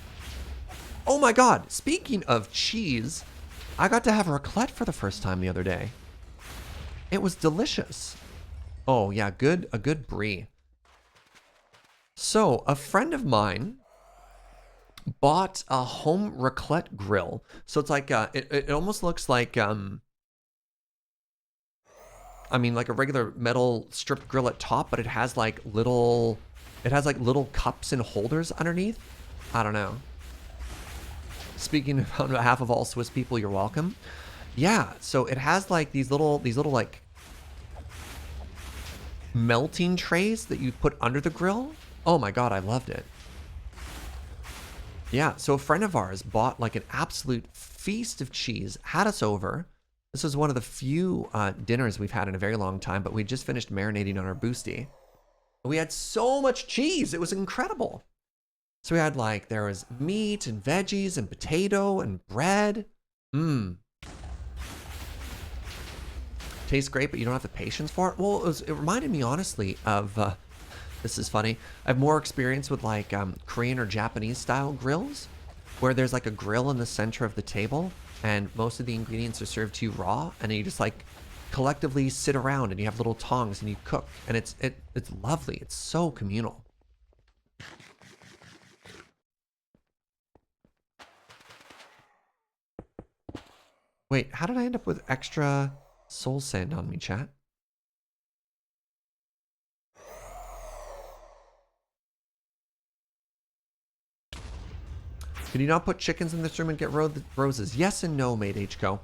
Oh my god, speaking of cheese, I got to have raclette for the first time the other day. It was delicious. Oh yeah, a good brie. So a friend of mine bought a home raclette grill. So it's like it almost looks like I mean like a regular metal stripped grill at top, but it has like little cups and holders underneath. I don't know. Speaking on behalf of all Swiss people, you're welcome. Yeah, so it has like these little like melting trays that you put under the grill. Oh my god, I loved it. Yeah, so a friend of ours bought like an absolute feast of cheese, had us over. This was one of the few dinners we've had in a very long time, but we just finished marinating on our boosty. We had so much cheese, it was incredible. So we had like, there was meat and veggies and potato and bread. Mmm. Tastes great, but you don't have the patience for it. Well, it reminded me honestly of, this is funny. I have more experience with like Korean or Japanese style grills, where there's like a grill in the center of the table and most of the ingredients are served to you raw, and then you just like collectively sit around and you have little tongs and you cook, and it's lovely. It's so communal. Wait, how did I end up with extra soul sand on me, chat? Can you not put chickens in this room and get roses? Yes and no, Made HCO.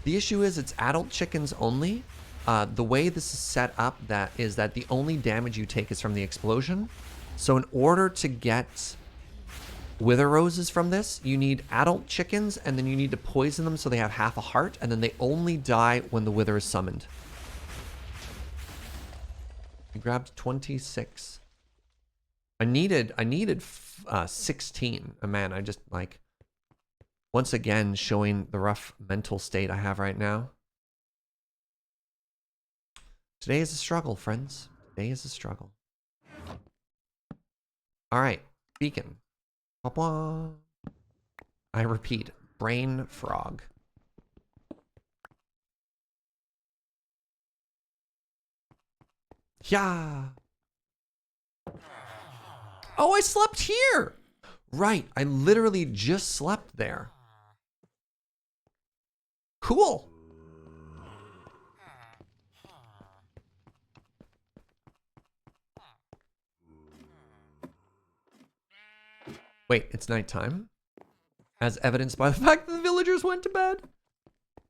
The issue is it's adult chickens only. The way this is set up is that the only damage you take is from the explosion. So in order to get wither roses from this, you need adult chickens, and then you need to poison them so they have half a heart, and then they only die when the wither is summoned. You grabbed 26. I needed 16. Oh, man, I just like once again showing the rough mental state I have right now. Today is a struggle, friends. Today is a struggle. All right, beacon. I repeat, brain frog. Yeah. Oh, I slept here. Right, I literally just slept there. Cool. Wait, it's nighttime? As evidenced by the fact that the villagers went to bed?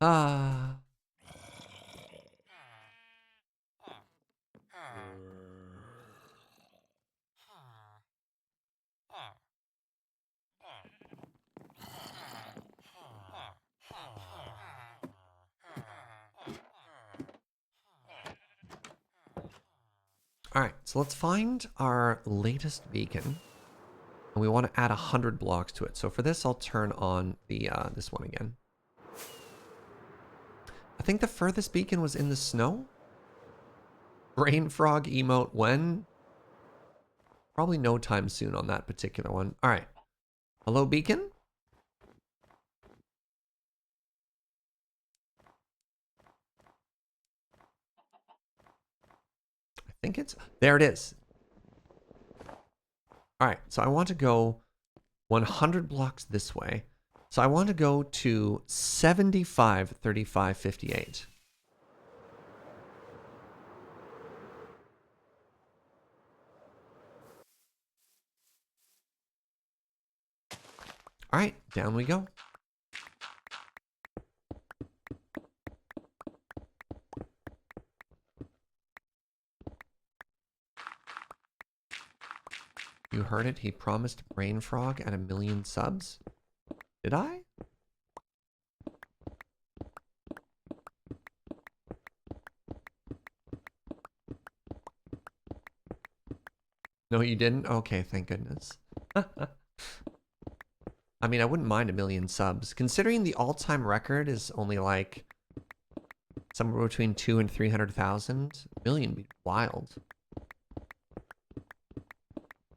Ah. All right, so let's find our latest beacon. And we want to add 100 blocks to it. So for this, I'll turn on the this one again. I think the furthest beacon was in the snow. Brain frog emote when? Probably no time soon on that particular one. All right. Hello, beacon? I think it's... There it is. All right, so I want to go 100 blocks this way. So I want to go to 75, 35, 58. All right, down we go. You heard it. He promised Brain Frog at 1,000,000 subs. Did I? No, you didn't? Okay, thank goodness. I mean, I wouldn't mind 1,000,000 subs. Considering the all-time record is only like somewhere between 200 and 300,000, 1,000,000 would be wild.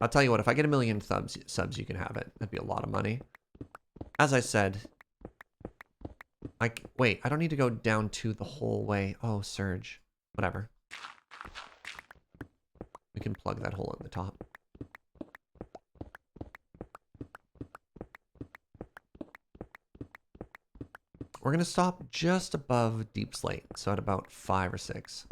I'll tell you what, if I get 1,000,000 subs, you can have it. That'd be a lot of money. As I said, wait, I don't need to go down to the whole way. Oh, Serge. Whatever. We can plug that hole at the top. We're going to stop just above deep slate, so at about 5 or 6.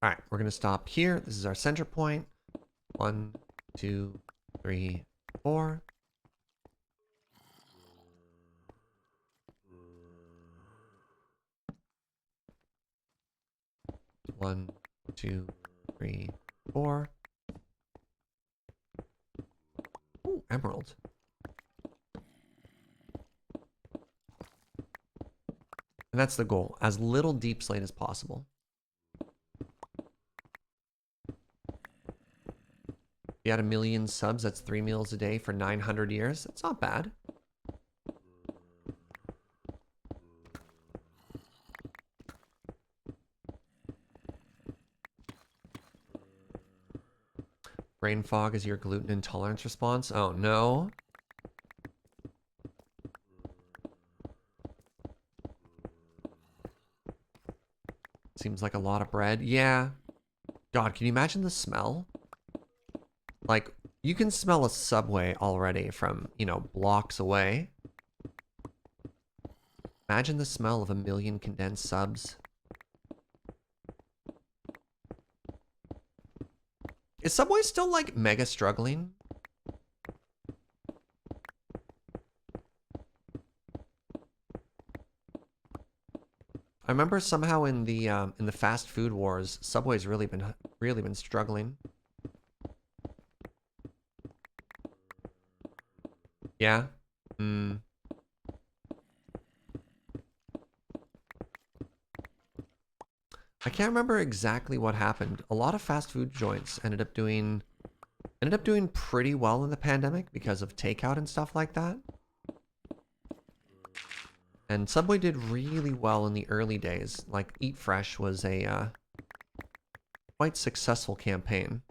All right, we're going to stop here. This is our center point. 1, 2, 3, 4. One, 2, 3, 4. Ooh, emerald. And that's the goal. As little deep slate as possible. You had 1,000,000 subs, that's 3 meals a day for 900 years. That's not bad. Brain fog is your gluten intolerance response? Oh, no. Seems like a lot of bread. Yeah. God, can you imagine the smell? Like, you can smell a Subway already from, you know, blocks away. Imagine the smell of 1,000,000 condensed subs. Is Subway still, like, mega struggling? I remember somehow in the fast food wars, Subway's really been struggling. Yeah. I can't remember exactly what happened. A lot of fast food joints ended up doing pretty well in the pandemic because of takeout and stuff like that. And Subway did really well in the early days. Like, Eat Fresh was a quite successful campaign.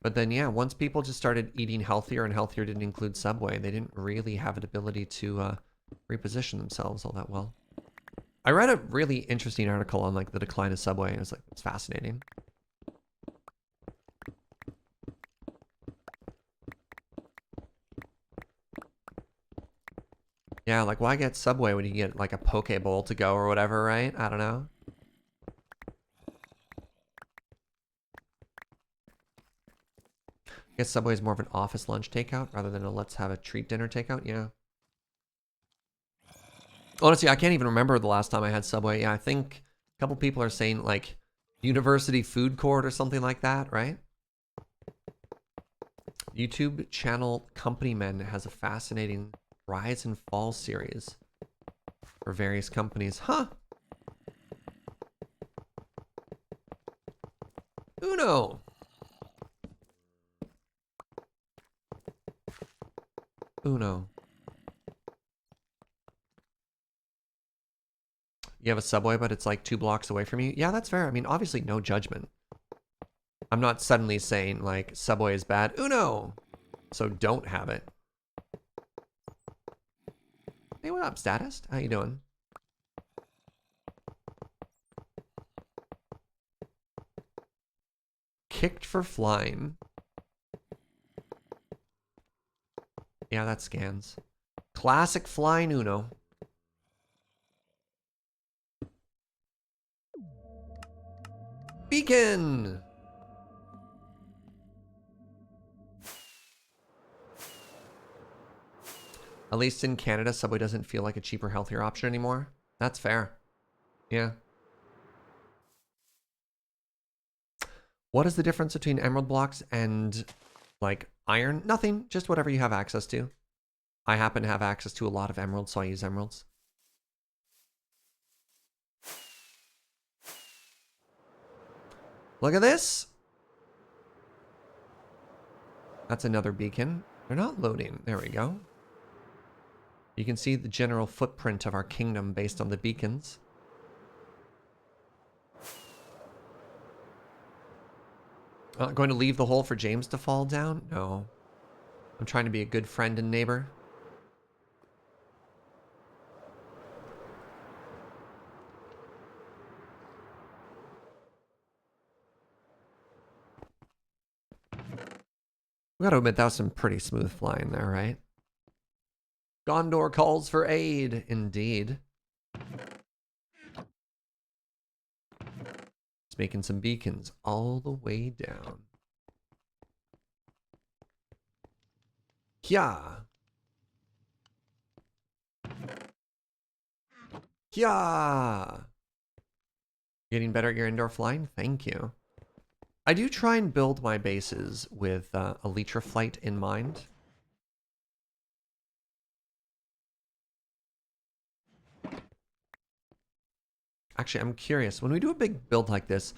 But then, yeah, once people just started eating healthier and healthier didn't include Subway, they didn't really have an ability to reposition themselves all that well. I read a really interesting article on, like, the decline of Subway. It was, like, it's fascinating. Yeah, like, why get Subway when you can get, like, a poke bowl to go or whatever, right? I don't know. I guess Subway is more of an office lunch takeout rather than a let's have a treat dinner takeout. Yeah. Honestly, I can't even remember the last time I had Subway. Yeah, I think a couple people are saying, like, University Food Court or something like that, right? YouTube channel Company Men has a fascinating rise and fall series for various companies. Huh. Uno. Uno. You have a Subway, but it's like 2 blocks away from you. Yeah, that's fair. I mean, obviously no judgment. I'm not suddenly saying, like, Subway is bad. Uno! So don't have it. Hey, what up, Statist? How you doing? Kicked for flying. Yeah, that scans. Classic flying Uno. Beacon! At least in Canada, Subway doesn't feel like a cheaper, healthier option anymore. That's fair. Yeah. What is the difference between emerald blocks and, like, iron? Nothing. Just whatever you have access to. I happen to have access to a lot of emeralds, so I use emeralds. Look at this. That's another beacon. They're not loading. There we go. You can see the general footprint of our kingdom based on the beacons. Going to leave the hole for James to fall down? No. I'm trying to be a good friend and neighbor. We gotta admit, that was some pretty smooth flying there, right? Gondor calls for aid, indeed. It's making some beacons all the way down. Yeah. Yeah. Getting better at your indoor flying? Thank you. I do try and build my bases with elytra flight in mind. Actually, I'm curious. When we do a big build like this,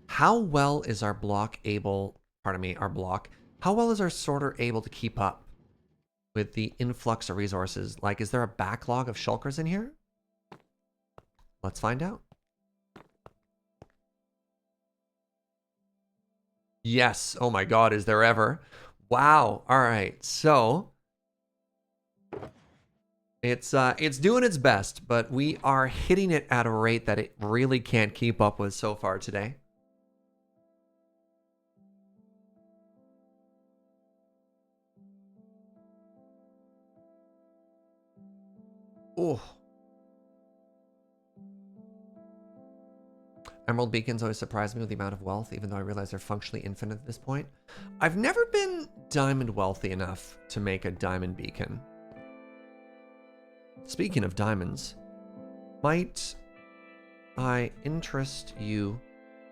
how well is our block able, pardon me, our block, how well is our sorter able to keep up with the influx of resources? Like, is there a backlog of shulkers in here? Let's find out. Yes. Oh my God, is there ever? Wow. All right. So it's doing its best, but we are hitting it at a rate that it really can't keep up with so far today. Oh. Emerald beacons always surprise me with the amount of wealth, even though I realize they're functionally infinite at this point. I've never been diamond wealthy enough to make a diamond beacon. Speaking of diamonds, might I interest you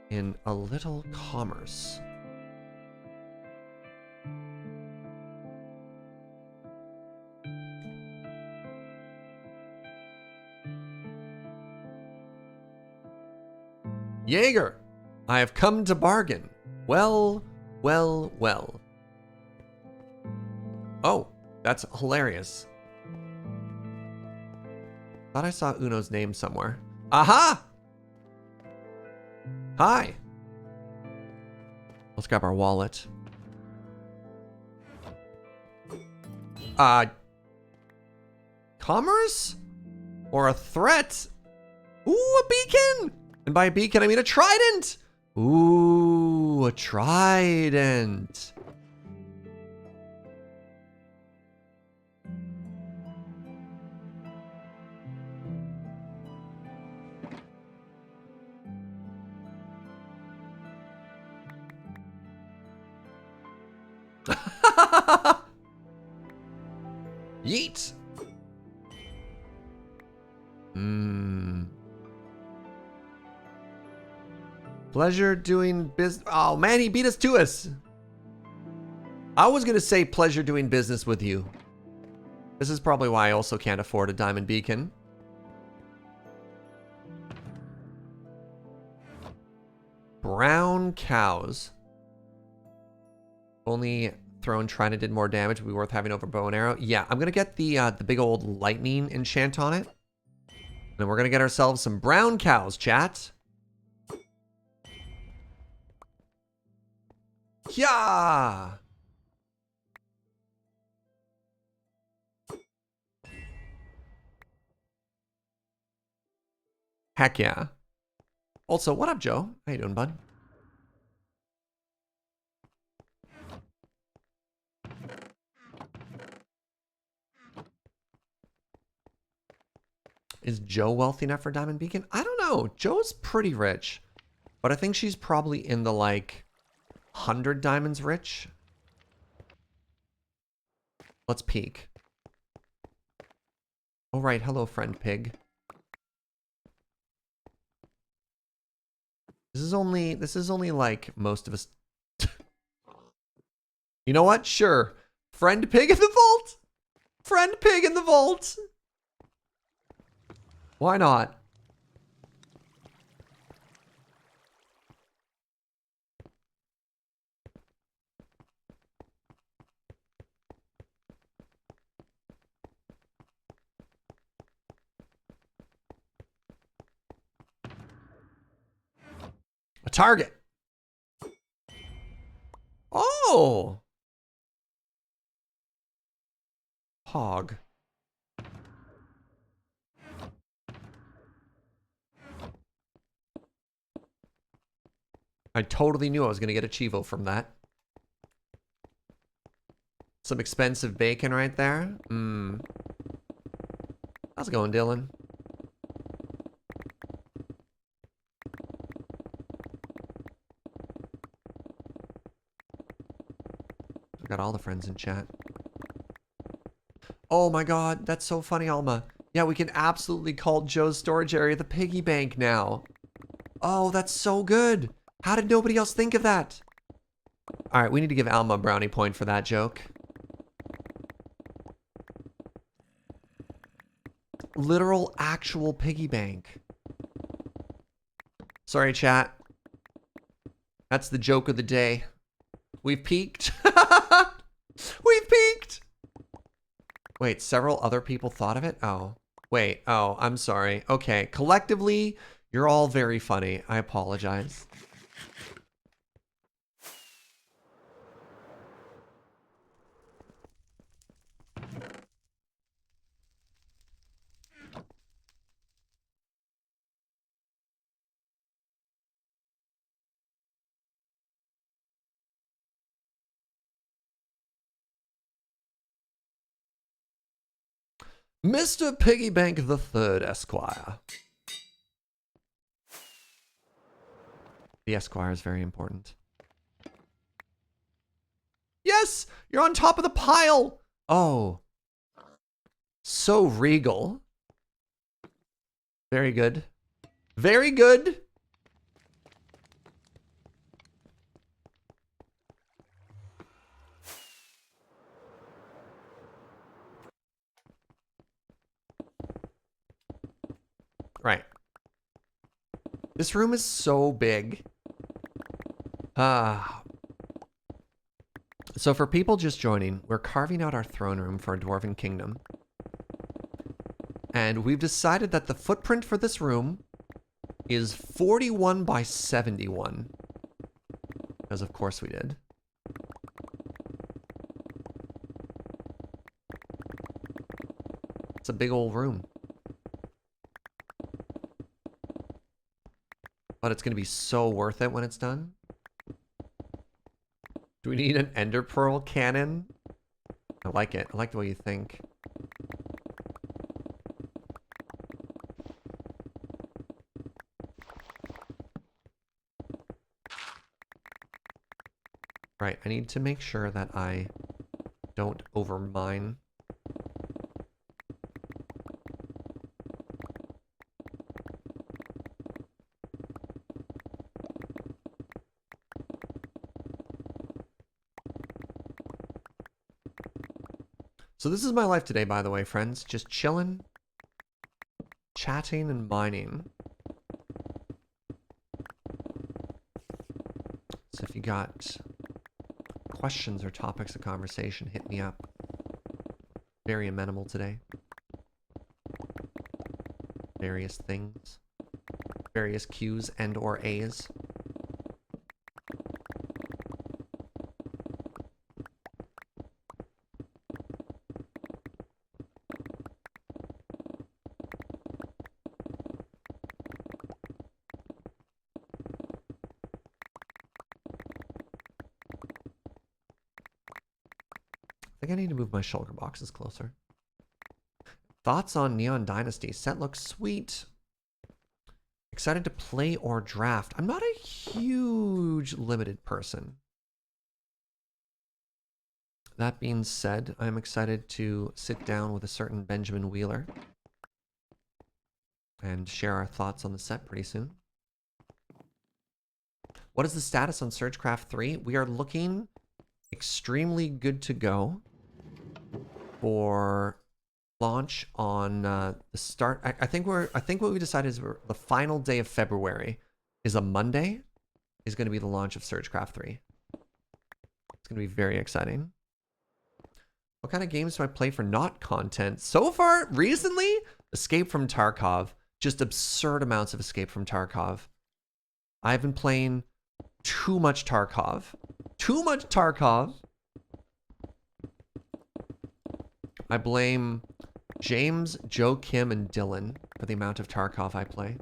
in a little commerce? Jaeger, I have come to bargain. Well, well, well. Oh, that's hilarious. Thought I saw Uno's name somewhere. Aha! Hi. Let's grab our wallet. Commerce? Or a threat? Ooh, a beacon! And by a beacon, I mean a trident! Ooh, a trident. Yeet. Pleasure doing business. Oh man, he beat us to us. I was gonna say pleasure doing business with you. This is probably why I also can't afford a diamond beacon. Brown cows. Only thrown trident did more damage. Would be worth having over bow and arrow. Yeah, I'm gonna get the big old lightning enchant on it. And we're gonna get ourselves some brown cows, chat. Yeah. Heck yeah. Also, what up, Joe? How you doing, bud? Is Joe wealthy enough for Diamond Beacon? I don't know. Joe's pretty rich. But I think she's probably in the, like, 100 diamonds rich. Let's peek. Oh, right. Hello, friend pig. This is only like most of us. You know what? Sure. Friend pig in the vault. Friend pig in the vault. Why not? A target. Oh. Hog. I totally knew I was going to get a Chivo from that. Some expensive bacon right there. Mmm. How's it going, Dylan? I've got all the friends in chat. Oh my god, that's so funny, Alma. Yeah, we can absolutely call Joe's storage area the piggy bank now. Oh, that's so good. How did nobody else think of that? All right, we need to give Alma a brownie point for that joke. Literal, actual piggy bank. Sorry, chat. That's the joke of the day. We've peaked. We've peaked. Wait, several other people thought of it? Oh, wait. Oh, I'm sorry. Okay, collectively, you're all very funny. I apologize. Mr. Piggybank the Third, Esquire. The Esquire is very important. Yes! You're on top of the pile! Oh. So regal. Very good. Very good! Right. This room is so big. So for people just joining, we're carving out our throne room for a Dwarven Kingdom. And we've decided that the footprint for this room is 41 by 71. Because of course we did. It's a big old room. But it's going to be so worth it when it's done. Do we need an ender pearl cannon? I like it. I like the way you think. Right, I need to make sure that I don't overmine. So this is my life today, by the way, friends. Just chilling, chatting, and mining. So if you got questions or topics of conversation, hit me up. Very amenable today. Various things. Various Q's and or A's. I think I need to move my shulker boxes closer. Thoughts on Neon Dynasty? Set looks sweet. Excited to play or draft. I'm not a huge limited person. That being said, I'm excited to sit down with a certain Benjamin Wheeler and share our thoughts on the set pretty soon. What is the status on Sergecraft 3? We are looking extremely good to go for launch on the start. I think what we decided is the final day of February is a Monday, is going to be the launch of Sergecraft 3. It's going to be very exciting. What kind of games do I play for not content? So far, recently, Escape from Tarkov. Just absurd amounts of Escape from Tarkov. I've been playing too much Tarkov. Too much Tarkov. I blame James, Joe, Kim, and Dylan for the amount of Tarkov I play.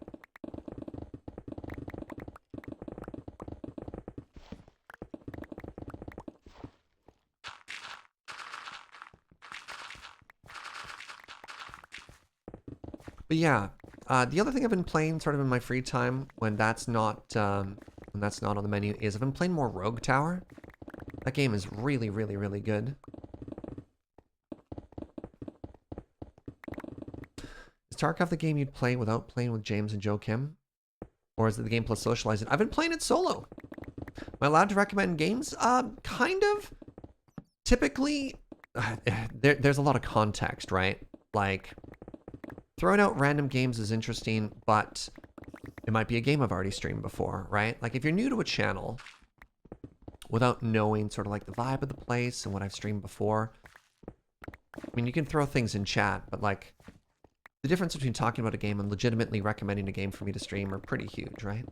But yeah, the other thing I've been playing sort of in my free time when that's not on the menu is I've been playing more Rogue Tower. That game is really, really, really good. Is Tarkov the game you'd play without playing with James and Joe Kim? Or is it the game plus socializing? I've been playing it solo. Am I allowed to recommend games? Kind of. Typically, there's a lot of context, right? Like, throwing out random games is interesting, but it might be a game I've already streamed before, right? Like, if you're new to a channel, without knowing sort of like the vibe of the place and what I've streamed before, I mean, you can throw things in chat, but like, the difference between talking about a game and legitimately recommending a game for me to stream are pretty huge, right?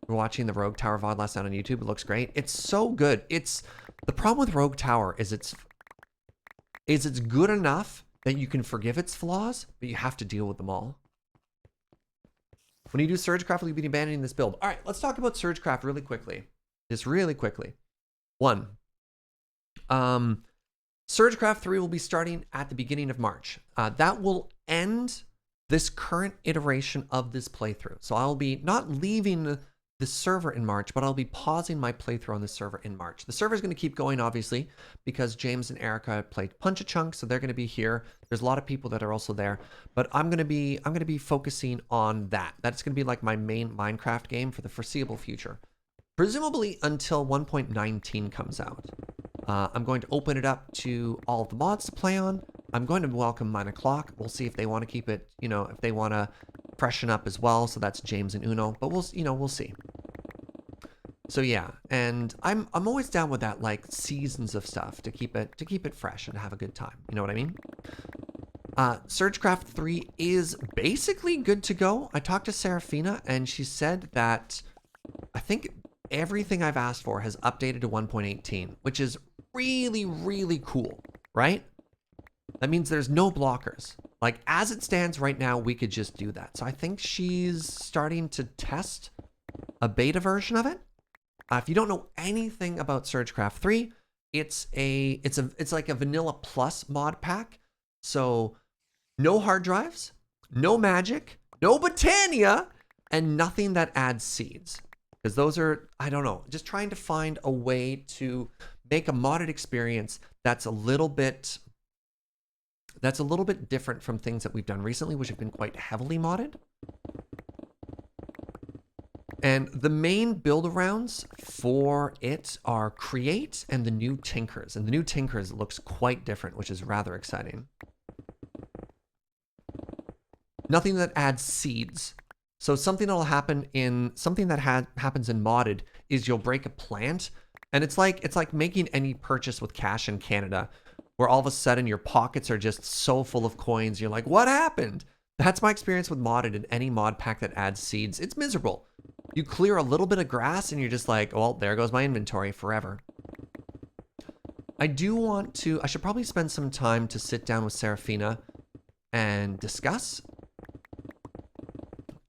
We're watching the Rogue Tower VOD last night on YouTube. It looks great. It's so good. The problem with Rogue Tower is it's good enough that you can forgive its flaws, but you have to deal with them all. When you do Sergecraft, will you be abandoning this build? All right, let's talk about Sergecraft really quickly. Just really quickly. 1. Sergecraft 3 will be starting at the beginning of March. That will end this current iteration of this playthrough. So I'll be not leaving the server in March, but I'll be pausing my playthrough on the server in March. The server is going to keep going, obviously, because James and Erica played Punch-a-Chunk, so they're going to be here. There's a lot of people that are also there, but I'm going to be focusing on that. That's going to be like my main Minecraft game for the foreseeable future, presumably until 1.19 comes out. I'm going to open it up to all of the mods to play on. I'm going to welcome 9 o'clock. We'll see if they want to keep it, if they want to freshen up as well. So that's James and Uno, but we'll see. So yeah, and I'm always down with that, like seasons of stuff to keep it fresh and have a good time. You know what I mean? Sergecraft 3 is basically good to go. I talked to Serafina and she said that I think everything I've asked for has updated to 1.18, which is really, really cool, right? That means there's no blockers. Like, as it stands right now, we could just do that. So I think she's starting to test a beta version of it. If you don't know anything about Sergecraft 3, it's like a vanilla plus mod pack. So no hard drives, no magic, no Botania, and nothing that adds seeds. Because those are, I don't know, just trying to find a way to make a modded experience that's a little bit different from things that we've done recently, which have been quite heavily modded. And the main build-arounds for it are Create and the new Tinkers. And the new Tinkers looks quite different, which is rather exciting. Nothing that adds seeds. So something that'll happen in something that happens in modded is you'll break a plant, and it's like making any purchase with cash in Canada, where all of a sudden your pockets are just so full of coins. You're like, what happened? That's my experience with modded and any mod pack that adds seeds. It's miserable. You clear a little bit of grass and you're just like, well, there goes my inventory forever. I should probably spend some time to sit down with Serafina and discuss.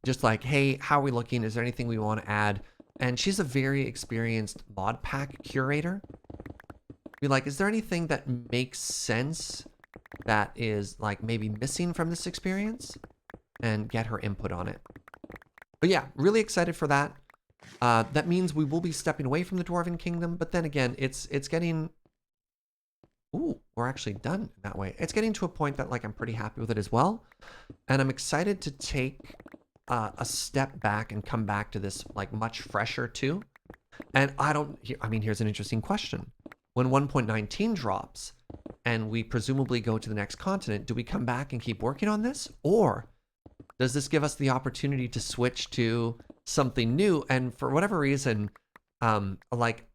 Just like, hey, how are we looking? Is there anything we want to add? And she's a very experienced mod pack curator. Be like, is there anything that makes sense that is like maybe missing from this experience and get her input on it. But yeah, really excited for that. That means we will be stepping away from the Dwarven Kingdom, but then again, it's getting... Ooh, we're actually done in that way. It's getting to a point that like I'm pretty happy with it as well. And I'm excited to take a step back and come back to this like much fresher too. And here's an interesting question. When 1.19 drops and we presumably go to the next continent, do we come back and keep working on this? Or does this give us the opportunity to switch to something new? And for whatever reason, like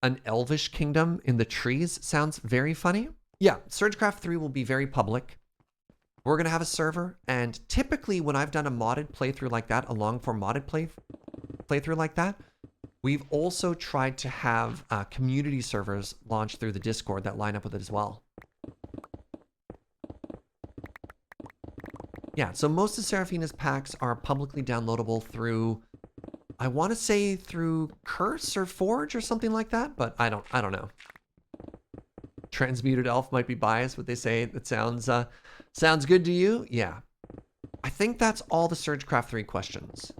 an elvish kingdom in the trees sounds very funny. Yeah, Sergecraft 3 will be very public. We're going to have a server, and typically when I've done a modded playthrough like that, a long-form modded playthrough like that, we've also tried to have community servers launched through the Discord that line up with it as well. Yeah, so most of Seraphina's packs are publicly downloadable through... I want to say through Curse or Forge or something like that, but I don't know. Transmuted Elf might be biased, but they say that sounds good to you? Yeah. I think that's all the Sergecraft 3 questions.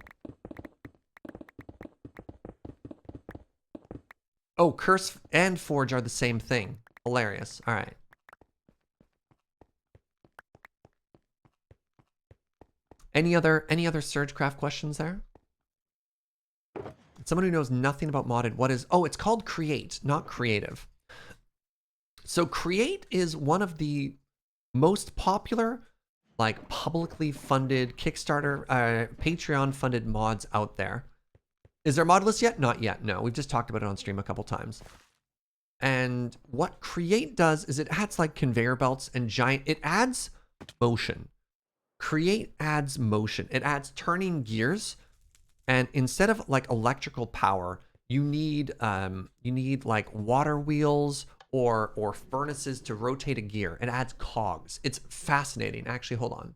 Oh, Curse and Forge are the same thing. Hilarious. All right. Any other Sergecraft questions there? Someone who knows nothing about modded, what is... Oh, it's called Create, not Creative. So Create is one of the most popular, like publicly funded Kickstarter, Patreon funded mods out there. Is there a mod list yet? Not yet, no. We've just talked about it on stream a couple times. And what Create does is it adds like conveyor belts and it adds motion. Create adds motion. It adds turning gears. And instead of like electrical power, you need like water wheels or furnaces to rotate a gear. It adds cogs. It's fascinating. Actually, hold on.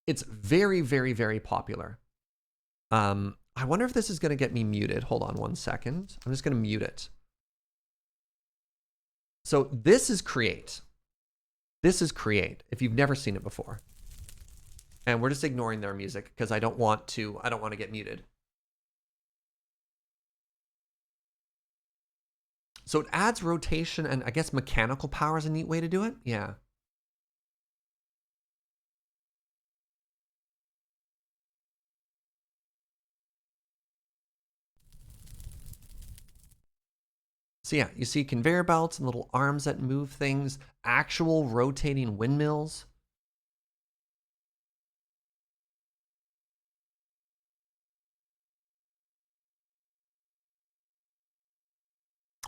It's very, very, very popular. I wonder if this is going to get me muted. Hold on one second. I'm just going to mute it. So this is Create. This is Create, if you've never seen it before. And we're just ignoring their music because I don't want to get muted. So it adds rotation and I guess mechanical power is a neat way to do it. Yeah. So yeah, you see conveyor belts and little arms that move things, actual rotating windmills.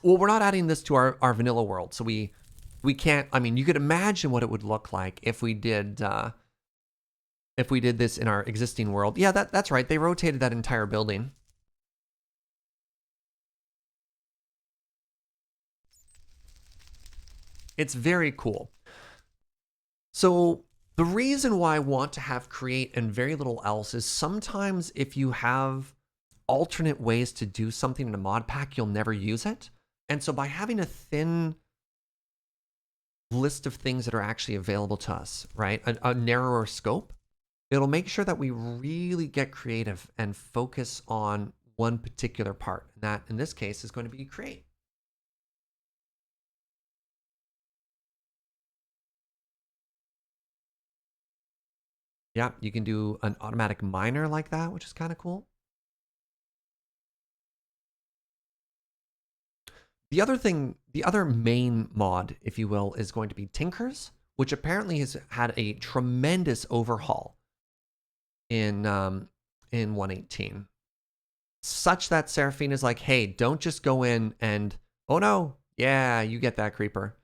Well, we're not adding this to our vanilla world, so we can't. I mean, you could imagine what it would look like if we did this in our existing world. Yeah, that's right. They rotated that entire building. It's very cool. So the reason why I want to have Create and very little else is sometimes if you have alternate ways to do something in a mod pack, you'll never use it. And so by having a thin list of things that are actually available to us, right? A narrower scope, it'll make sure that we really get creative and focus on one particular part. And that, in this case, is going to be Create. Yeah, you can do an automatic miner like that, which is kind of cool. The other thing, the other main mod, if you will, is going to be Tinkers, which apparently has had a tremendous overhaul in 118. Such that Seraphine is like, hey, don't just go in and, oh no, yeah, you get that, creeper.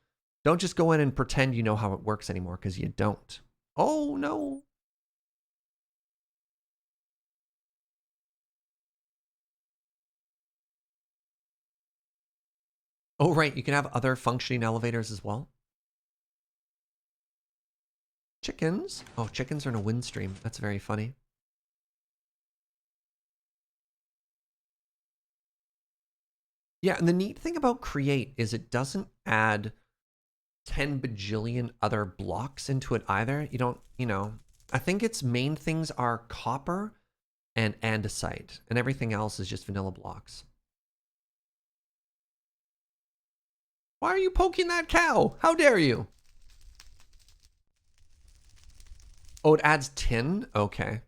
Don't just go in and pretend you know how it works anymore, because you don't. Oh no. Oh, right, you can have other functioning elevators as well. Chickens. Oh, chickens are in a wind stream. That's very funny. Yeah, and the neat thing about Create is it doesn't add 10 bajillion other blocks into it either. You don't, you know, I think its main things are copper and andesite, and everything else is just vanilla blocks. Why are you poking that cow? How dare you? Oh, it adds tin? Okay.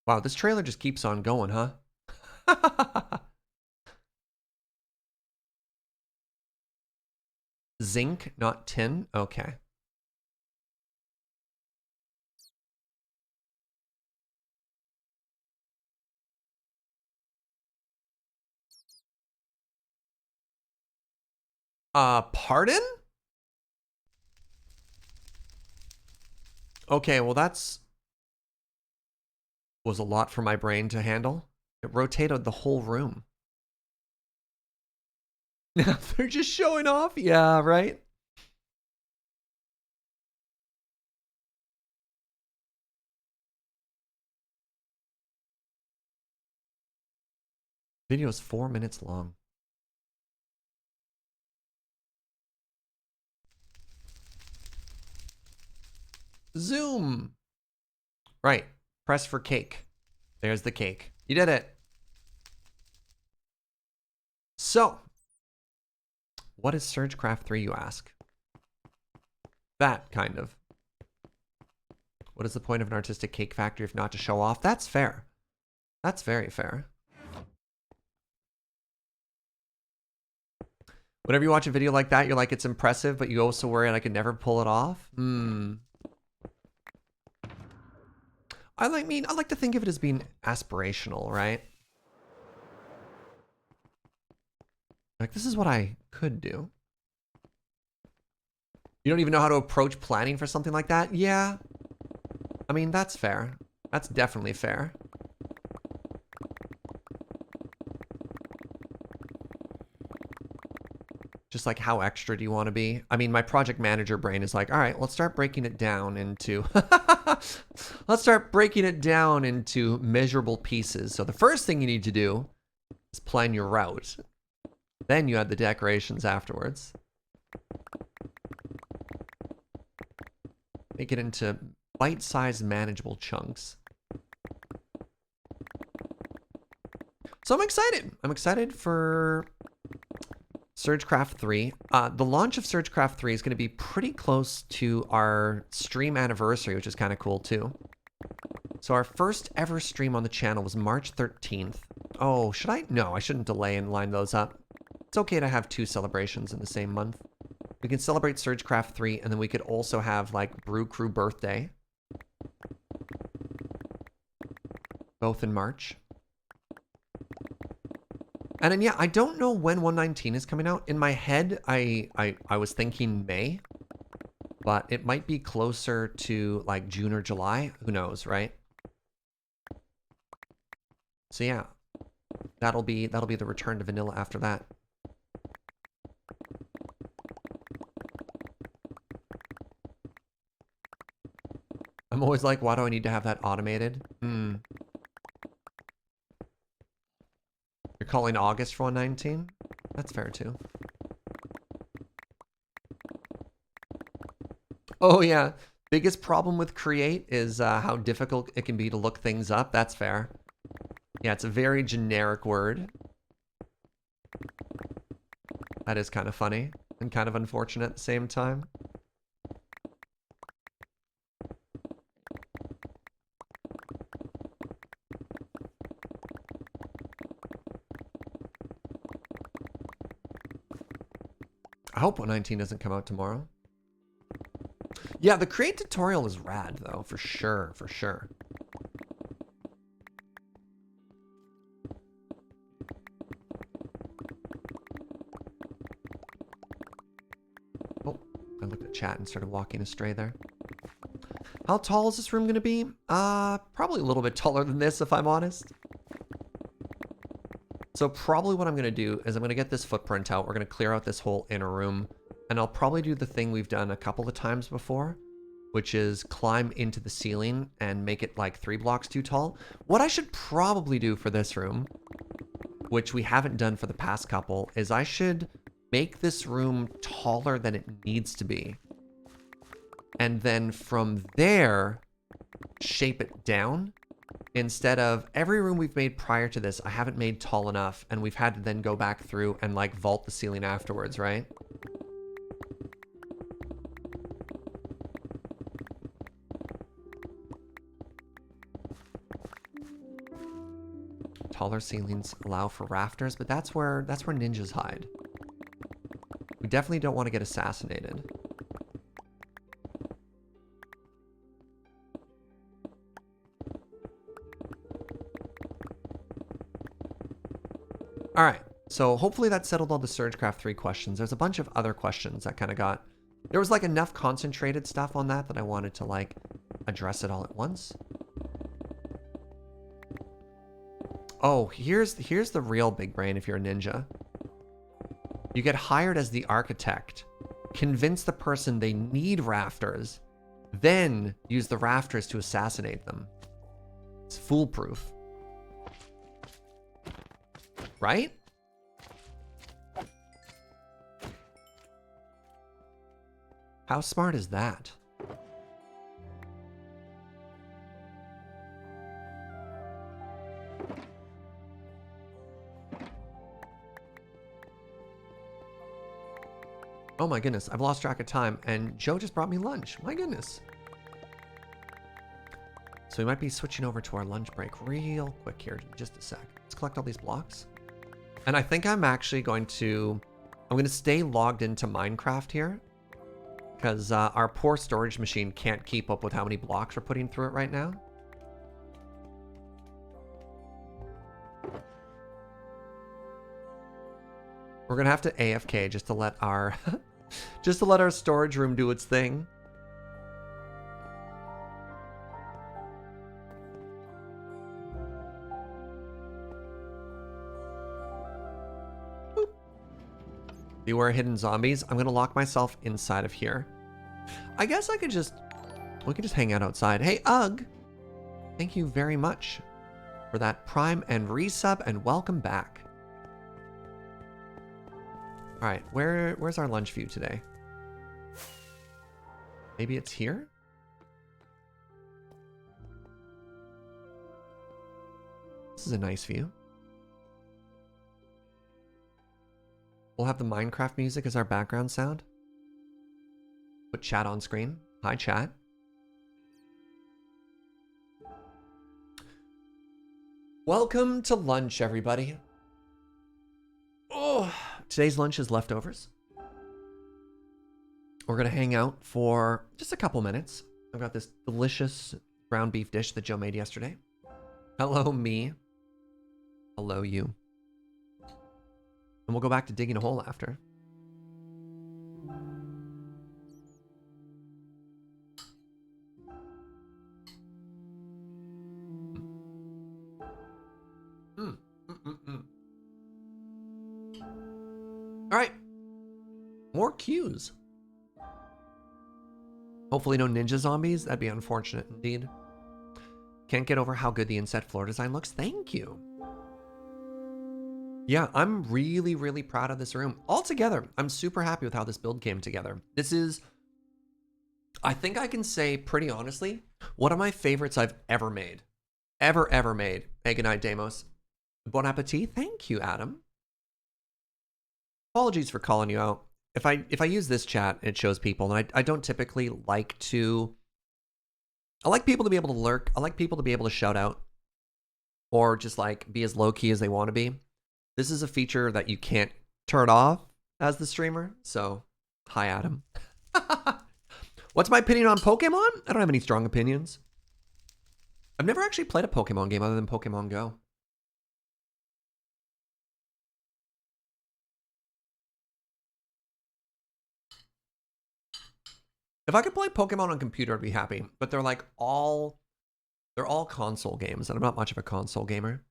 Wow, this trailer just keeps on going, huh? Zinc, not tin? Okay. Pardon? Okay, well was a lot for my brain to handle. It rotated the whole room. They're just showing off? Yeah, right? Video is 4 minutes long. Zoom. Right. Press for cake. There's the cake. You did it. So, what is Sergecraft 3, you ask? That, kind of. What is the point of an artistic cake factory if not to show off? That's fair. That's very fair. Whenever you watch a video like that, you're like, it's impressive, but you also worry I could never pull it off? I like to think of it as being aspirational, right? Like, this is what I could do. You don't even know how to approach planning for something like that? Yeah. I mean, that's fair. That's definitely fair. Just like, how extra do you want to be? I mean, my project manager brain is like, all right, let's start breaking it down into let's start breaking it down into measurable pieces. So the first thing you need to do is plan your route. Then you add the decorations afterwards. Make it into bite-sized manageable chunks. So I'm excited. I'm excited for Sergecraft 3. The launch of Sergecraft 3 is going to be pretty close to our stream anniversary, which is kind of cool too. So our first ever stream on the channel was March 13th. Oh, should I? No, I shouldn't delay and line those up. It's okay to have 2 celebrations in the same month. We can celebrate Sergecraft 3, and then we could also have, like, Brew Crew birthday. Both in March. And then, yeah, I don't know when 119 is coming out. In my head, I was thinking May. But it might be closer to, like, June or July. Who knows, right? So, yeah. That'll be the return to vanilla after that. I'm always like, why do I need to have that automated? You're calling August for 119? That's fair too. Oh yeah, biggest problem with Create is how difficult it can be to look things up. That's fair. Yeah, it's a very generic word. That is kind of funny and kind of unfortunate at the same time. I hope 119 doesn't come out tomorrow. Yeah, the Create tutorial is rad, though, for sure, for sure. Oh, I looked at chat and started walking astray there. How tall is this room going to be? Probably a little bit taller than this, if I'm honest. So probably what I'm going to do is I'm going to get this footprint out. We're going to clear out this whole inner room. And I'll probably do the thing we've done a couple of times before, which is climb into the ceiling and make it like 3 blocks too tall. What I should probably do for this room, which we haven't done for the past couple, is I should make this room taller than it needs to be. And then from there, shape it down. Instead of every room we've made prior to this, I haven't made tall enough, and we've had to then go back through and like vault the ceiling afterwards, right? Taller ceilings allow for rafters, but that's where ninjas hide. We definitely don't want to get assassinated. All right, so hopefully that settled all the Sergecraft 3 questions. There's a bunch of other questions that kind of got... There was like enough concentrated stuff on that I wanted to like address it all at once. Oh, here's the real big brain if you're a ninja. You get hired as the architect, convince the person they need rafters, then use the rafters to assassinate them. It's foolproof. Right? How smart is that? Oh my goodness, I've lost track of time, and Joe just brought me lunch. My goodness. So we might be switching over to our lunch break real quick here in just a sec. Let's collect all these blocks. And I think I'm actually going to... I'm going to stay logged into Minecraft here, because our poor storage machine can't keep up with how many blocks we're putting through it right now. We're gonna have to AFK just to let our just to let our storage room do its thing. Boop. Beware hidden zombies. I'm gonna lock myself inside of here. I guess I could just... We could just hang out outside. Hey, Ugg! Thank you very much for that prime and resub, and welcome back. All right, where's our lunch view today? Maybe it's here? This is a nice view. We'll have the Minecraft music as our background sound. Put chat on screen. Hi, chat. Welcome to lunch, everybody. Oh, today's lunch is leftovers. We're gonna hang out for just a couple minutes. I've got this delicious ground beef dish that Joe made yesterday. Hello, me. Hello, you. And we'll go back to digging a hole after. All right. More cues. Hopefully no ninja zombies. That'd be unfortunate indeed. Can't get over how good the inset floor design looks. Thank you. Yeah, I'm really, really proud of this room. Altogether, I'm super happy with how this build came together. This is, I think I can say pretty honestly, one of my favorites I've ever made. Ever made. Hey, good night, Damos. Bon appetit. Thank you, Adam. Apologies for calling you out. If I use this chat, it shows people, and I don't typically like to... I like people to be able to lurk. I like people to be able to shout out. Or just like be as low-key as they want to be. This is a feature that you can't turn off as the streamer. So, hi, Adam. What's my opinion on Pokemon? I don't have any strong opinions. I've never actually played a Pokemon game other than Pokemon Go. If I could play Pokemon on computer, I'd be happy. But they're like all... They're all console games, and I'm not much of a console gamer.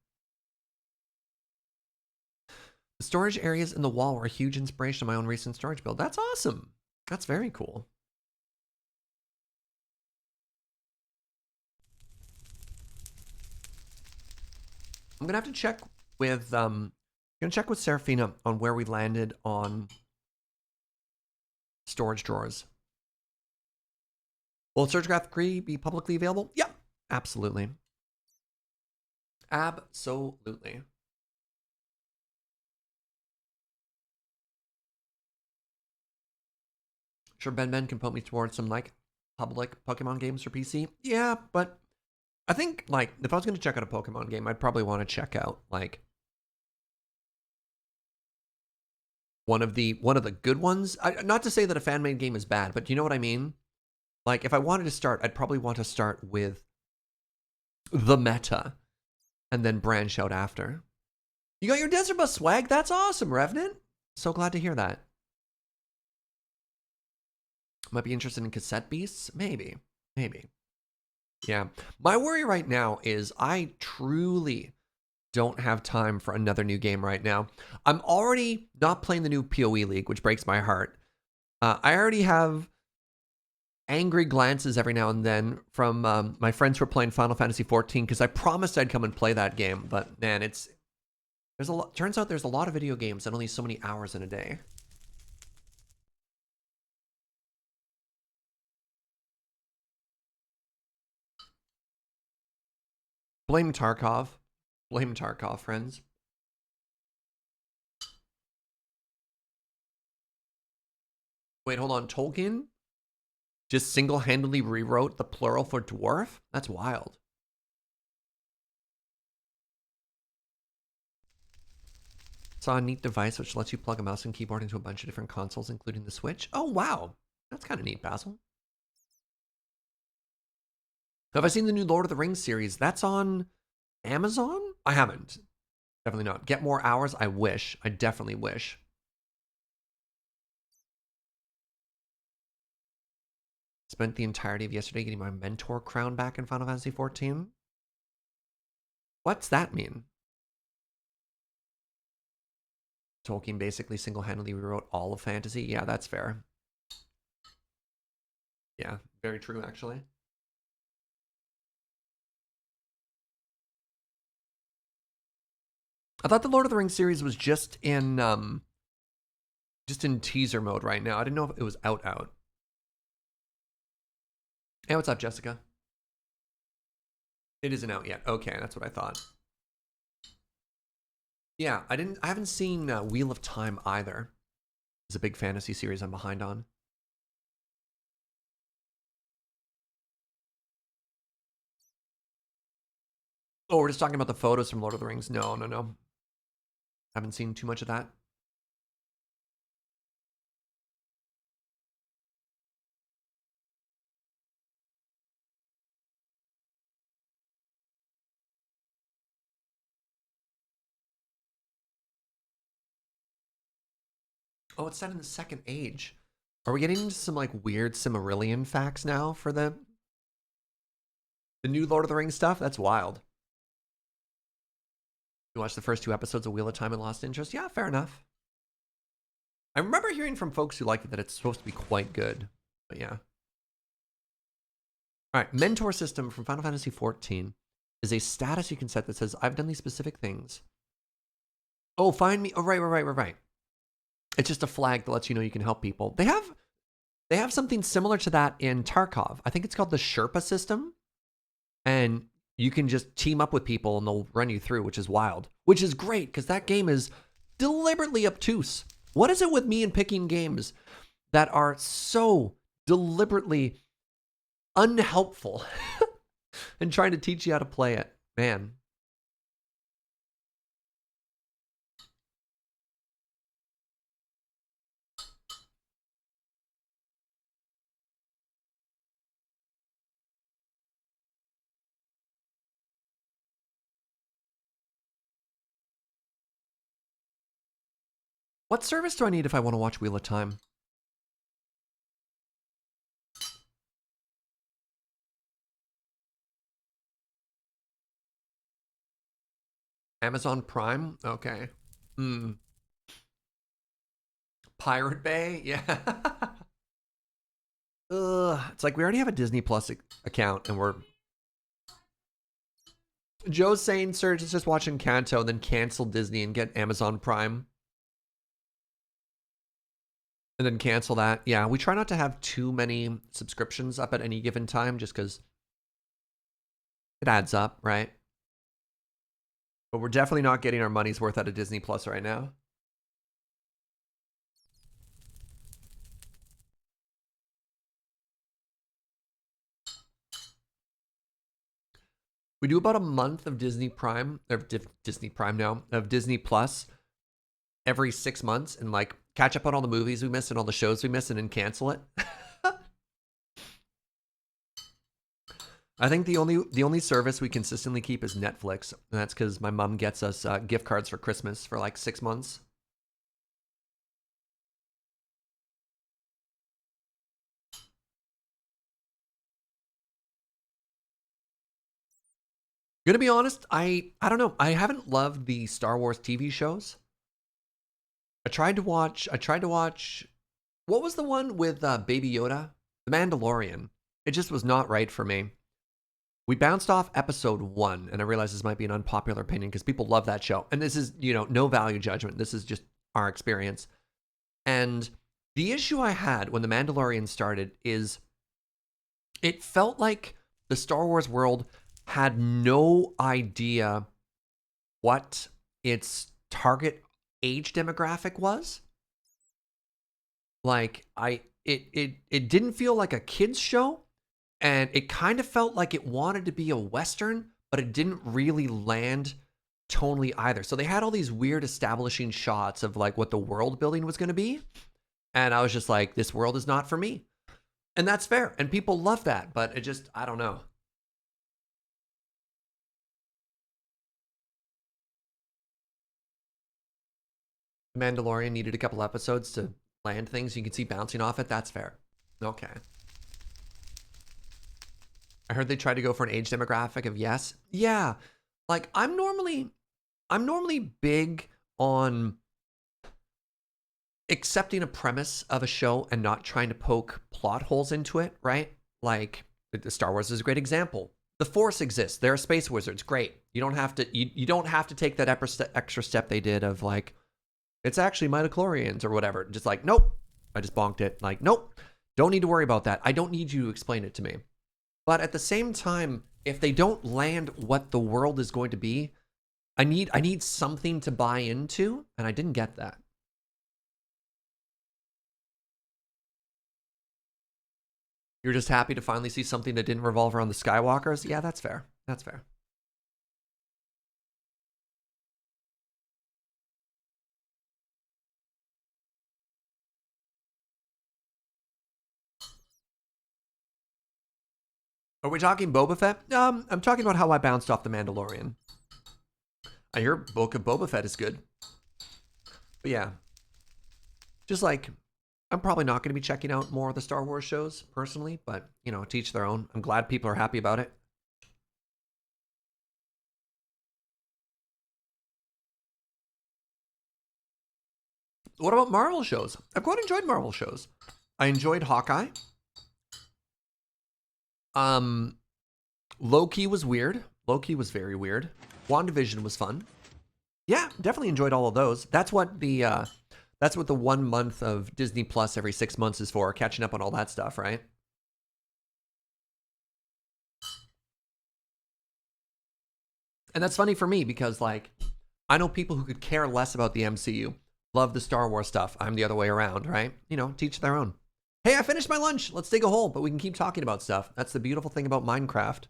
The storage areas in the wall were a huge inspiration of my own recent storage build. That's awesome. That's very cool. I'm gonna have to check with Serafina on where we landed on storage drawers. Will Sergecraft 3 be publicly available? Yep, absolutely. Absolutely. Sure, Ben can put me towards some like public Pokemon games for PC. Yeah, but I think like if I was going to check out a Pokemon game, I'd probably want to check out like one of the good ones. Not to say that a fan made game is bad, but you know what I mean. Like if I wanted to start, I'd probably want to start with the meta and then branch out after. You got your Desert Bus swag? That's awesome, Revenant. So glad to hear that. Might be interested in cassette beasts? Maybe. Maybe. Yeah. My worry right now is I truly don't have time for another new game right now. I'm already not playing the new PoE League, which breaks my heart. I already have angry glances every now and then from my friends who are playing Final Fantasy 14 because I promised I'd come and play that game, but man, there's a lot. Turns out there's a lot of video games and only so many hours in a day. Blame Tarkov. Blame Tarkov, friends. Wait, hold on. Tolkien just single-handedly rewrote the plural for dwarf? That's wild. Saw a neat device which lets you plug a mouse and keyboard into a bunch of different consoles, including the Switch. Oh, wow. That's kind of neat, Basil. Have I seen the new Lord of the Rings series? That's on Amazon? I haven't. Definitely not. Get more hours? I wish. I definitely wish. Spent the entirety of yesterday getting my mentor crown back in Final Fantasy 14. What's that mean? Tolkien basically single-handedly rewrote all of fantasy? Yeah, that's fair. Yeah, very true, actually. I thought the Lord of the Rings series was just in teaser mode right now. I didn't know if it was out. Hey, what's up, Jessica? It isn't out yet. Okay, that's what I thought. Yeah, I haven't seen Wheel of Time either. It's a big fantasy series I'm behind on. Oh, we're just talking about the photos from Lord of the Rings. No. Haven't seen too much of that. Oh, it's set in the Second Age. Are we getting into some like weird Silmarillion facts now for the new Lord of the Rings stuff? That's wild. You watched the first 2 episodes of Wheel of Time and lost interest? Yeah, fair enough. I remember hearing from folks who liked it that it's supposed to be quite good. But yeah. All right, mentor system from Final Fantasy 14 is a status you can set that says, I've done these specific things. Oh, find me. Oh, right. It's just a flag that lets you know you can help people. They have something similar to that in Tarkov. I think it's called the Sherpa system. And you can just team up with people and they'll run you through, which is wild. Which is great, because that game is deliberately obtuse. What is it with me and picking games that are so deliberately unhelpful and trying to teach you how to play it? Man. What service do I need if I want to watch Wheel of Time? Amazon Prime? Okay. Pirate Bay? Yeah. Ugh, it's like we already have a Disney Plus account and we're... Joe's saying Serge is just watching Kanto and then cancel Disney and get Amazon Prime. And then cancel that. Yeah, we try not to have too many subscriptions up at any given time just because it adds up, right? But we're definitely not getting our money's worth out of Disney Plus right now. We do about a month of Disney Prime, or Disney Prime now, of Disney Plus every 6 months and like catch up on all the movies we missed and all the shows we missed and then cancel it. I think the only service we consistently keep is Netflix. And that's because my mom gets us gift cards for Christmas for like 6 months. Gonna be honest, I don't know. I haven't loved the Star Wars TV shows. I tried to watch. What was the one with Baby Yoda? The Mandalorian. It just was not right for me. We bounced off episode 1, and I realize this might be an unpopular opinion because people love that show. And this is, no value judgment. This is just our experience. And the issue I had when The Mandalorian started is it felt like the Star Wars world had no idea what its target age demographic was. Like it didn't feel like a kids show, and it kind of felt like it wanted to be a Western, but it didn't really land tonally either. So they had all these weird establishing shots of like what the world building was going to be. And I was just like, this world is not for me. And that's fair. And people love that, but it just, I don't know. Mandalorian needed a couple episodes to land things you can see bouncing off it. That's fair. Okay. I heard they tried to go for an age demographic of yes. Yeah. Like I'm normally big on accepting a premise of a show and not trying to poke plot holes into it, right? Like the Star Wars is a great example. The Force exists. There are space wizards. Great. You don't have to you don't have to take that extra step they did of like it's actually midichlorians or whatever. Just like, nope. I just bonked it. Like, nope. Don't need to worry about that. I don't need you to explain it to me. But at the same time, if they don't land what the world is going to be, I need something to buy into, and I didn't get that. You're just happy to finally see something that didn't revolve around the Skywalkers? Yeah, that's fair. That's fair. Are we talking Boba Fett? I'm talking about how I bounced off The Mandalorian. I hear Book of Boba Fett is good. But yeah. Just like, I'm probably not going to be checking out more of the Star Wars shows, personally. But, to each their own. I'm glad people are happy about it. What about Marvel shows? I've quite enjoyed Marvel shows. I enjoyed Hawkeye. Loki was weird. Loki was very weird. WandaVision was fun. Yeah, definitely enjoyed all of those. That's what the 1 month of Disney Plus every 6 months is for, catching up on all that stuff, right? And that's funny for me because like I know people who could care less about the MCU, love the Star Wars stuff. I'm the other way around, right? Teach their own. Hey, I finished my lunch. Let's dig a hole, but we can keep talking about stuff. That's the beautiful thing about Minecraft.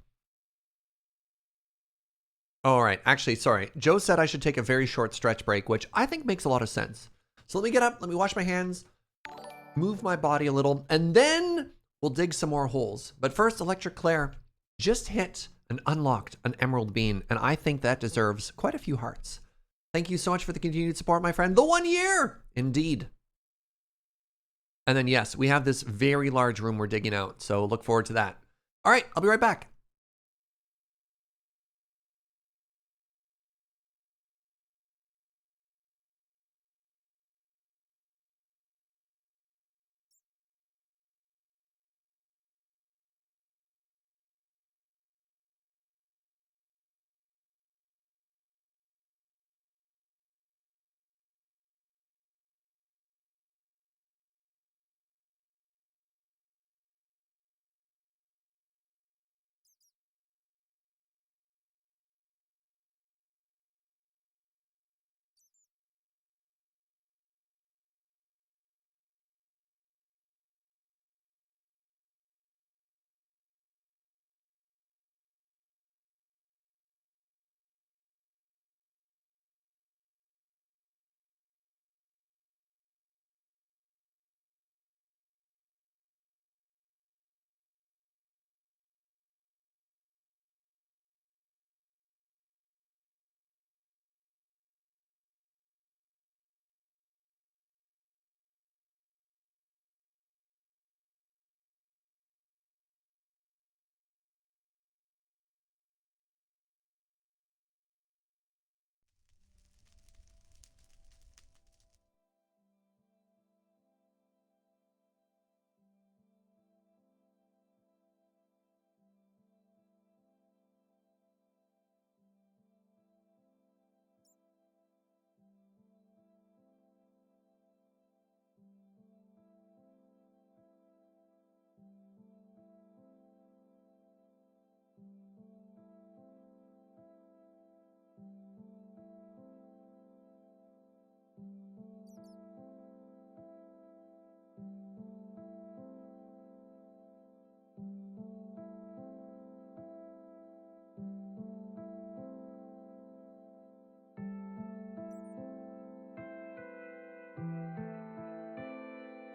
All right, actually, sorry. Joe said I should take a very short stretch break, which I think makes a lot of sense. So let me get up, let me wash my hands, move my body a little, and then we'll dig some more holes. But first, Electric Claire just hit and unlocked an emerald bean, and I think that deserves quite a few hearts. Thank you so much for the continued support, my friend. The 1 year! Indeed. And then, yes, we have this very large room we're digging out, so look forward to that. All right, I'll be right back.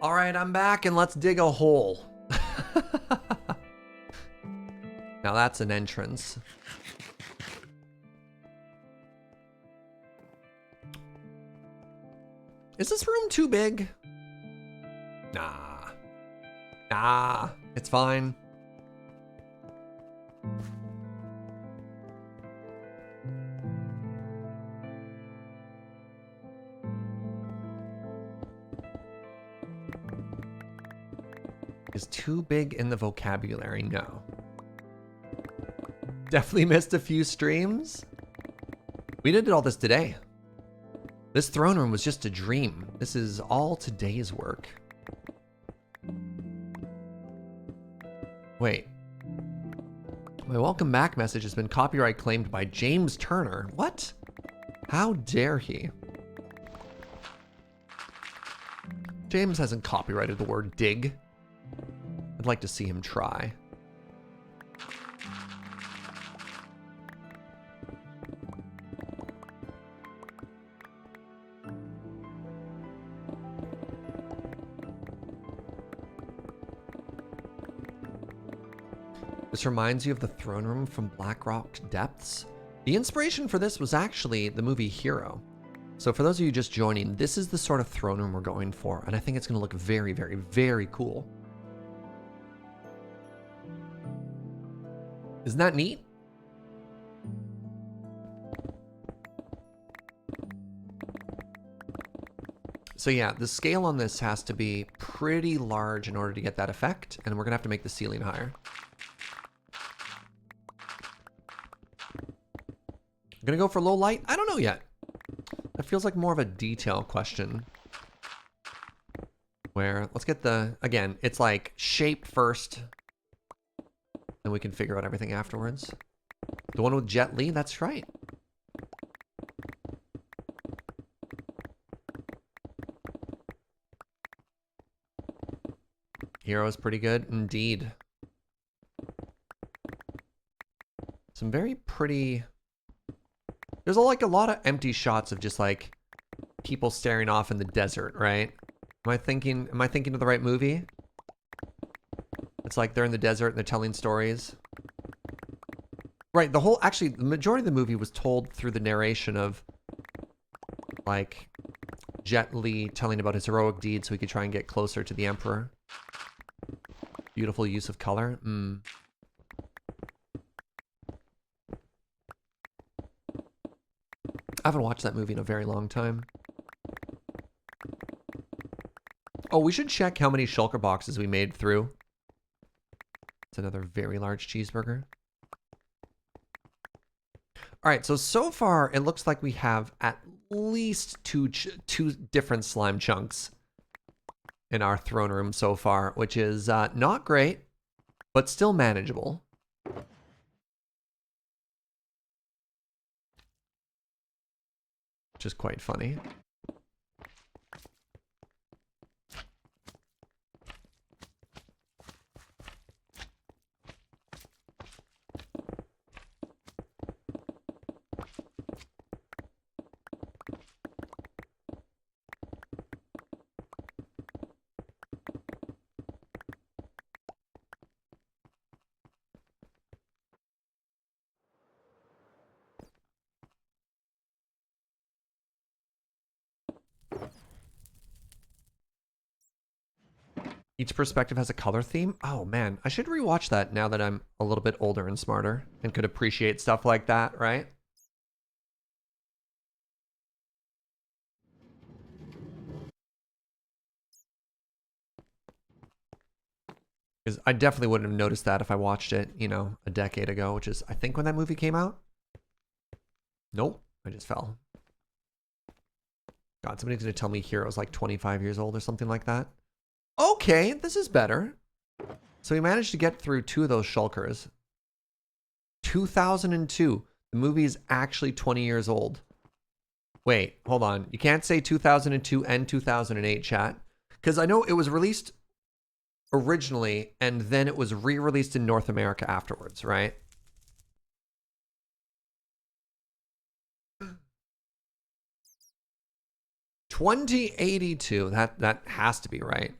All right, I'm back and let's dig a hole. Now that's an entrance. Is this room too big? Nah. Nah, it's fine. Is too big in the vocabulary? No. Definitely missed a few streams. We did all this today. This throne room was just a dream. This is all today's work. Wait. My welcome back message has been copyright claimed by James Turner. What? How dare he? James hasn't copyrighted the word dig. I'd like to see him try. This reminds you of the throne room from Black Rock Depths. The inspiration for this was actually the movie Hero. So for those of you just joining, this is the sort of throne room we're going for, and I think it's going to look very, very, very cool. Isn't that neat? So yeah, the scale on this has to be pretty large in order to get that effect, and we're going to have to make the ceiling higher. I'm gonna go for low light? I don't know yet. That feels like more of a detail question. Where, let's get the, again, it's like shape first. Then we can figure out everything afterwards. The one with Jet Li, that's right. Hero's pretty good, indeed. Some very pretty... There's like a lot of empty shots of just like people staring off in the desert, right? Am I thinking of the right movie? It's like they're in the desert and they're telling stories. Right, actually the majority of the movie was told through the narration of like Jet Li telling about his heroic deeds so he could try and get closer to the Emperor. Beautiful use of color. I haven't watched that movie in a very long time. Oh, we should check how many shulker boxes we made through. It's another very large cheeseburger. All right, so far it looks like we have at least two different slime chunks in our throne room so far, which is not great, but still manageable. Which is quite funny. Each perspective has a color theme? Oh man, I should rewatch that now that I'm a little bit older and smarter and could appreciate stuff like that, right? Because I definitely wouldn't have noticed that if I watched it, you know, a decade ago, which is, I think, when that movie came out. Nope, I just fell. God, somebody's gonna tell me Hero's like 25 years old or something like that. Okay, this is better. So we managed to get through two of those shulkers. 2002. The movie is actually 20 years old. Wait, hold on. You can't say 2002 and 2008, chat. Because I know it was released originally, and then it was re-released in North America afterwards, right? $2082. That has to be right.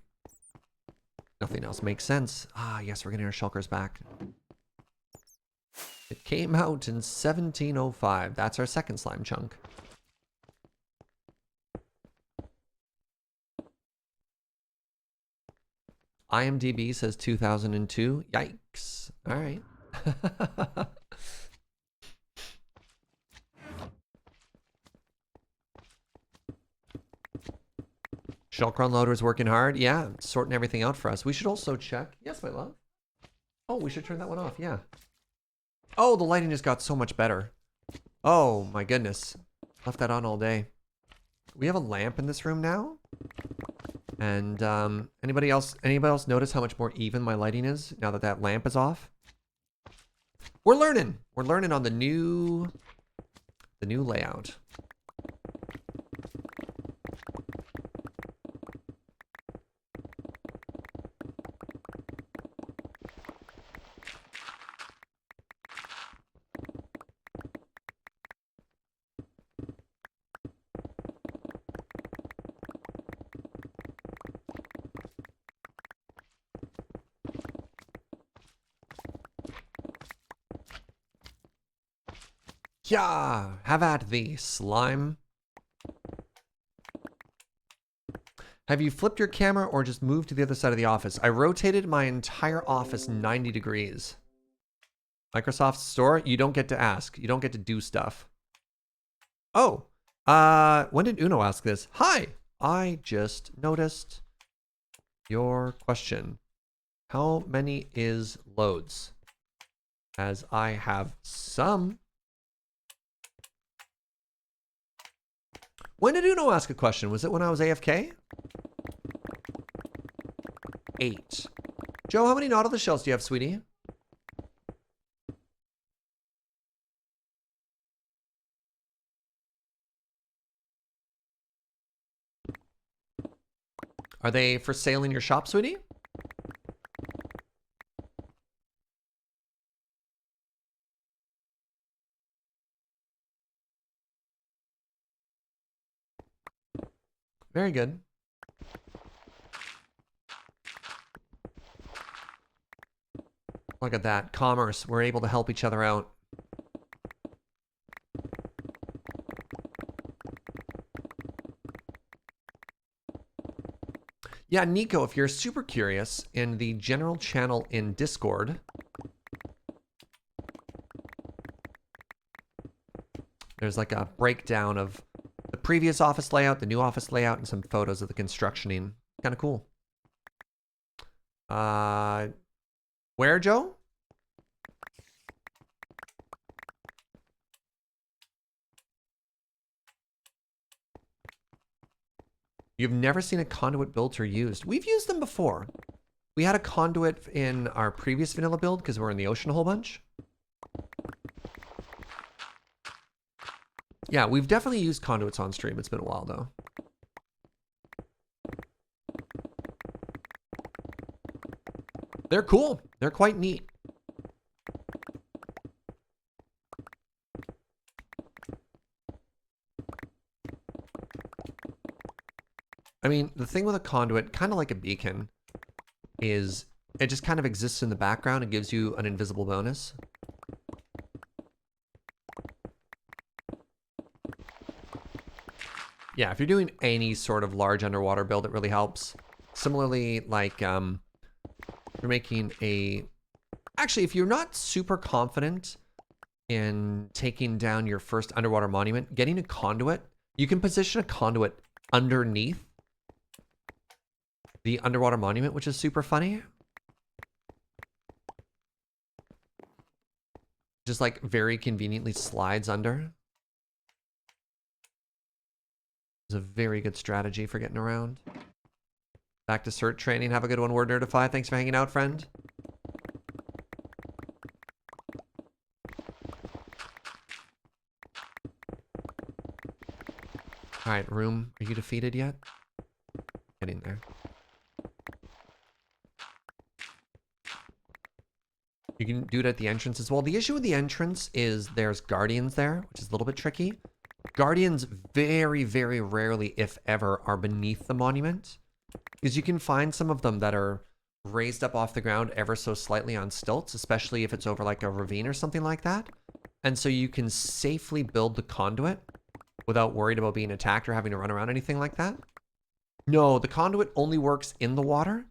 Nothing else makes sense. Ah, yes, we're getting our shulkers back. It came out in 1705. That's our second slime chunk. IMDb says 2002. Yikes. All right. Shulker unloader is working hard. Yeah, sorting everything out for us. We should also check. Yes, my love. Oh, we should turn that one off. Yeah. Oh, the lighting just got so much better. Oh my goodness. Left that on all day. We have a lamp in this room now. And anybody else notice how much more even my lighting is now that that lamp is off? We're learning. We're learning on the new layout. Yeah, have at thee, slime. Have you flipped your camera or just moved to the other side of the office? I rotated my entire office 90 degrees. Microsoft Store, you don't get to ask. You don't get to do stuff. Oh, when did Uno ask this? Hi, I just noticed your question. How many is loads? As I have some. When did Uno ask a question? Was it when I was AFK? 8. Joe, how many Nautilus shells do you have, sweetie? Are they for sale in your shop, sweetie? Very good. Look at that. Commerce. We're able to help each other out. Yeah, Nico, if you're super curious, in the general channel in Discord, there's like a breakdown of the previous office layout, the new office layout, and some photos of the constructioning. Kind of cool. Where, Joe? You've never seen a conduit built or used. We've used them before. We had a conduit in our previous vanilla build because we're in the ocean a whole bunch. Yeah, we've definitely used conduits on stream. It's been a while though. They're cool. They're quite neat. I mean, the thing with a conduit, kind of like a beacon, is it just kind of exists in the background and gives you an invisible bonus. Yeah, if you're doing any sort of large underwater build, it really helps. Similarly, like you're making a... Actually, if you're not super confident in taking down your first underwater monument, getting a conduit, you can position a conduit underneath the underwater monument, which is super funny. Just like very conveniently slides under. It's a very good strategy for getting around. Back to cert training. Have a good one, Word Nerdify. Thanks for hanging out, friend. All right, room. Are you defeated yet? Get in there. You can do it at the entrance as well. The issue with the entrance is there's guardians there, which is a little bit tricky. Guardians very, very rarely, if ever, are beneath the monument. Because you can find some of them that are raised up off the ground ever so slightly on stilts, especially if it's over like a ravine or something like that. And so you can safely build the conduit without worried about being attacked or having to run around anything like that. No, the conduit only works in the water,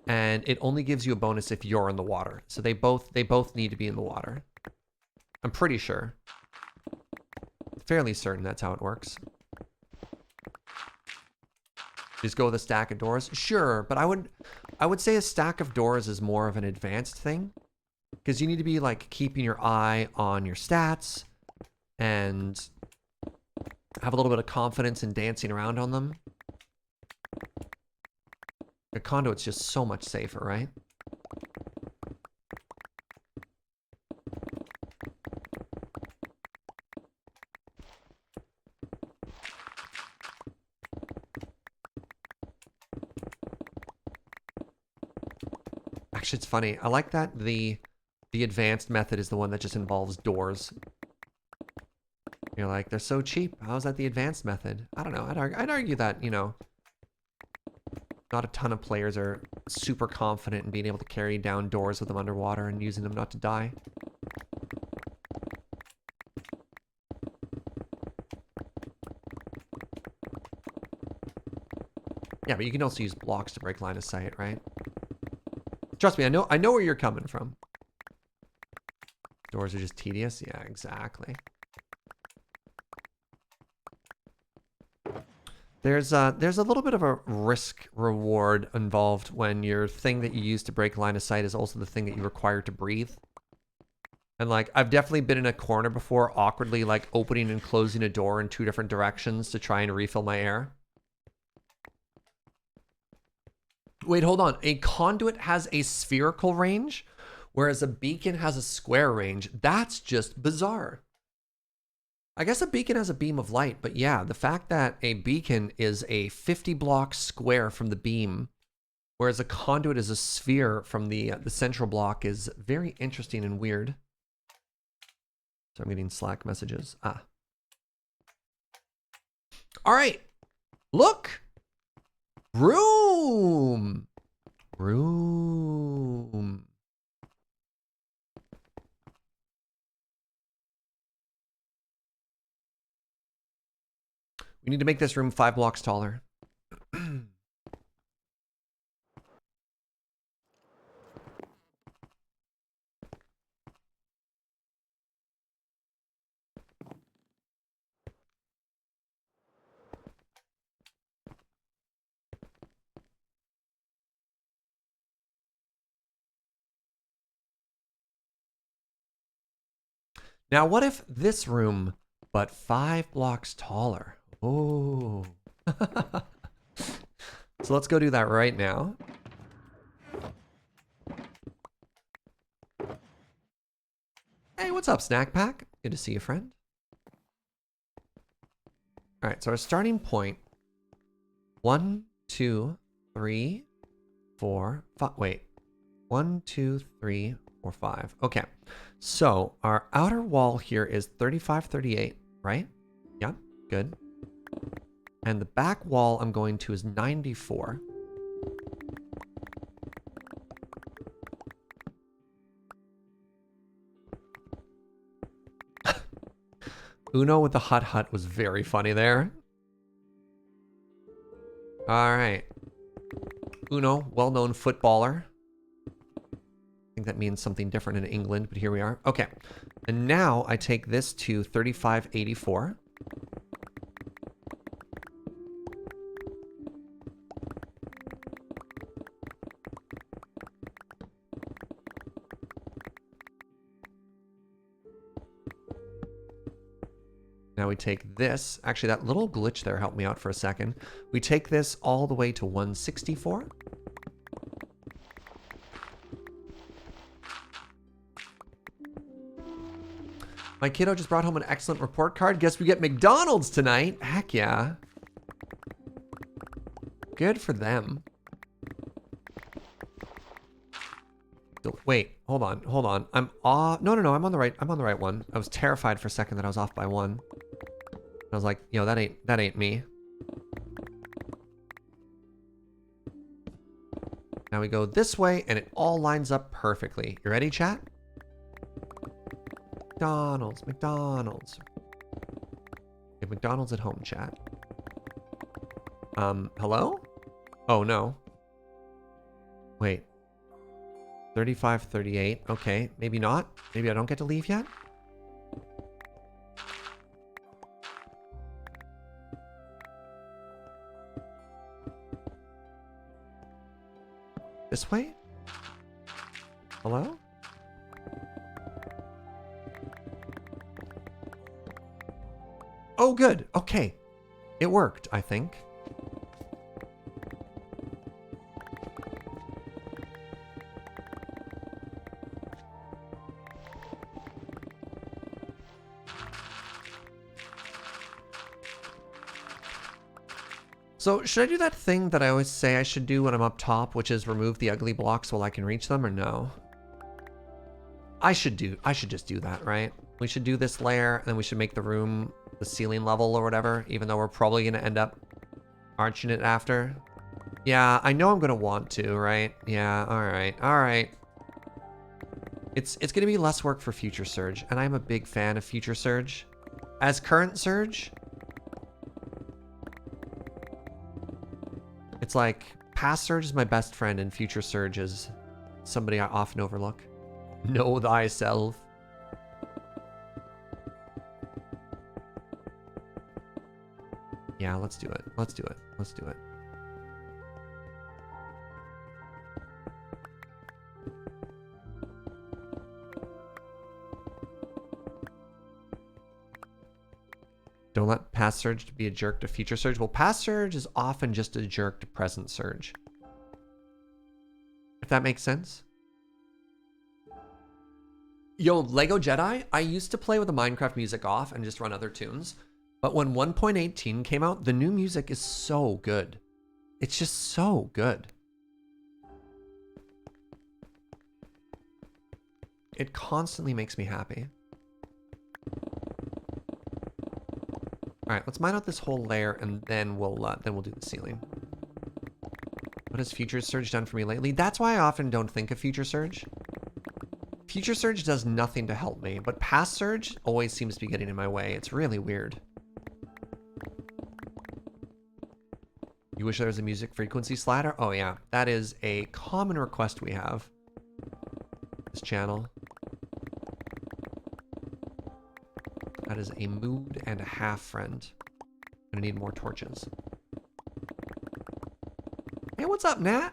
and it only gives you a bonus if you're in the water. So they both need to be in the water. I'm pretty sure. Fairly certain that's how it works. Just go with a stack of doors? Sure, but I would say a stack of doors is more of an advanced thing. Because you need to be like keeping your eye on your stats and have a little bit of confidence in dancing around on them. A conduit's just so much safer, right? Actually, it's funny. I like that the advanced method is the one that just involves doors. You're like, they're so cheap. How's that the advanced method? I don't know. I'd argue that, you know, not a ton of players are super confident in being able to carry down doors with them underwater and using them not to die. Yeah, but you can also use blocks to break line of sight, right? Trust me, I know where you're coming from. Doors are just tedious? Yeah, exactly. There's a little bit of a risk reward involved when your thing that you use to break line of sight is also the thing that you require to breathe. And like, I've definitely been in a corner before, awkwardly like opening and closing a door in 2 different directions to try and refill my air. Wait, hold on. A conduit has a spherical range, whereas a beacon has a square range. That's just bizarre. I guess a beacon has a beam of light, but yeah, the fact that a beacon is a 50 block square from the beam, whereas a conduit is a sphere from the central block is very interesting and weird. So I'm getting Slack messages. Ah. All right. Look. Room. Room. We need to make this room 5 blocks taller. Now, what if this room, but 5 blocks taller? Oh. So let's go do that right now. Hey, what's up, Snack Pack? Good to see you, friend. All right, so our starting point. 1, 2, 3, 4, 5. Wait. 1, 2, 3, 4, 5. Okay. So our outer wall here is 35, 38, right? Yeah, good. And the back wall I'm going to is 94. Uno with the hut was very funny there. All right. Uno, well-known footballer. I think that means something different in England, but here we are. Okay. And now I take this to 3584. Now we take this. Actually, that little glitch there helped me out for a second. We take this all the way to 164. My kiddo just brought home an excellent report card. Guess we get McDonald's tonight. Heck yeah. Good for them. Wait, hold on. I'm off. No, I'm on the right one. I was terrified for a second that I was off by 1. I was like, yo, that ain't me. Now we go this way, and it all lines up perfectly. You ready, chat? McDonald's, McDonald's. Okay, McDonald's at home, chat. Hello? Oh, no. Wait. 35, 38. Okay, maybe not. Maybe I don't get to leave yet? This way? Hello? Oh, good. Okay. It worked, I think. So, should I do that thing that I always say I should do when I'm up top, which is remove the ugly blocks while I can reach them, or no? I should just do that, right? We should do this layer, and then we should make the room the ceiling level or whatever, even though we're probably going to end up arching it after. Yeah, I know I'm going to want to, right? Yeah, alright, alright. It's going to be less work for future Serge, and I'm a big fan of future Serge. As current Serge, it's like past Serge is my best friend and future Serge is somebody I often overlook. Know thyself. Yeah, let's do it. Let's do it. Let's do it. Don't let past Serge be a jerk to future Serge. Well, past Serge is often just a jerk to present Serge. If that makes sense. Yo, Lego Jedi, I used to play with the Minecraft music off and just run other tunes. But when 1.18 came out, the new music is so good. It's just so good. It constantly makes me happy. All right, let's mine out this whole layer, and then we'll do the ceiling. What has Future Surge done for me lately? That's why I often don't think of Future Surge. Future Surge does nothing to help me, but Past Surge always seems to be getting in my way. It's really weird. You wish there was a music frequency slider? Oh yeah, that is a common request we have. This channel. That is a mood and a half, friend. Gonna need more torches. Hey, what's up, Nat?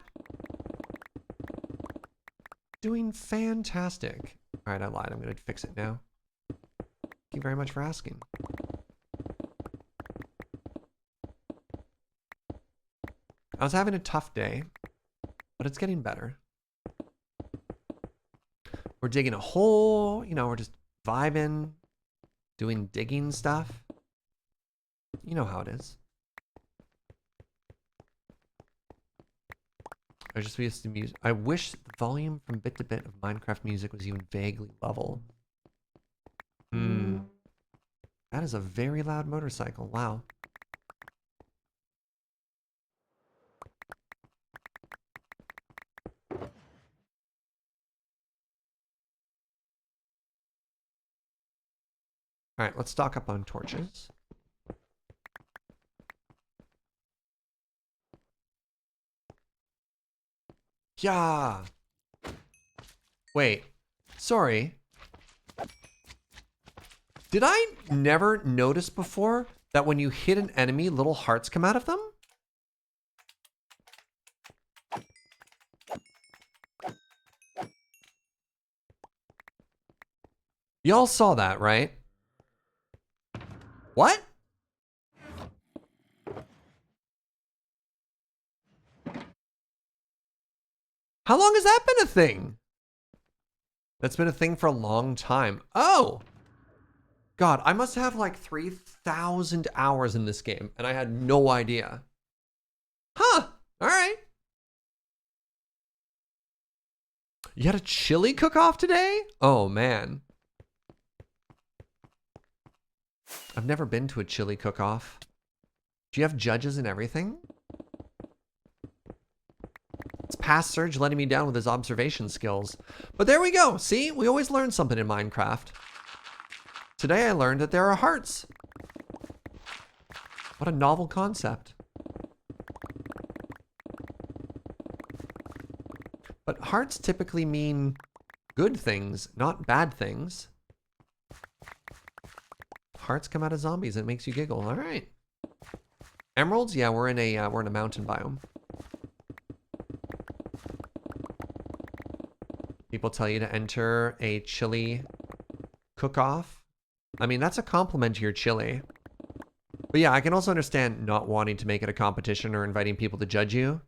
Doing fantastic. All right, I lied. I'm gonna fix it now. Thank you very much for asking. I was having a tough day, but it's getting better. We're digging a hole, you know, we're just vibing, doing digging stuff. You know how it is. I just used to music. I wish the volume from bit to bit of Minecraft music was even vaguely level. That is a very loud motorcycle. Wow. All right, let's stock up on torches. Yeah. Wait. Sorry. Did I never notice before that when you hit an enemy, little hearts come out of them? Y'all saw that, right? What? How long has that been a thing? That's been a thing for a long time. Oh! God, I must have like 3,000 hours in this game, and I had no idea. Huh, all right. You had a chili cook-off today? Oh, man. I've never been to a chili cook-off. Do you have judges and everything? It's past Serge letting me down with his observation skills. But there we go. See, we always learn something in Minecraft. Today I learned that there are hearts. What a novel concept. But hearts typically mean good things, not bad things. Hearts come out of zombies. It makes you giggle. All right. Emeralds? Yeah, we're in a mountain biome. People tell you to enter a chili cook-off. I mean, that's a compliment to your chili. But yeah, I can also understand not wanting to make it a competition or inviting people to judge you.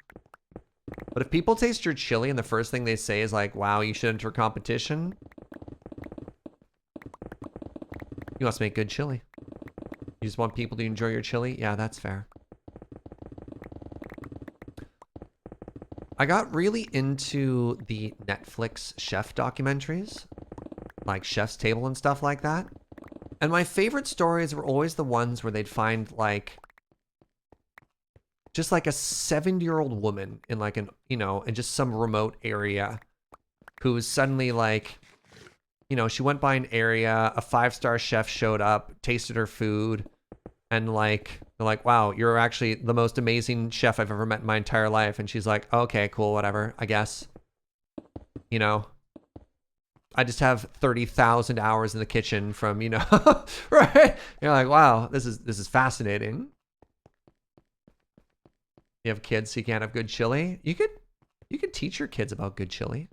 But if people taste your chili and the first thing they say is like, wow, you should enter a competition, you must make good chili. You just want people to enjoy your chili? Yeah, that's fair. I got really into the Netflix chef documentaries, like Chef's Table and stuff like that. And my favorite stories were always the ones where they'd find like just like a 70-year-old woman in like an, you know, in just some remote area who was suddenly like, you know, she went by an area, a 5-star chef showed up, tasted her food, and like, they're like, wow, you're actually the most amazing chef I've ever met in my entire life. And she's like, okay, cool, whatever, I guess. You know, I just have 30,000 hours in the kitchen from, you know, right? You're like, wow, this is fascinating. You have kids, so you can't have good chili. You could teach your kids about good chili.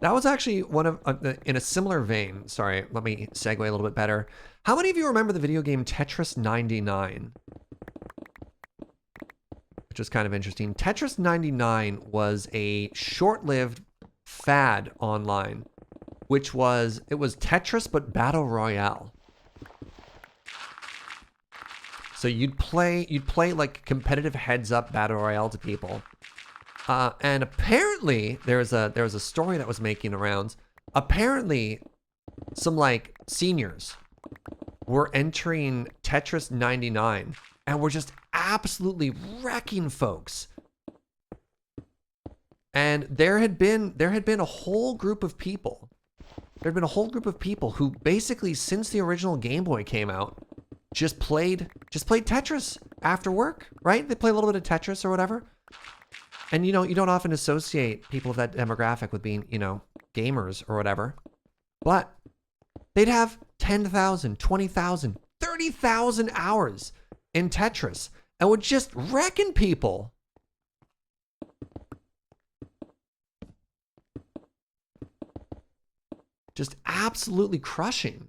That was actually one of, in a similar vein. Sorry, let me segue a little bit better. How many of you remember the video game Tetris 99? Which was kind of interesting. Tetris 99 was a short-lived fad online, which was, it was Tetris but Battle Royale. So you'd play like competitive heads-up Battle Royale to people. And apparently there was a story that was making arounds. Apparently some like seniors were entering Tetris 99 and were just absolutely wrecking folks. And there had been a whole group of people. There had been a whole group of people who basically, since the original Game Boy came out, just played Tetris after work, right? They play a little bit of Tetris or whatever. And you know, you don't often associate people of that demographic with being, you know, gamers or whatever. But they'd have 10,000, 20,000, 30,000 hours in Tetris and would just wrecking people. Just absolutely crushing.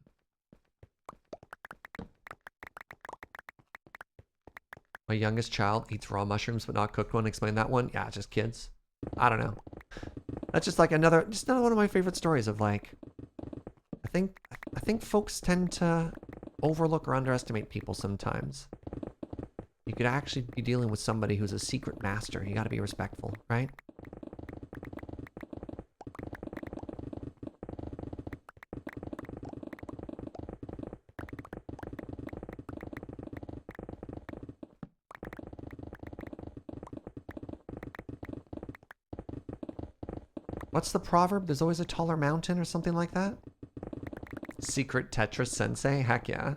My youngest child eats raw mushrooms but not cooked one. Explain that one. Yeah, just kids. I don't know. That's just like another one of my favorite stories of like, I think folks tend to overlook or underestimate people sometimes. You could actually be dealing with somebody who's a secret master. You got to be respectful, right? What's the proverb? There's always a taller mountain or something like that? Secret Tetris sensei? Heck yeah.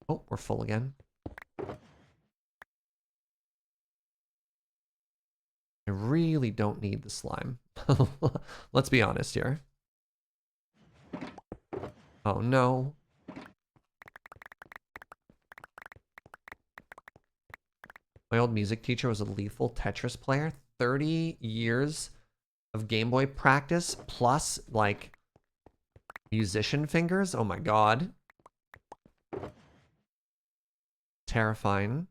Oh, we're full again. I really don't need the slime. Let's be honest here. Oh no. My old music teacher was a lethal Tetris player. 30 years of Game Boy practice plus like musician fingers. Oh my god. Terrifying.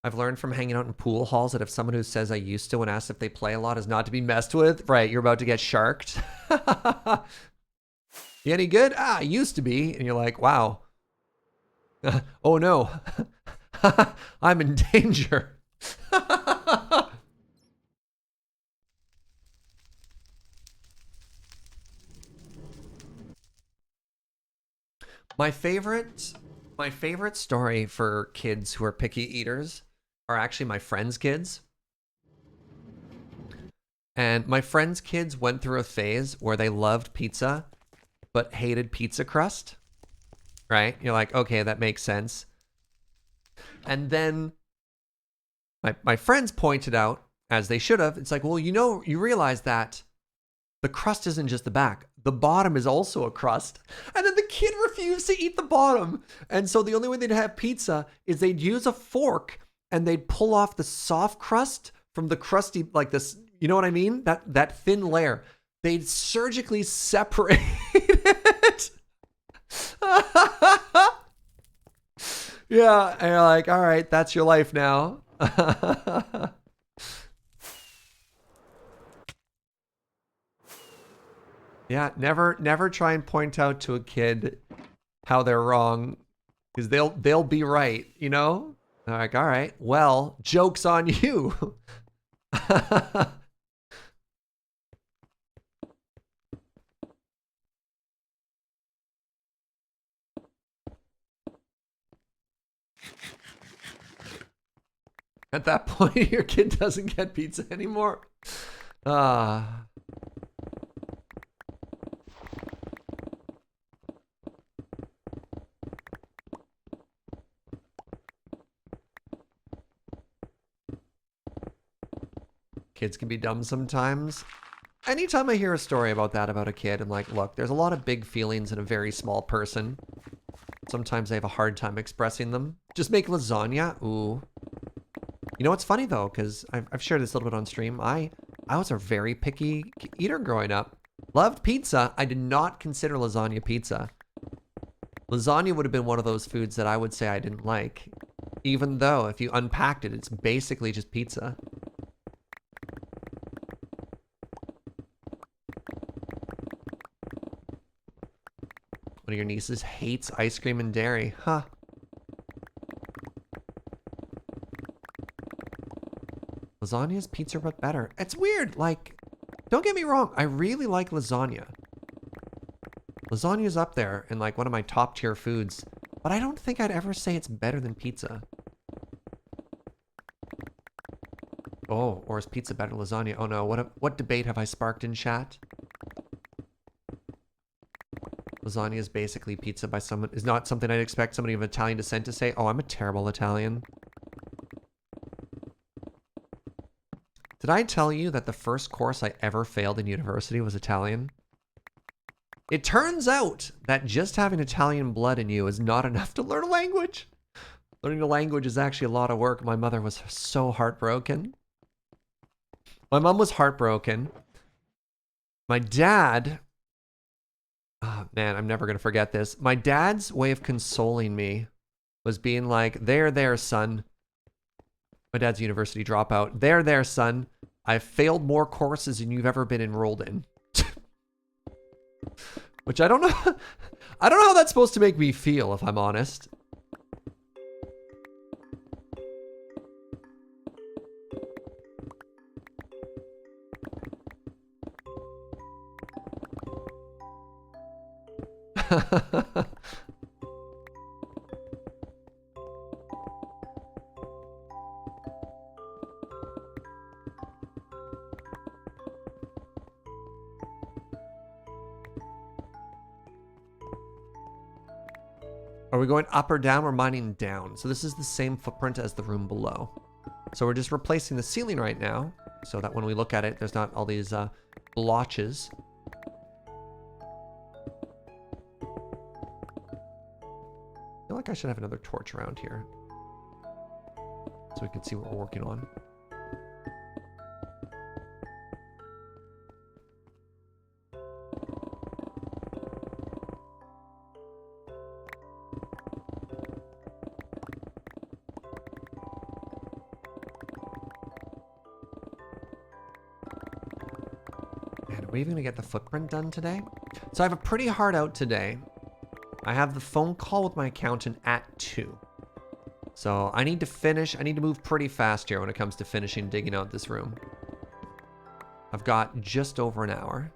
I've learned from hanging out in pool halls that if someone who says I used to when asked if they play a lot is not to be messed with, right, you're about to get sharked. You any good? Ah, used to be. And you're like, wow. Oh no. I'm in danger. My favorite story for kids who are picky eaters are actually my friends' kids. And my friends' kids went through a phase where they loved pizza but hated pizza crust. Right? You're like, okay, that makes sense. And then my friends pointed out, as they should have, it's like, well, you realize that the crust isn't just the back. The bottom is also a crust. And then the kid refused to eat the bottom. And so the only way they'd have pizza is they'd use a fork and they'd pull off the soft crust from the crusty, like this, you know what I mean? That thin layer. They'd surgically separate it. Yeah, and you're like, all right, that's your life now. Yeah, never try and point out to a kid how they're wrong, because they'll be right, you know? They're like, all right, well, joke's on you. At that point, your kid doesn't get pizza anymore. Ah. Kids can be dumb sometimes. Anytime I hear a story about that, about a kid, I'm like, look, there's a lot of big feelings in a very small person. Sometimes they have a hard time expressing them. Just make lasagna. Ooh. You know what's funny though, because I've shared this a little bit on stream. I was a very picky eater growing up. Loved pizza. I did not consider lasagna pizza. Lasagna would have been one of those foods that I would say I didn't like. Even though if you unpacked it, it's basically just pizza. One of your nieces hates ice cream and dairy. Huh. Lasagna is pizza but better. It's weird. Like, don't get me wrong. I really like lasagna. Lasagna is up there in like one of my top tier foods. But I don't think I'd ever say it's better than pizza. Oh, or is pizza better than lasagna? Oh no, what debate have I sparked in chat? Lasagna is basically pizza by someone, is not something I'd expect somebody of Italian descent to say. Oh, I'm a terrible Italian. Did I tell you that the first course I ever failed in university was Italian? It turns out that just having Italian blood in you is not enough to learn a language. Learning a language is actually a lot of work. My mother was so heartbroken. My mom was heartbroken. My dad... Oh, man, I'm never going to forget this. My dad's way of consoling me was being like, there, son. My dad's a university dropout. There, son. I've failed more courses than you've ever been enrolled in. Which I don't know. I don't know how that's supposed to make me feel, if I'm honest. Are we going up or down? We're mining down. So this is the same footprint as the room below. So we're just replacing the ceiling right now so that when we look at it, there's not all these blotches. I feel like I should have another torch around here so we can see what we're working on. Are we even gonna get the footprint done today? So I have a pretty hard out today. I have the phone call with my accountant at 2. So I need to finish. I need to move pretty fast here when it comes to finishing digging out this room. I've got just over an hour.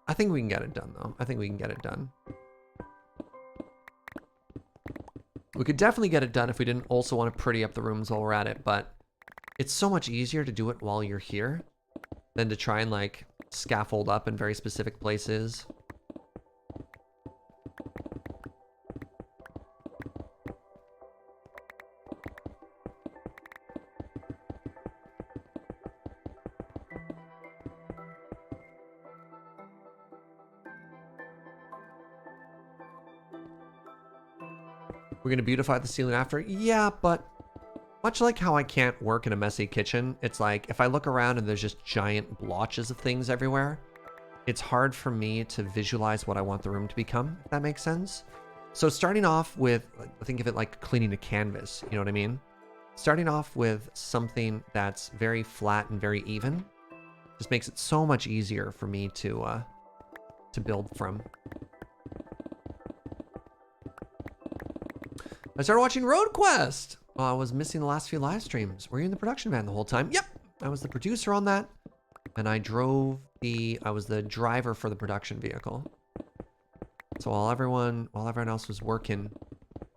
I think we can get it done, though. I think we can get it done. We could definitely get it done if we didn't also want to pretty up the rooms while we're at it, but it's so much easier to do it while you're here than to try and, like, scaffold up in very specific places. We're going to beautify the ceiling after? Yeah, but much like how I can't work in a messy kitchen, it's like if I look around and there's just giant blotches of things everywhere, it's hard for me to visualize what I want the room to become, if that makes sense. So starting off with, think of it like cleaning a canvas, you know what I mean? Starting off with something that's very flat and very even just makes it so much easier for me to build from. I started watching Road Quest. I was missing the last few live streams. Were you in the production van the whole time? Yep, I was the producer on that, and I was the driver for the production vehicle. So while everyone else was working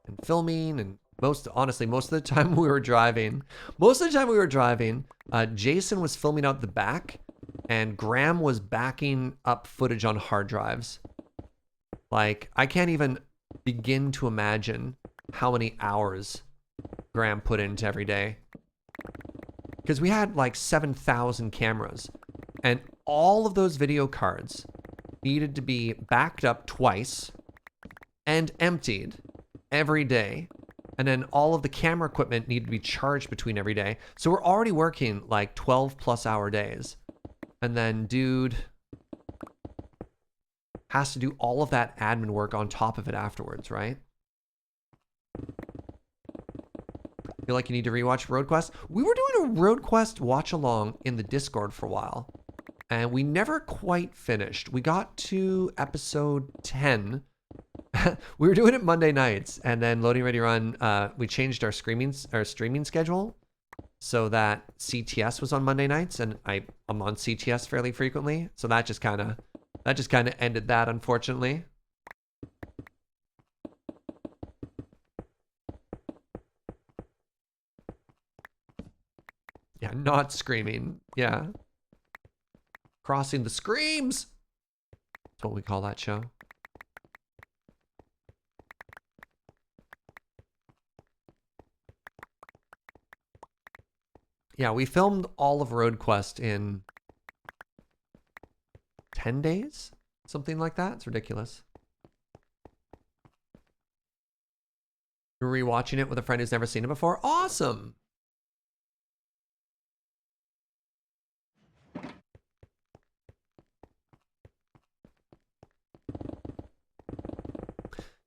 and filming, and honestly, most of the time we were driving, Jason was filming out the back, and Graham was backing up footage on hard drives. Like, I can't even begin to imagine how many hours Graham put into every day. Because we had like 7,000 cameras, and all of those video cards needed to be backed up twice and emptied every day. And then all of the camera equipment needed to be charged between every day. So we're already working like 12+ hour days. And then dude has to do all of that admin work on top of it afterwards, right? Feel like you need to rewatch Road Quest? We were doing a Road Quest watch along in the Discord for a while, and we never quite finished. We got to episode 10. We were doing it Monday nights, and then Loading Ready Run, we changed our streaming schedule so that CTS was on Monday nights, and I'm on CTS fairly frequently, so that just kind of ended that, unfortunately. Yeah, not screaming. Yeah. Crossing the Screams. That's what we call that show. Yeah, we filmed all of Road Quest in 10 days? Something like that. It's ridiculous. You're rewatching it with a friend who's never seen it before? Awesome!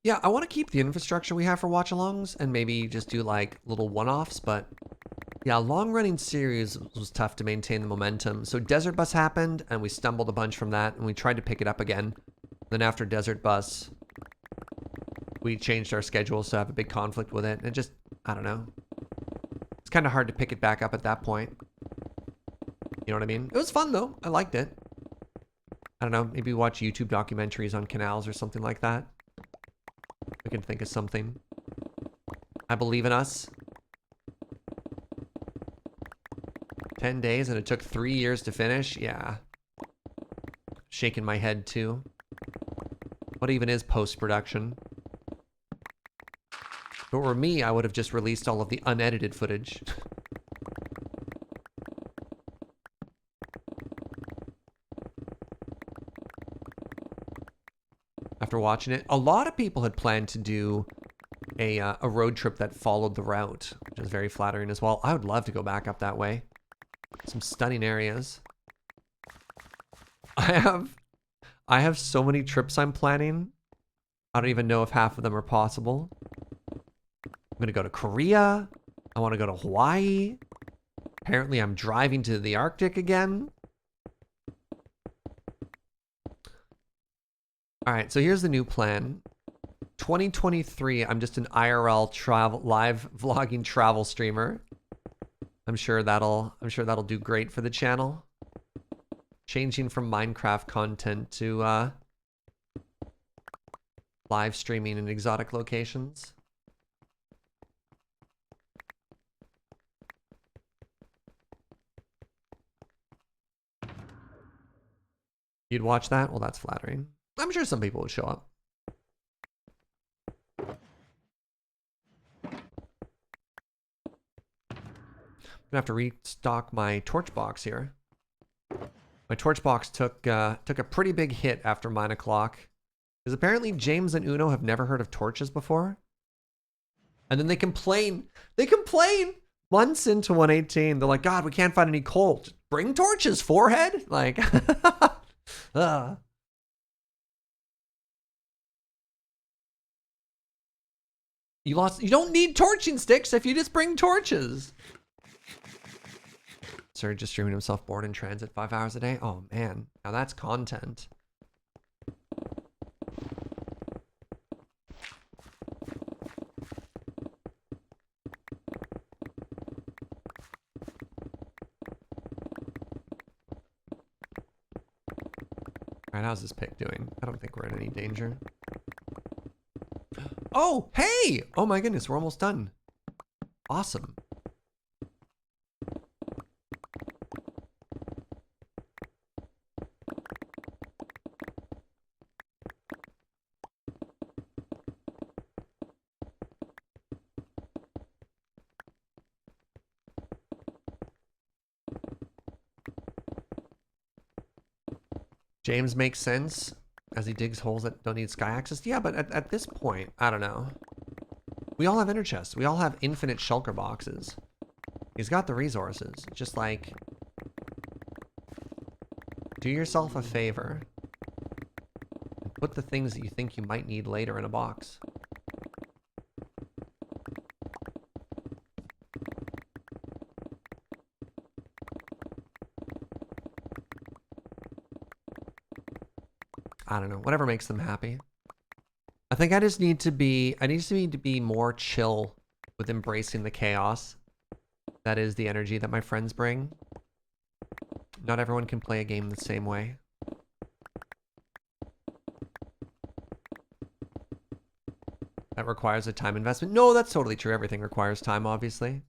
Yeah, I want to keep the infrastructure we have for watch-alongs and maybe just do like little one-offs, but yeah, long-running series was tough to maintain the momentum. So Desert Bus happened, and we stumbled a bunch from that, and we tried to pick it up again. Then after Desert Bus, we changed our schedule, so I have a big conflict with it. And it just, I don't know. It's kind of hard to pick it back up at that point. You know what I mean? It was fun, though. I liked it. I don't know, maybe watch YouTube documentaries on canals or something like that. We can think of something. I believe in us. 10 days and it took 3 years to finish? Yeah. Shaking my head too. What even is post-production? If it were me, I would have just released all of the unedited footage. After watching it, a lot of people had planned to do a road trip that followed the route, which is very flattering as well. I would love to go back up that way. Some stunning areas. I I have so many trips I'm planning. I don't even know if half of them are possible. I'm gonna go to Korea. I want to go to Hawaii. Apparently I'm driving to the Arctic again. All right, so here's the new plan. 2023, I'm just an IRL travel live vlogging travel streamer. I'm sure that'll do great for the channel. Changing from Minecraft content to live streaming in exotic locations. You'd watch that? Well, that's flattering. I'm sure some people would show up. I'm gonna have to restock my torch box here. My torch box took a pretty big hit after 9 o'clock. Because apparently James and Uno have never heard of torches before. And then they complain. They complain months into 118. They're like, God, we can't find any coal. Just bring torches, forehead. Like, You don't need torching sticks if you just bring torches. Serge just streaming himself bored in transit 5 hours a day. Oh man, now that's content. All right, how's this pick doing? I don't think we're in any danger. Oh, hey! Oh my goodness, we're almost done. Awesome. James makes sense as he digs holes that don't need sky access. Yeah, but at this point, I don't know. We all have ender chests. We all have infinite shulker boxes. He's got the resources. Just like, do yourself a favor and put the things that you think you might need later in a box. I don't know, whatever makes them happy. I think I just need to be, more chill with embracing the chaos. That is the energy that my friends bring. Not everyone can play a game the same way. That requires a time investment. No, that's totally true. Everything requires time, obviously.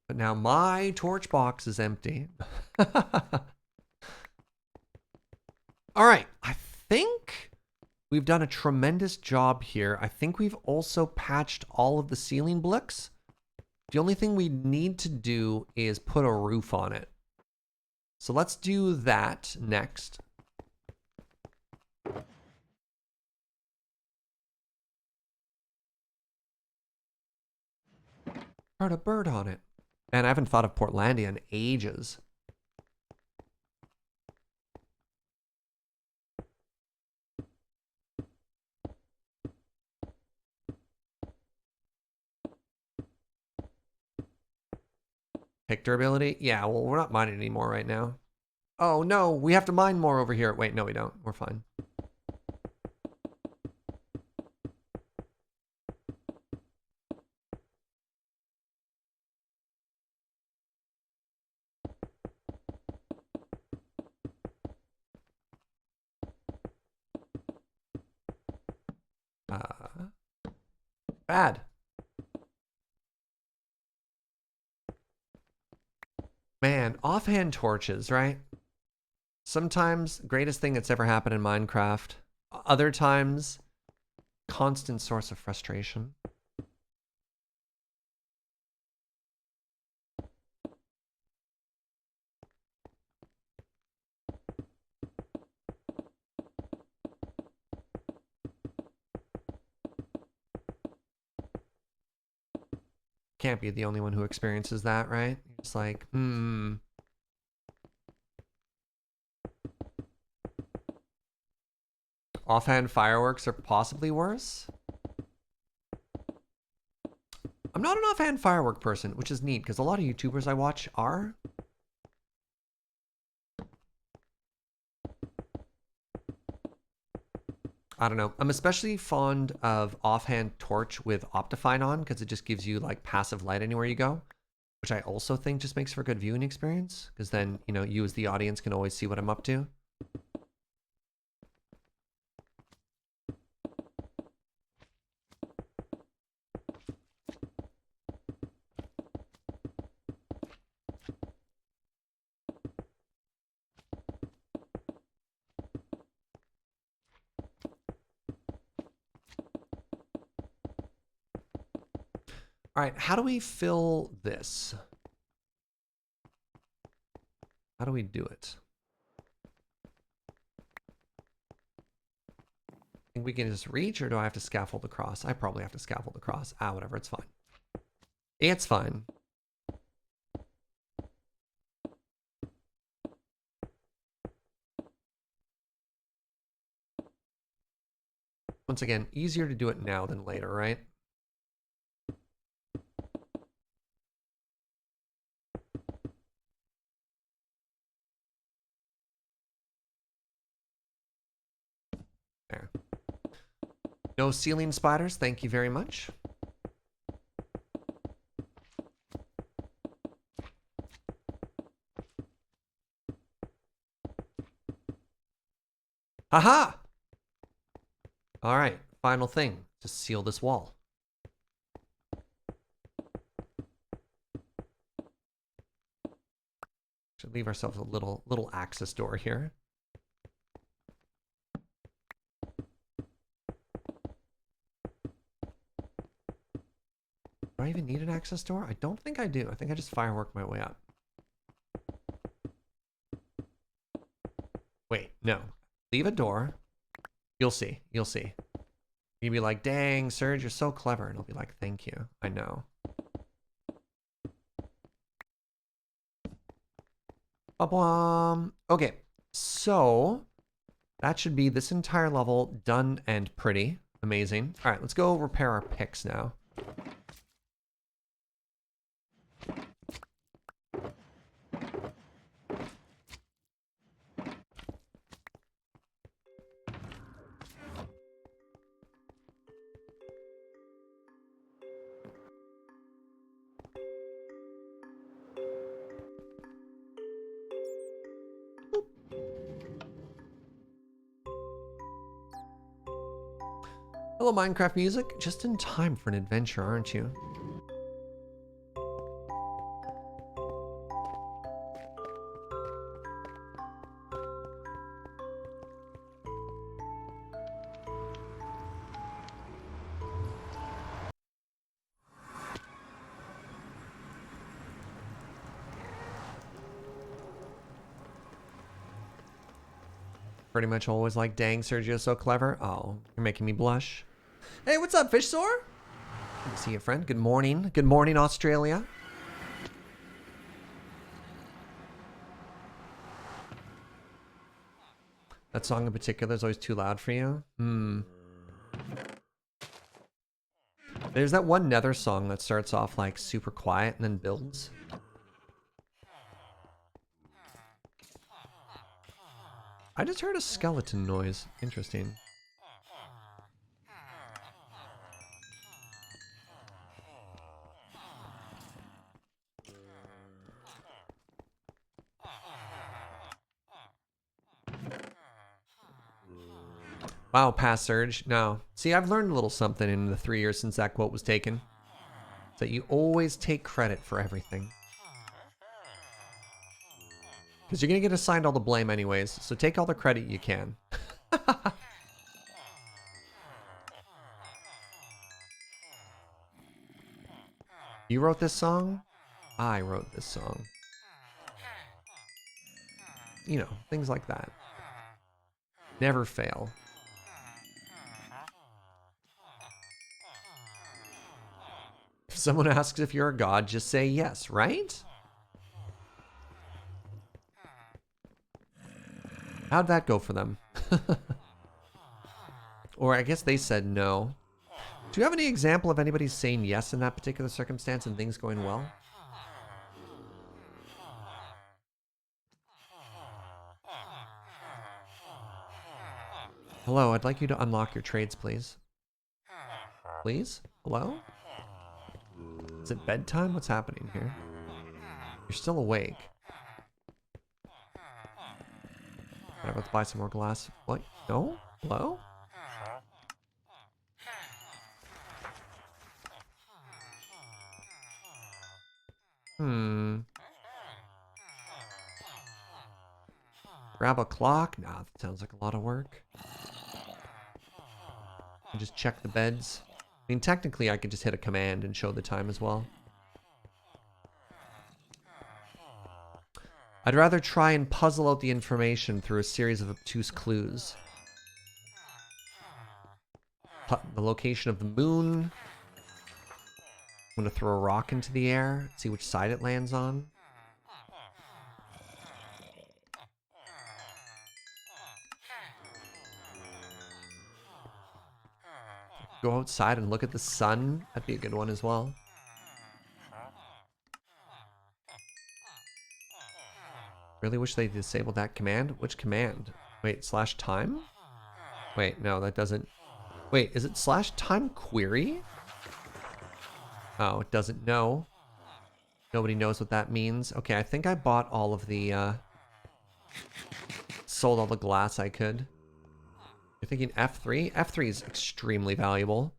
But now my torch box is empty. All right, I think we've done a tremendous job here. I think we've also patched all of the ceiling bricks. The only thing we need to do is put a roof on it. So let's do that next. Put a bird on it. And I haven't thought of Portlandia in ages. Pick durability? Yeah, well, we're not mining anymore right now. Oh, no, we have to mine more over here. Wait, no, we don't. We're fine. Bad. Man, offhand torches, right? Sometimes greatest thing that's ever happened in Minecraft. Other times, constant source of frustration. Can't be the only one who experiences that, right? It's like, Offhand fireworks are possibly worse. I'm not an offhand firework person, which is neat because a lot of YouTubers I watch are. I don't know. I'm especially fond of offhand torch with Optifine on because it just gives you like passive light anywhere you go, which I also think just makes for a good viewing experience because then, you know, you as the audience can always see what I'm up to. All right, how do we fill this? How do we do it? Think we can just reach, or do I have to scaffold across? I probably have to scaffold across. Ah, whatever, it's fine. It's fine. Once again, easier to do it now than later, right? There. No ceiling spiders, thank you very much. Haha! All right, final thing. Just seal this wall. Should leave ourselves a little access door here. Do I even need an access door? I don't think I do. I think I just firework my way up. Wait, no. Leave a door. You'll see. You'll see. You'll be like, dang, Serge, you're so clever. And I'll be like, thank you. I know. Okay, so that should be this entire level done and pretty. Amazing. All right, let's go repair our picks now. Hello, Minecraft music. Just in time for an adventure, aren't you? Pretty much always like, dang, Sergio's so clever. Oh, you're making me blush. Hey, what's up, Fish Sore? Good to see you, friend. Good morning. Good morning, Australia. That song in particular is always too loud for you? There's that one Nether song that starts off like super quiet and then builds. I just heard a skeleton noise. Interesting. Wow, pass Serge. No. See, I've learned a little something in the 3 years since that quote was taken. It's that you always take credit for everything. Because you're going to get assigned all the blame anyways, so take all the credit you can. You wrote this song? I wrote this song. You know, things like that. Never fail. If someone asks if you're a god, just say yes, right? How'd that go for them? Or I guess they said no. Do you have any example of anybody saying yes in that particular circumstance and things going well? Hello, I'd like you to unlock your trades, please. Please? Hello? Is it bedtime? What's happening here? You're still awake. I'm about to buy some more glass. What? No? Hello? Grab a clock? Nah, that sounds like a lot of work. And just check the beds. I mean, technically, I could just hit a command and show the time as well. I'd rather try and puzzle out the information through a series of obtuse clues. The location of the moon. I'm gonna throw a rock into the air, see which side it lands on. Go outside and look at the sun. That'd be a good one as well. Really wish they disabled that command. Which command? Wait, slash time? Wait, no, that doesn't... Wait, is it slash time query? Oh, it doesn't know. Nobody knows what that means. Okay, I think I bought all of the, sold all the glass I could. You're thinking F3? F3 is extremely valuable.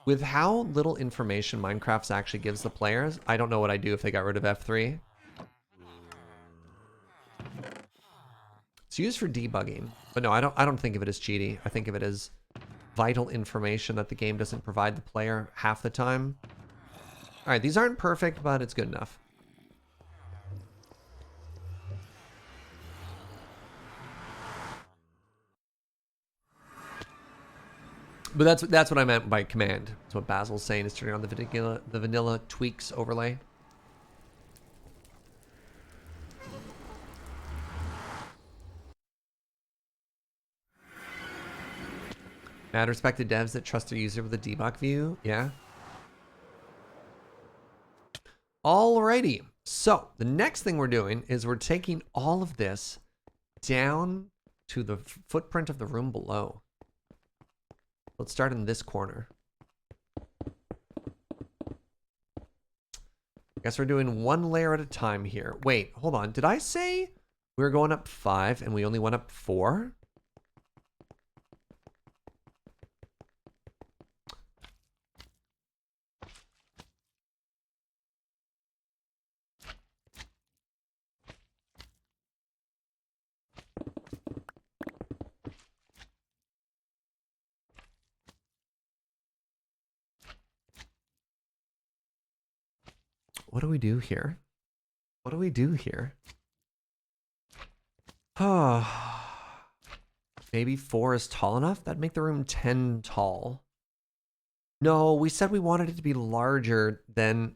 With how little information Minecraft actually gives the players, I don't know what I'd do if they got rid of F3. It's used for debugging, but no, I don't think of it as cheaty. I think of it as vital information that the game doesn't provide the player half the time. All right, these aren't perfect, but it's good enough. But that's what I meant by command. That's what Basil's saying, is turning on the vanilla tweaks overlay. Mad respect to devs that trust their user with a debug view. Yeah. Alrighty. So the next thing we're doing is we're taking all of this down to the footprint of the room below. Let's start in this corner. Guess we're doing one layer at a time here. Wait, hold on. Did I say we were going up 5 and we only went up 4? What do we do here? What do we do here? Oh, maybe 4 is tall enough? That'd make the room 10 tall. No, we said we wanted it to be larger than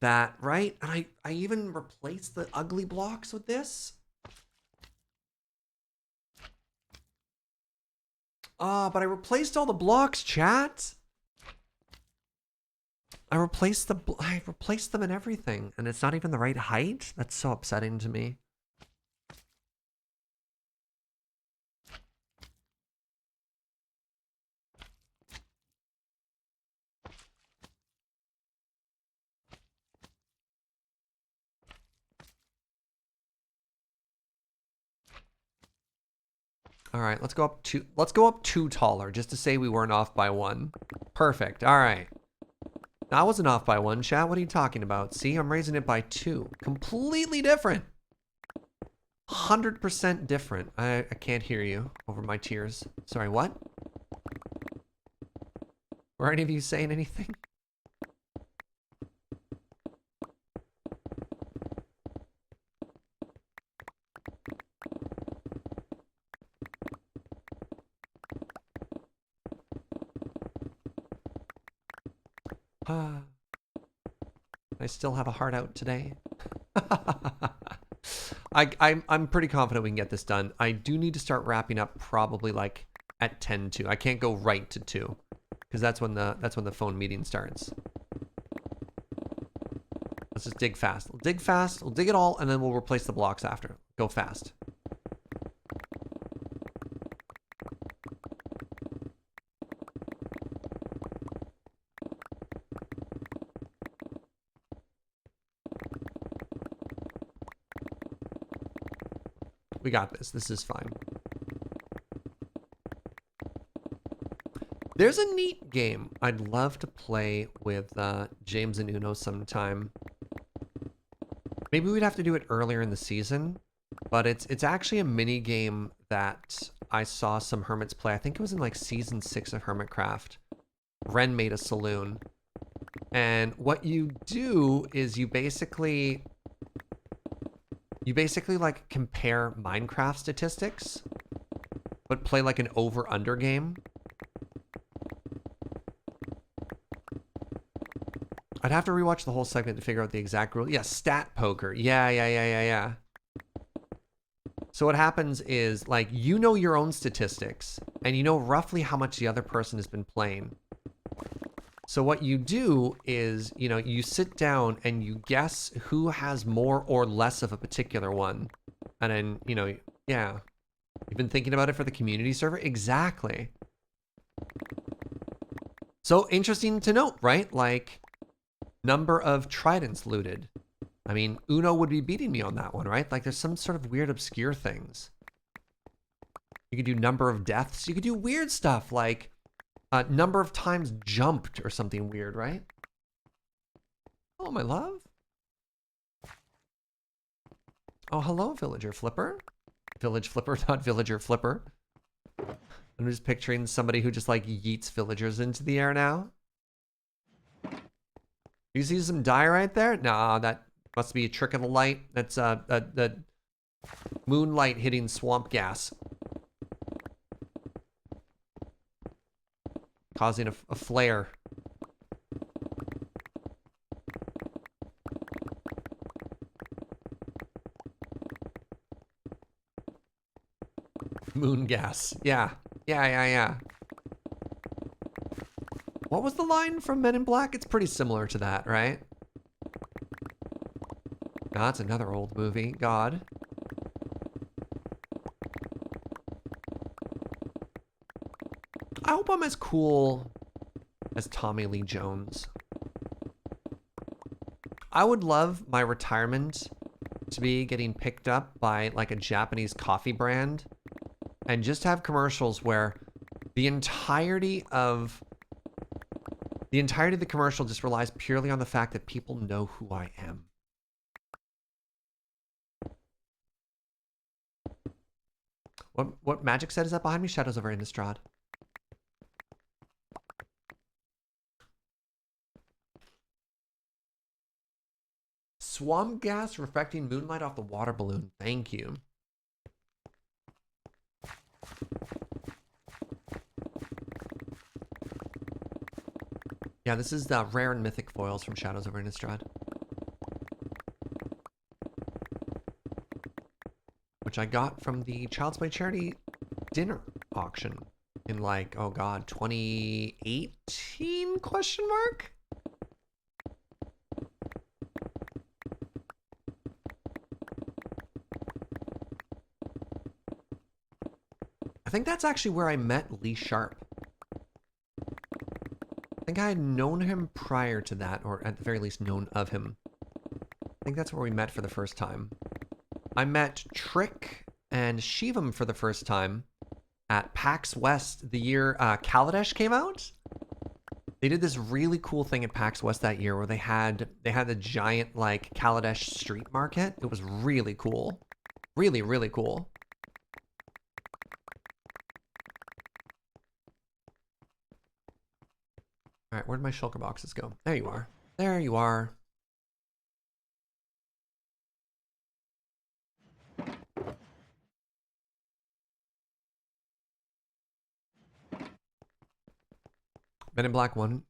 that, right? And I even replaced the ugly blocks with this. But I replaced all the blocks, chat. I replaced them and everything, and it's not even the right height? That's so upsetting to me. All right, let's go up two taller, just to say we weren't off by 1. Perfect. All right. I wasn't off by 1, chat. What are you talking about? See, I'm raising it by 2. Completely different. 100% different. I can't hear you over my tears. Sorry, what? Were any of you saying anything? I still have a heart out today. I'm pretty confident we can get this done. I do need to start wrapping up probably like at 10 to. I can't go right to 2 because that's when the phone meeting starts. Let's just dig fast. We'll dig fast. We'll dig it all, and then we'll replace the blocks after. Go fast. We got this. This is fine. There's a neat game I'd love to play with James and Uno sometime. Maybe we'd have to do it earlier in the season, but it's actually a mini game that I saw some hermits play. I think it was in like season 6 of Hermitcraft. Ren made a saloon. And what you do is you basically like compare Minecraft statistics, but play like an over-under game. I'd have to rewatch the whole segment to figure out the exact rule. Yeah, stat poker. Yeah. So what happens is, like, you know your own statistics, and you know roughly how much the other person has been playing. So what you do is, you know, you sit down and you guess who has more or less of a particular one. And then, you know, yeah. You've been thinking about it for the community server? Exactly. So interesting to note, right? Like, number of tridents looted. I mean, Uno would be beating me on that one, right? Like, there's some sort of weird obscure things. You could do number of deaths. You could do weird stuff like number of times jumped or something weird, right? Oh, my love. Oh, hello, Villager Flipper. Village Flipper, not Villager Flipper. I'm just picturing somebody who just like yeets villagers into the air now. You see some dye right there? Nah, that must be a trick of the light. That's the moonlight hitting swamp gas. Causing a flare. Moon gas. Yeah. What was the line from Men in Black? It's pretty similar to that, right? Oh, that's another old movie. God. I hope I'm as cool as Tommy Lee Jones. I would love my retirement to be getting picked up by like a Japanese coffee brand and just have commercials where the entirety of the commercial just relies purely on the fact that people know who I am. What magic set is that behind me? Shadows over Innistrad. Swamp gas reflecting moonlight off the water balloon. Thank you. Yeah, this is the rare and mythic foils from Shadows over Innistrad. Which I got from the Child's Play Charity dinner auction in like, oh god, 2018 question mark? I think that's actually where I met Lee Sharp. I think I had known him prior to that, or at the very least known of him. I think that's where we met for the first time. I met Trick and Shivam for the first time at PAX West the year Kaladesh came out. They did this really cool thing at PAX West that year where they had the giant like Kaladesh street market. It was really cool. Really, really cool. All right, where'd my shulker boxes go? There you are. There you are. Men in Black 1.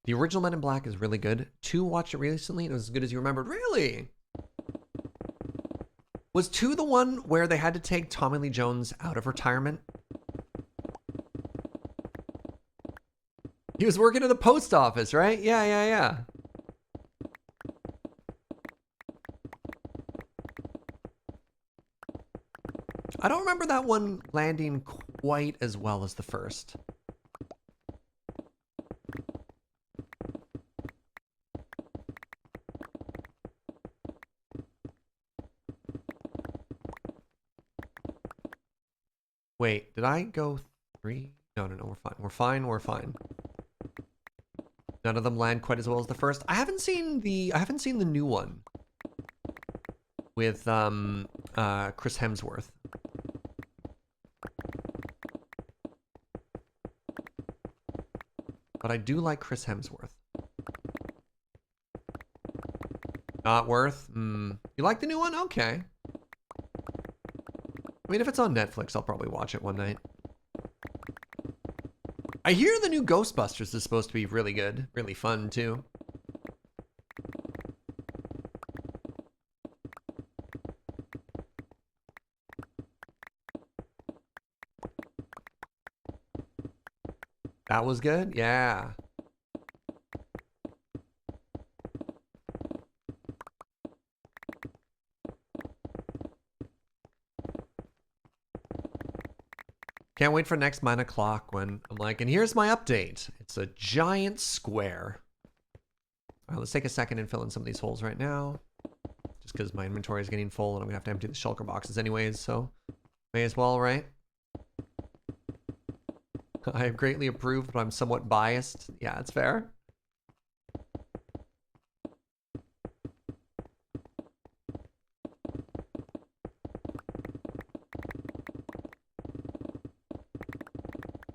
The original Men in Black is really good. 2 watched it recently and it was as good as you remembered. Really? Was 2 the one where they had to take Tommy Lee Jones out of retirement? He was working at the post office, right? Yeah, yeah, yeah. I don't remember that one landing quite as well as the first. Wait, did I go 3? No, no, no, we're fine. We're fine, we're fine. None of them land quite as well as the first. I haven't seen the new one with Chris Hemsworth. But I do like Chris Hemsworth. Not worth? You like the new one? Okay. I mean, if it's on Netflix, I'll probably watch it one night. I hear the new Ghostbusters is supposed to be really good, really fun too. That was good? Yeah. Can't wait for next 9 o'clock when I'm like, and here's my update. It's a giant square. All right, let's take a second and fill in some of these holes right now. Just because my inventory is getting full and I'm going to have to empty the shulker boxes anyways, so may as well, right? I have greatly approved, but I'm somewhat biased. Yeah, it's fair.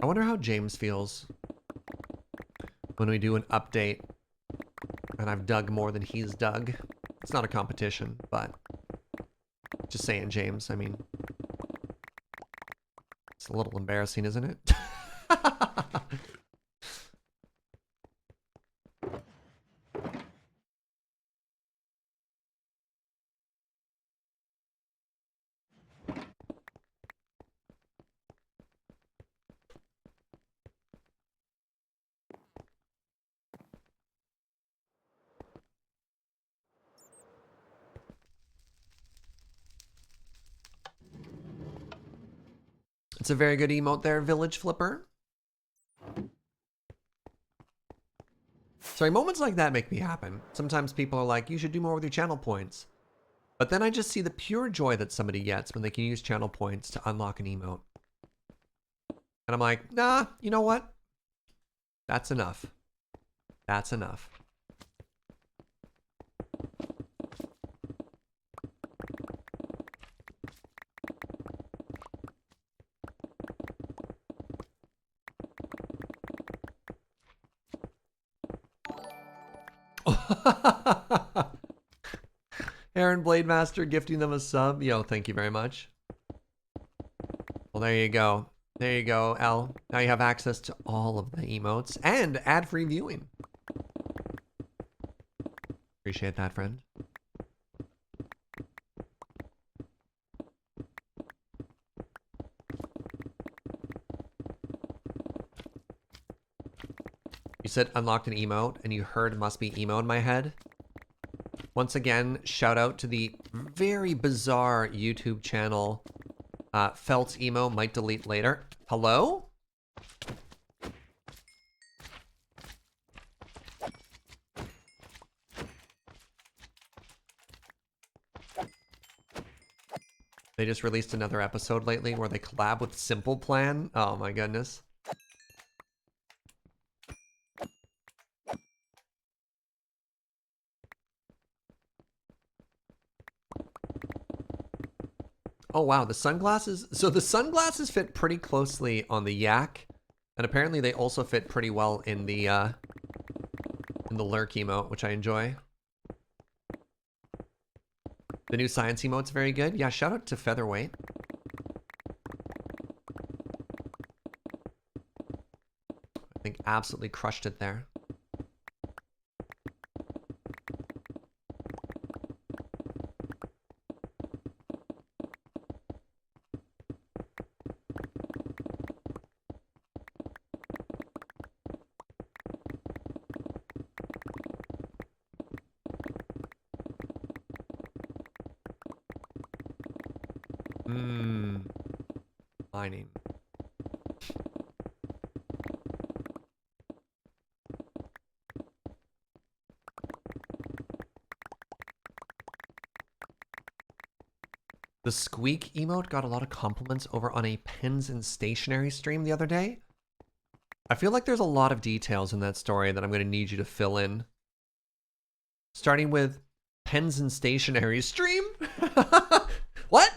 I wonder how James feels when we do an update and I've dug more than he's dug. It's not a competition, but just saying, James, I mean, it's a little embarrassing, isn't it? It's a very good emote there, Village Flipper. Sorry, moments like that make me happen. Sometimes people are like, you should do more with your channel points. But then I just see the pure joy that somebody gets when they can use channel points to unlock an emote. And I'm like, nah, you know what? That's enough. That's enough. Aaron Blademaster gifting them a sub. Yo, thank you very much. Well, there you go. There you go, L. Now you have access to all of the emotes and ad-free viewing. Appreciate that, friend. You said unlocked an emote and you heard must be emo in my head. Once again, shout out to the very bizarre YouTube channel Felt's Emo might delete later. Hello? They just released another episode lately where they collab with Simple Plan. Oh my goodness. Oh wow, the sunglasses. So the sunglasses fit pretty closely on the yak, and apparently they also fit pretty well in the lurk emote, which I enjoy. The new science emote's very good. Yeah, shout out to Featherweight. I think absolutely crushed it there. Mining. The squeak emote got a lot of compliments over on a pens and stationery stream the other day. I feel like there's a lot of details in that story that I'm going to need you to fill in. Starting with pens and stationery stream? What?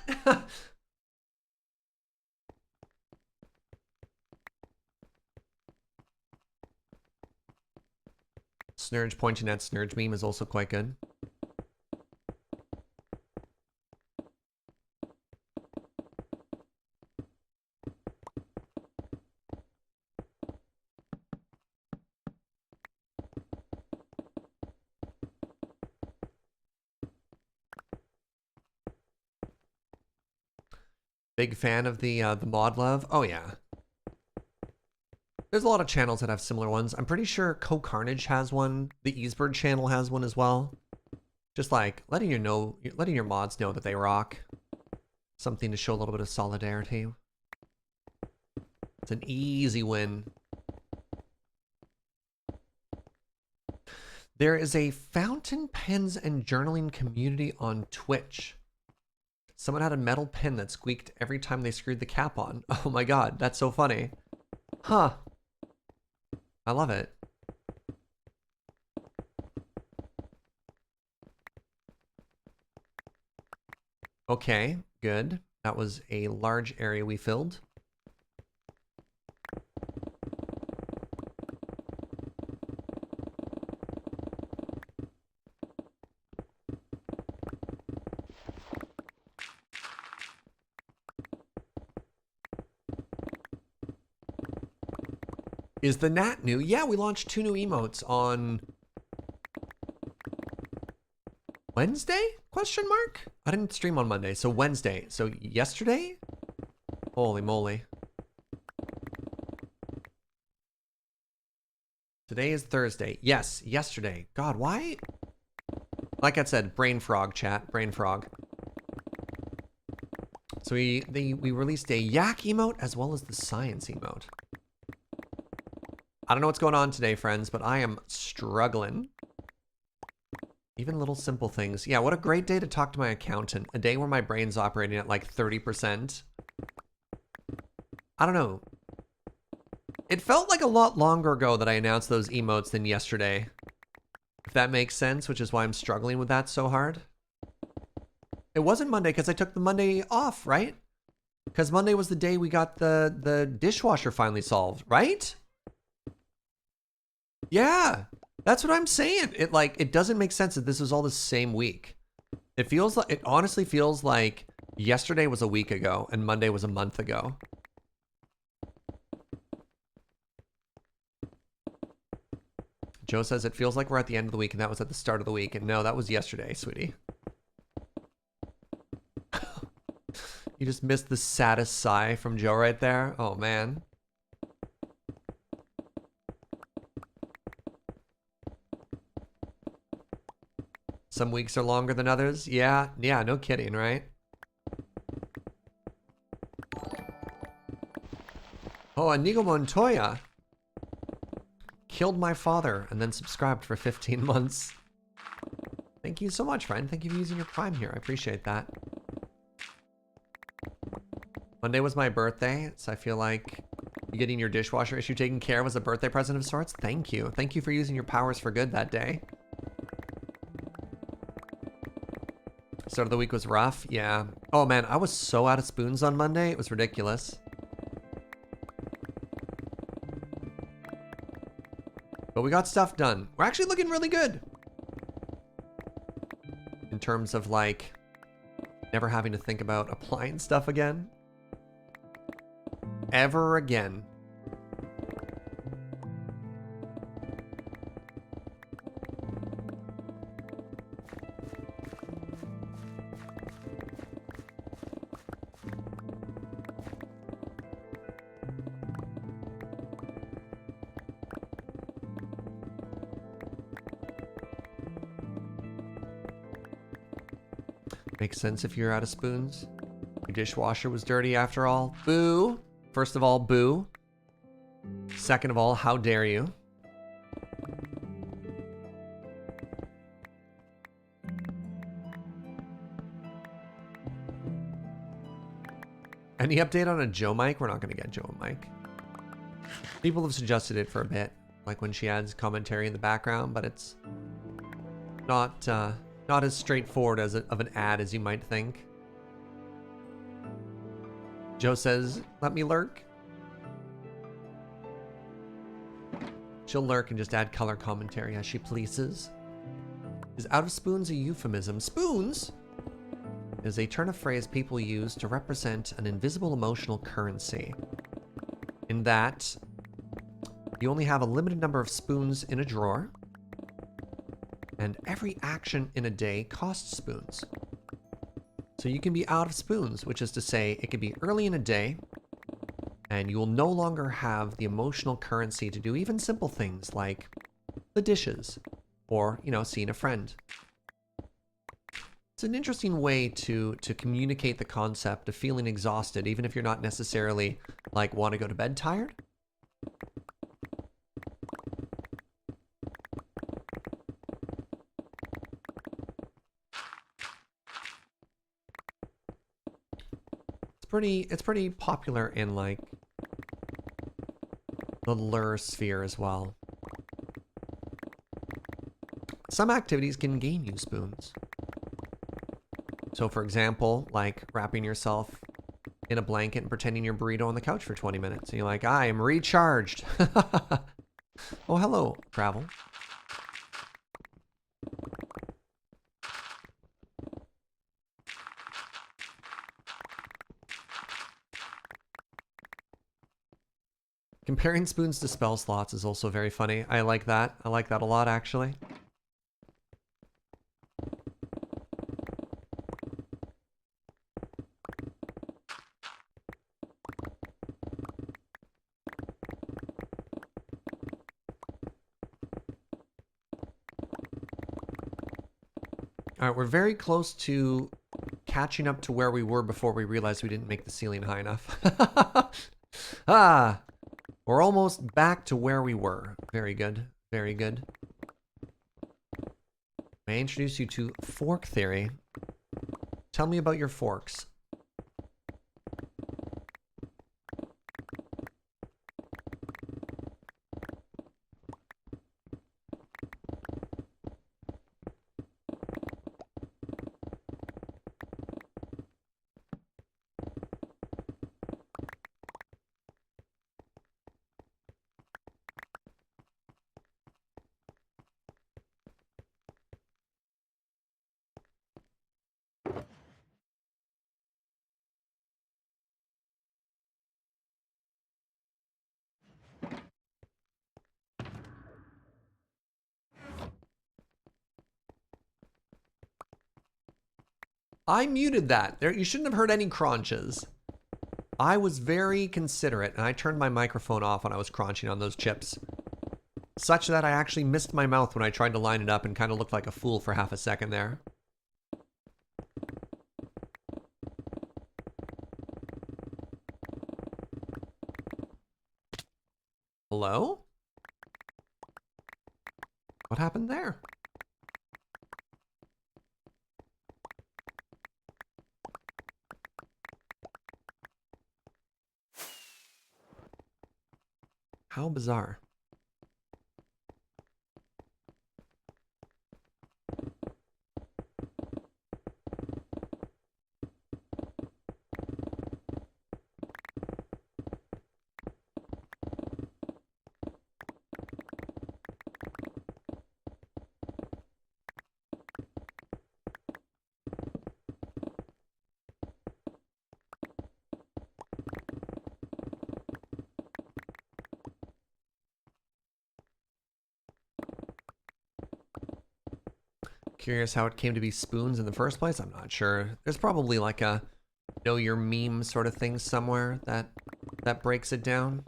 Snurge pointing at Snurge meme is also quite good. Big fan of the mod love. Oh yeah. There's a lot of channels that have similar ones. I'm pretty sure Co-Carnage has one. The Easebird channel has one as well. Just like letting your mods know that they rock. Something to show a little bit of solidarity. It's an easy win. There is a fountain pens and journaling community on Twitch. Someone had a metal pen that squeaked every time they screwed the cap on. Oh my god, that's so funny. Huh. I love it. Okay, good. That was a large area we filled. Is the Nat new? Yeah, we launched 2 new emotes on Wednesday? Question mark? I didn't stream on Monday, so Wednesday. So yesterday? Holy moly. Today is Thursday. Yes, yesterday. God, why? Like I said, brain frog chat, brain frog. So we released a yak emote as well as the science emote. I don't know what's going on today, friends, but I am struggling. Even little simple things. Yeah, what a great day to talk to my accountant. A day where my brain's operating at like 30%. I don't know. It felt like a lot longer ago that I announced those emotes than yesterday. If that makes sense, which is why I'm struggling with that so hard. It wasn't Monday because I took the Monday off, right? Because Monday was the day we got the dishwasher finally solved, right? Yeah, that's what I'm saying. It doesn't make sense that this was all the same week. It honestly feels like yesterday was a week ago and Monday was a month ago. Joe says it feels like we're at the end of the week and that was at the start of the week. And no, that was yesterday, sweetie. You just missed the saddest sigh from Joe right there. Oh, man. Some weeks are longer than others. Yeah, no kidding, right? Oh, Inigo Montoya killed my father and then subscribed for 15 months. Thank you so much, friend. Thank you for using your Prime here. I appreciate that. Monday was my birthday, so I feel like getting your dishwasher issue taken care of was a birthday present of sorts. Thank you. Thank you for using your powers for good that day. Start of the week was rough. Yeah. Oh, man, I was so out of spoons on Monday. It was ridiculous. But we got stuff done. We're actually looking really good. In terms of, like, never having to think about applying stuff again. Ever again. Makes sense if you're out of spoons. Your dishwasher was dirty after all. Boo. First of all, boo. Second of all, how dare you? Any update on a Joe mic? We're not going to get Joe a mic. People have suggested it for a bit, like when she adds commentary in the background, but it's not as straightforward of an ad as you might think. Joe says, "Let me lurk." She'll lurk and just add color commentary as she pleases. Is out of spoons a euphemism? Spoons is a turn of phrase people use to represent an invisible emotional currency. In that, you only have a limited number of spoons in a drawer, and every action in a day costs spoons. So you can be out of spoons, which is to say it can be early in a day, and you will no longer have the emotional currency to do even simple things like the dishes or, seeing a friend. It's an interesting way to communicate the concept of feeling exhausted, even if you're not necessarily like want to go to bed tired. It's pretty popular in like the lure sphere as well. Some activities can gain you spoons. So for example, like wrapping yourself in a blanket and pretending you're burrito on the couch for 20 minutes. And you're like, I am recharged. Oh, hello, travel. Comparing spoons to spell slots is also very funny. I like that. I like that a lot, actually. All right, we're very close to catching up to where we were before we realized we didn't make the ceiling high enough. Ah, we're almost back to where we were. Very good, very good. May I introduce you to fork theory? Tell me about your forks. I muted that. There, you shouldn't have heard any crunches. I was very considerate, and I turned my microphone off when I was crunching on those chips. Such that I actually missed my mouth when I tried to line it up and kind of looked like a fool for half a second there. Hello? What happened there? How bizarre. Curious how it came to be spoons in the first place. I'm not sure. There's probably like a know your meme sort of thing somewhere that breaks it down.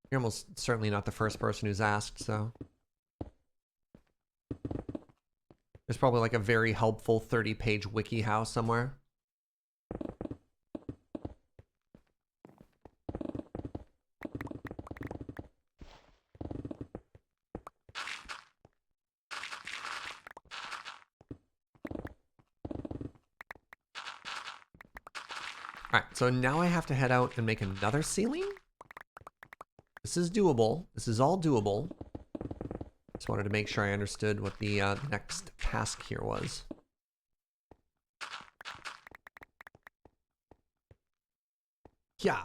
You're almost certainly not the first person who's asked, so. There's probably like a very helpful 30-page wiki how somewhere. Alright, so now I have to head out and make another ceiling? This is doable. This is all doable. Just wanted to make sure I understood what the next task here was. Yeah.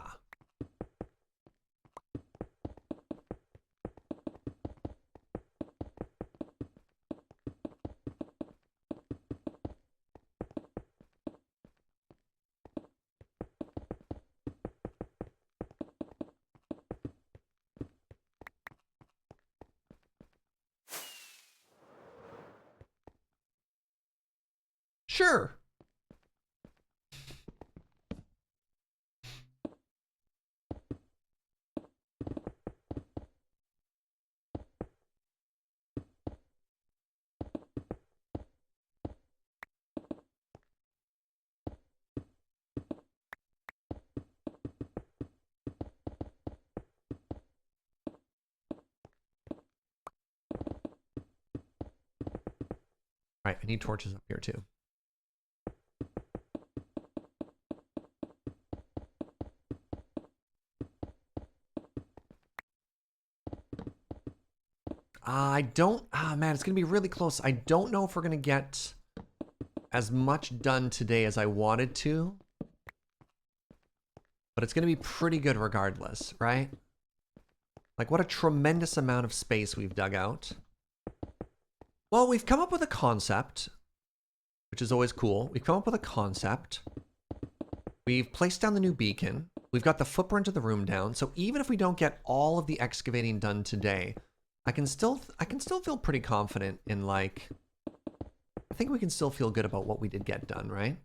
Sure. Right, I need torches up here too. I don't, man, it's gonna be really close. I don't know if we're gonna get as much done today as I wanted to, but it's gonna be pretty good regardless, right? Like, what a tremendous amount of space we've dug out. Well, we've come up with a concept, which is always cool. We've come up with a concept. We've placed down the new beacon. We've got the footprint of the room down. So even if we don't get all of the excavating done today, I can still feel pretty confident in, like, I think we can still feel good about what we did get done, right?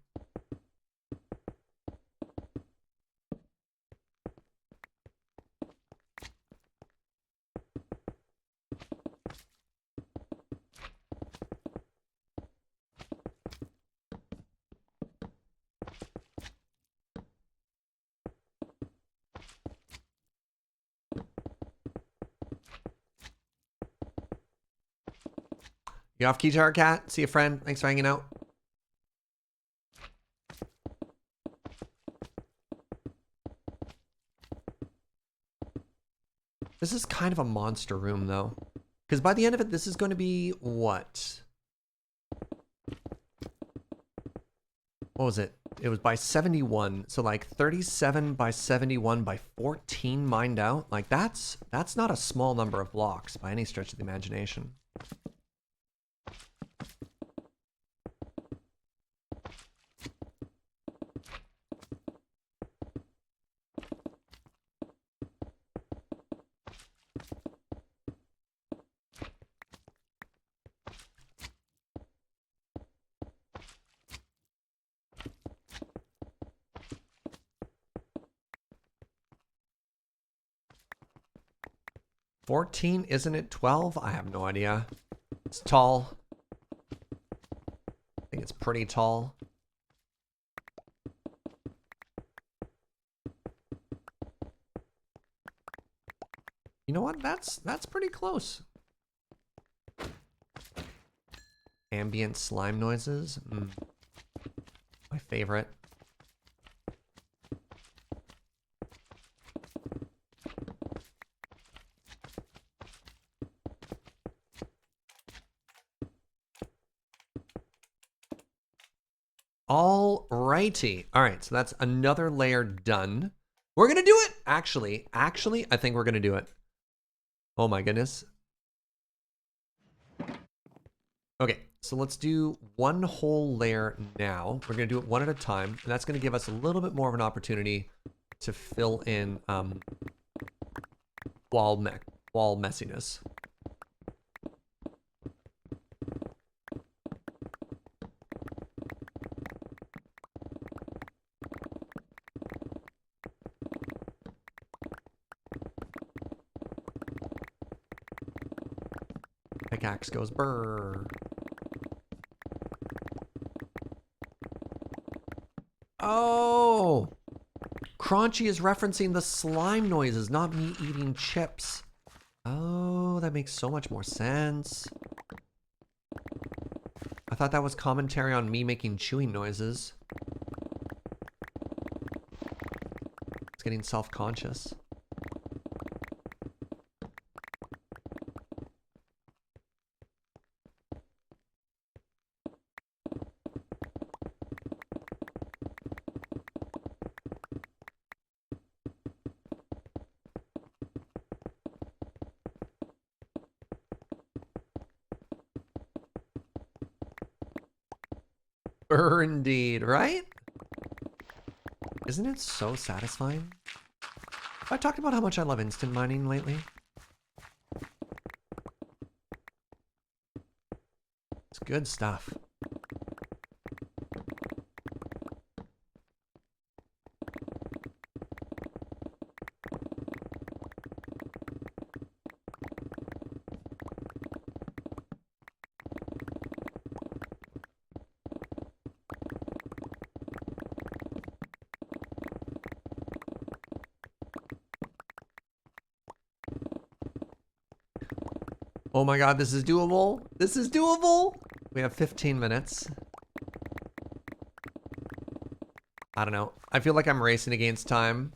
You off, Keytar Cat? See you, friend. Thanks for hanging out. This is kind of a monster room, though. Because by the end of it, this is going to be what? What was it? It was by 71. So like 37 by 71 by 14 mined out. Like that's not a small number of blocks by any stretch of the imagination. $14, isn't it 12? I have no idea. It's tall. I think it's pretty tall. You know what? That's pretty close. Ambient slime noises. My favorite. Alrighty. Alright, so that's another layer done. We're gonna do it! Actually, I think we're gonna do it. Oh my goodness. Okay, so let's do one whole layer now. We're gonna do it one at a time, and that's gonna give us a little bit more of an opportunity to fill in wall messiness. Pickaxe goes brrr. Oh! Crunchy is referencing the slime noises, not me eating chips. Oh, that makes so much more sense. I thought that was commentary on me making chewing noises. It's getting self-conscious. Indeed, right? Isn't it so satisfying? I talked about how much I love instant mining lately. It's good stuff. Oh my god, this is doable. This is doable. We have 15 minutes. I don't know. I feel like I'm racing against time.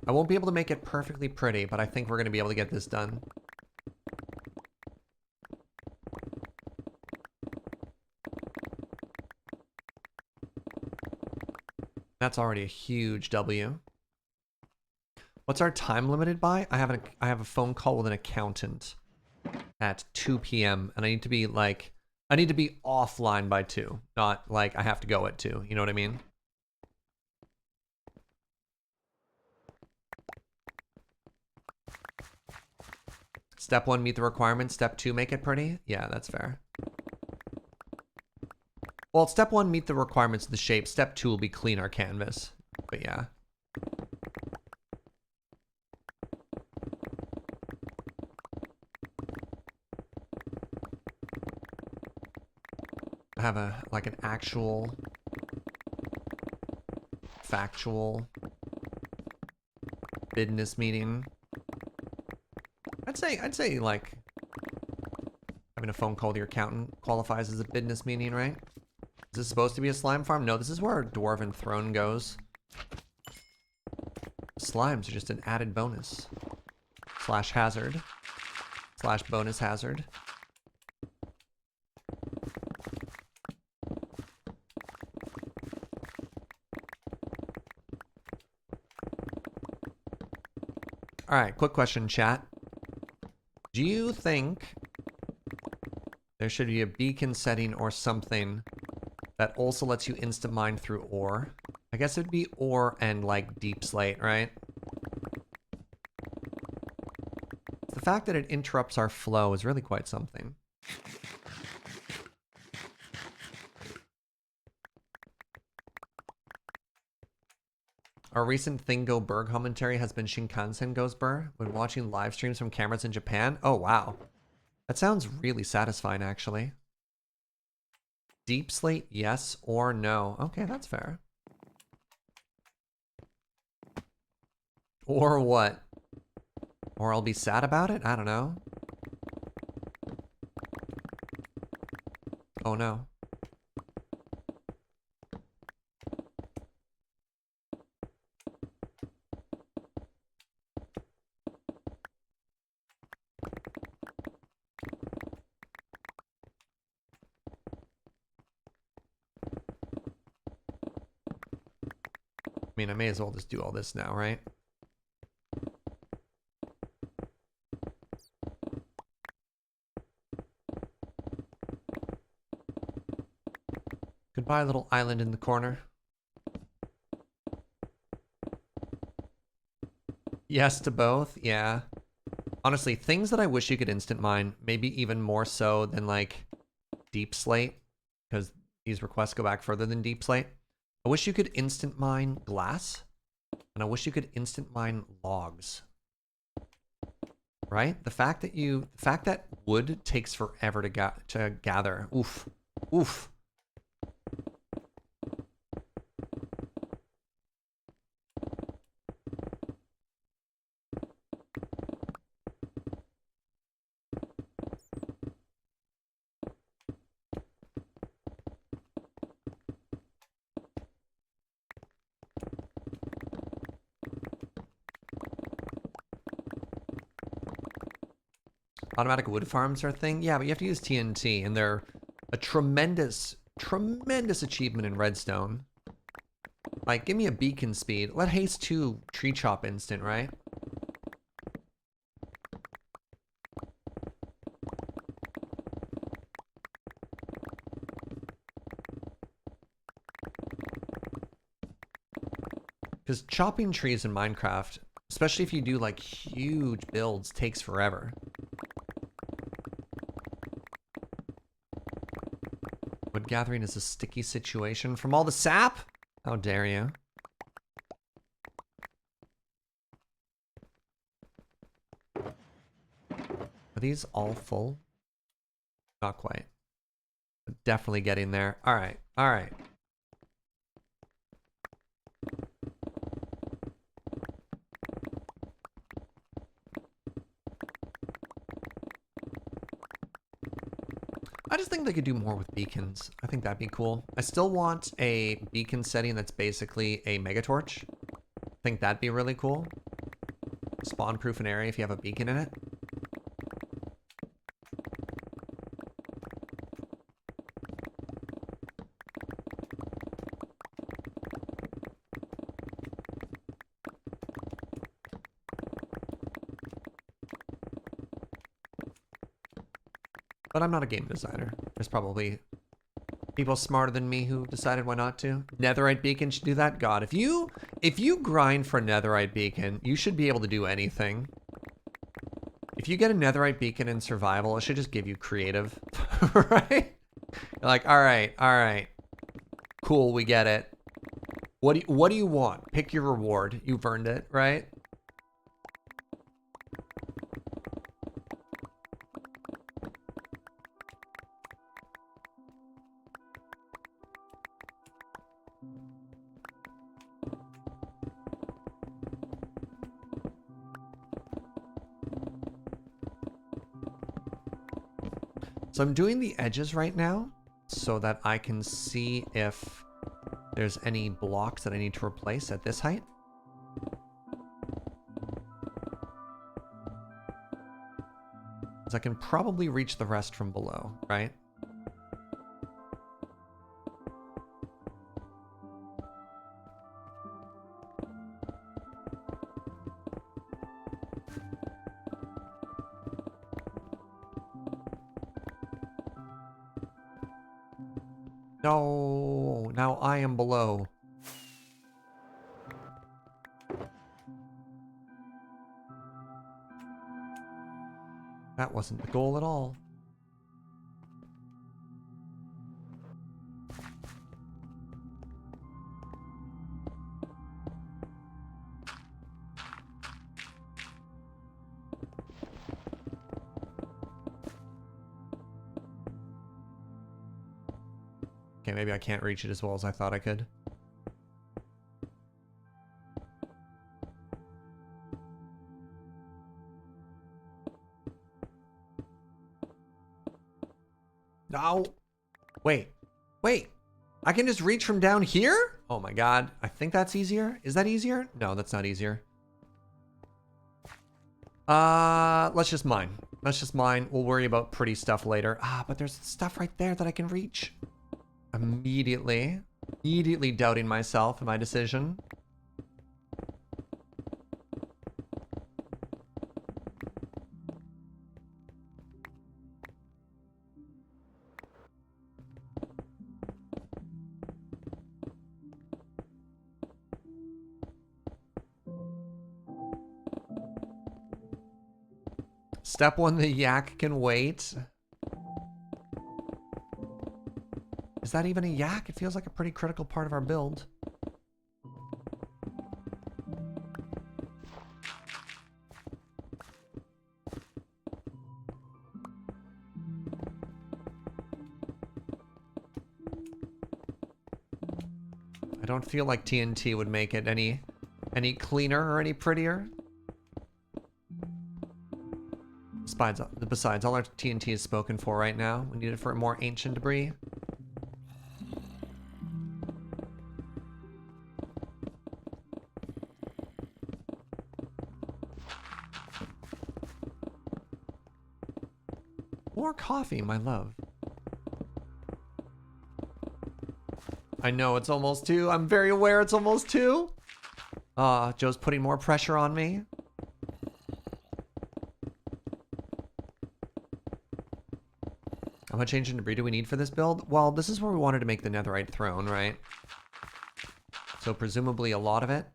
I won't be able to make it perfectly pretty, but I think we're going to be able to get this done. That's already a huge W. What's our time limited by? I have a phone call with an accountant at 2 p.m. and I need to be offline by 2, not like I have to go at 2. You know what I mean? Step 1, meet the requirements. Step 2, make it pretty. Yeah, that's fair. Well, step 1, meet the requirements of the shape. Step 2 will be clean our canvas. But yeah. I have like an actual factual business meeting. I'd say like having a phone call to your accountant qualifies as a business meeting, right? Is this supposed to be a slime farm? No, this is where our dwarven throne goes. Slimes are just an added bonus. / hazard. / bonus hazard. Alright, quick question, chat. Do you think there should be a beacon setting or something that also lets you instant mine through ore? I guess it'd be ore and like deep slate, right? The fact that it interrupts our flow is really quite something. Our recent Thing Go Burr commentary has been Shinkansen Goes Burr when watching live streams from cameras in Japan. Oh, wow. That sounds really satisfying, actually. Deep slate, yes or no? Okay, that's fair. Or what? Or I'll be sad about it? I don't know. Oh, no. I mean, I may as well just do all this now, right? Goodbye, little island in the corner. Yes to both, yeah. Honestly, things that I wish you could instant mine, maybe even more so than like deep slate, because these requests go back further than deep slate. I wish you could instant mine glass, and I wish you could instant mine logs. right? The fact that wood takes forever to gather. Oof. Oof. Automatic wood farms are a thing? Yeah, but you have to use TNT, and they're a tremendous, tremendous achievement in Redstone. Like, give me a beacon speed. Let haste 2 tree chop instant, right? Because chopping trees in Minecraft, especially if you do like huge builds, takes forever. Wood gathering is a sticky situation from all the sap? How dare you? Are these all full? Not quite. But definitely getting there. All right, all right. I just think they could do more with beacons. I think that'd be cool. I still want a beacon setting that's basically a mega torch. I think that'd be really cool. Spawn proof an area if you have a beacon in it. But I'm not a game designer. There's probably people smarter than me who decided why not to. Netherite beacon should do that. God, if you grind for a netherite beacon, you should be able to do anything. If you get a netherite beacon in survival, it should just give you creative, right? You're like, all right, cool, we get it. What do you want? Pick your reward. You've earned it, right? So I'm doing the edges right now so that I can see if there's any blocks that I need to replace at this height. Because I can probably reach the rest from below, right? No, now I am below. That wasn't the goal at all. Okay, maybe I can't reach it as well as I thought I could. No. Wait. I can just reach from down here? Oh my god. I think that's easier. Is that easier? No, that's not easier. Let's just mine. We'll worry about pretty stuff later. But there's stuff right there that I can reach. Immediately doubting myself and my decision. Step 1, the yak can wait. Is that even a yak? It feels like a pretty critical part of our build. I don't feel like TNT would make it any cleaner or any prettier. Besides, all our TNT is spoken for right now. We need it for more ancient debris. More coffee, my love. I know it's almost 2. I'm very aware it's almost 2. Joe's putting more pressure on me. How much ancient debris do we need for this build? Well, this is where we wanted to make the netherite throne, right? So presumably a lot of it.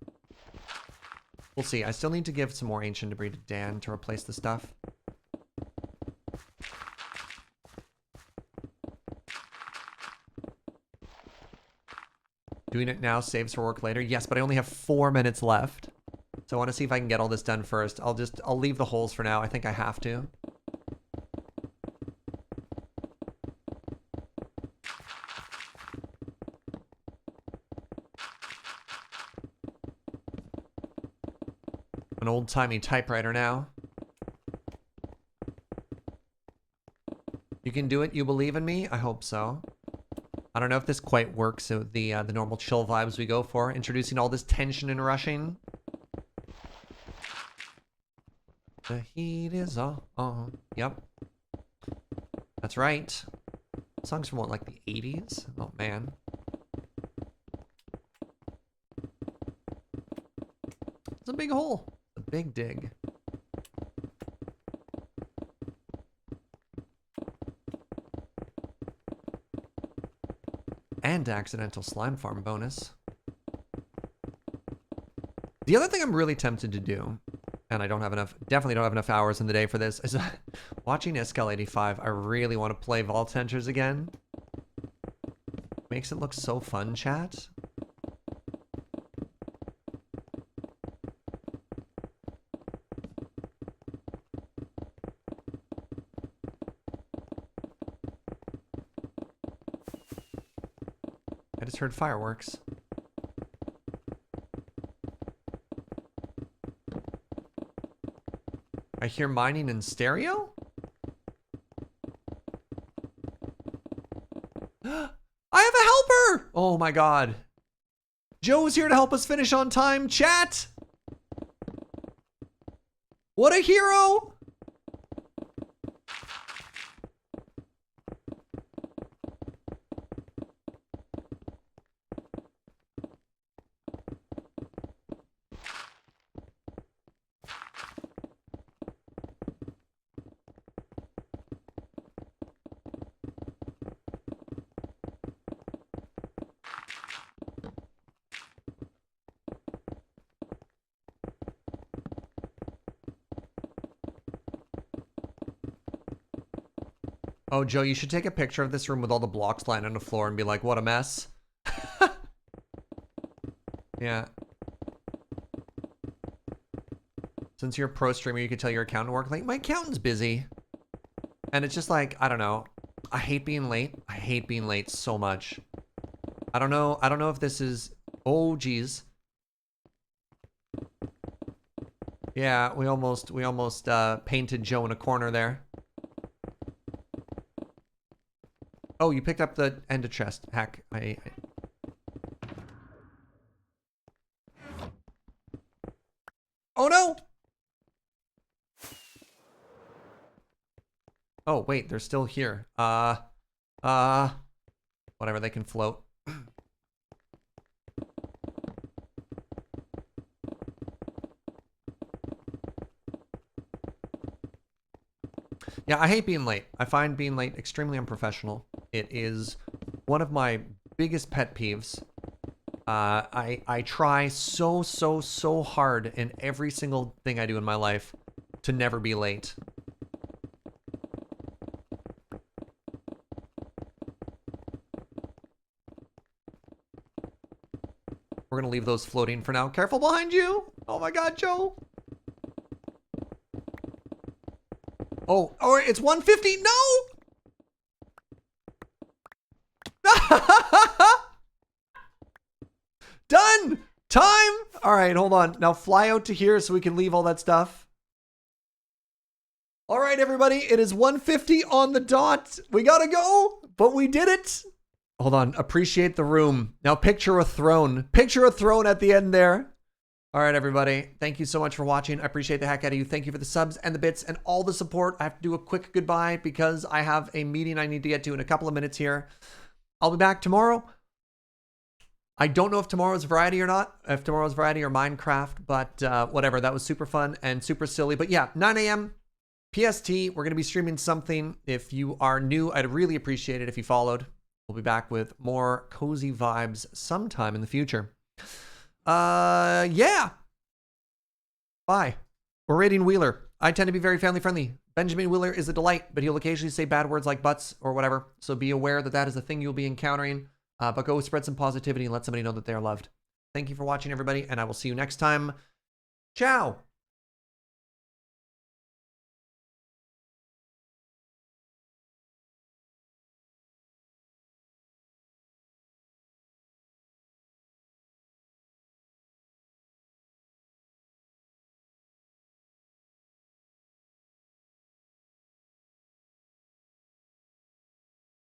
We'll see. I still need to give some more ancient debris to Dan to replace the stuff. Doing it now saves for work later. Yes, but I only have 4 minutes left. So I want to see if I can get all this done first. I'll leave the holes for now. I think I have to. An old-timey typewriter now. You can do it. You believe in me? I hope so. I don't know if this quite works. So the normal chill vibes we go for, introducing all this tension and rushing. The heat is on. Yep. That's right. Songs from what, like the 80s? Oh man. It's a big hole. A big dig. And accidental slime farm bonus. The other thing I'm really tempted to do, and I don't have enough, definitely don't have enough hours in the day for this, is watching SKL85. I really want to play Vault Hunters again. Makes it look so fun, chat. I just heard fireworks. I hear mining in stereo? I have a helper! Oh my god. Joe's here to help us finish on time, chat! What a hero! Oh, Joe, you should take a picture of this room with all the blocks lying on the floor and be like, what a mess. Yeah. Since you're a pro streamer, you could tell your accountant work. Like, my accountant's busy. And it's just like, I don't know. I hate being late. I hate being late so much. I don't know if this is... Oh, geez. Yeah, we almost painted Joe in a corner there. Oh, you picked up the ender chest. Heck, Oh no! Oh, wait, they're still here. Whatever, they can float. Yeah, I hate being late. I find being late extremely unprofessional. It is one of my biggest pet peeves. I try so hard in every single thing I do in my life to never be late. We're gonna leave those floating for now. Careful behind you! Oh my god, Joe! Oh, it's 150. No! Done. Time. All right, hold on. Now fly out to here so we can leave all that stuff. All right, everybody. It is 1:50 on the dot. We gotta go, but we did it. Hold on. Appreciate the room. Now picture a throne. Picture a throne at the end there. All right, everybody. Thank you so much for watching. I appreciate the heck out of you. Thank you for the subs and the bits and all the support. I have to do a quick goodbye because I have a meeting I need to get to in a couple of minutes here. I'll be back tomorrow. I don't know if tomorrow's Variety or not, if tomorrow's Variety or Minecraft, but whatever. That was super fun and super silly. But yeah, 9 a.m. PST, we're going to be streaming something. If you are new, I'd really appreciate it if you followed. We'll be back with more cozy vibes sometime in the future. Yeah. Bye. We're rating Wheeler. I tend to be very family friendly. Benjamin Wheeler is a delight, but he'll occasionally say bad words like butts or whatever. So be aware that that is a thing you'll be encountering. But go spread some positivity and let somebody know that they are loved. Thank you for watching, everybody, and I will see you next time. Ciao.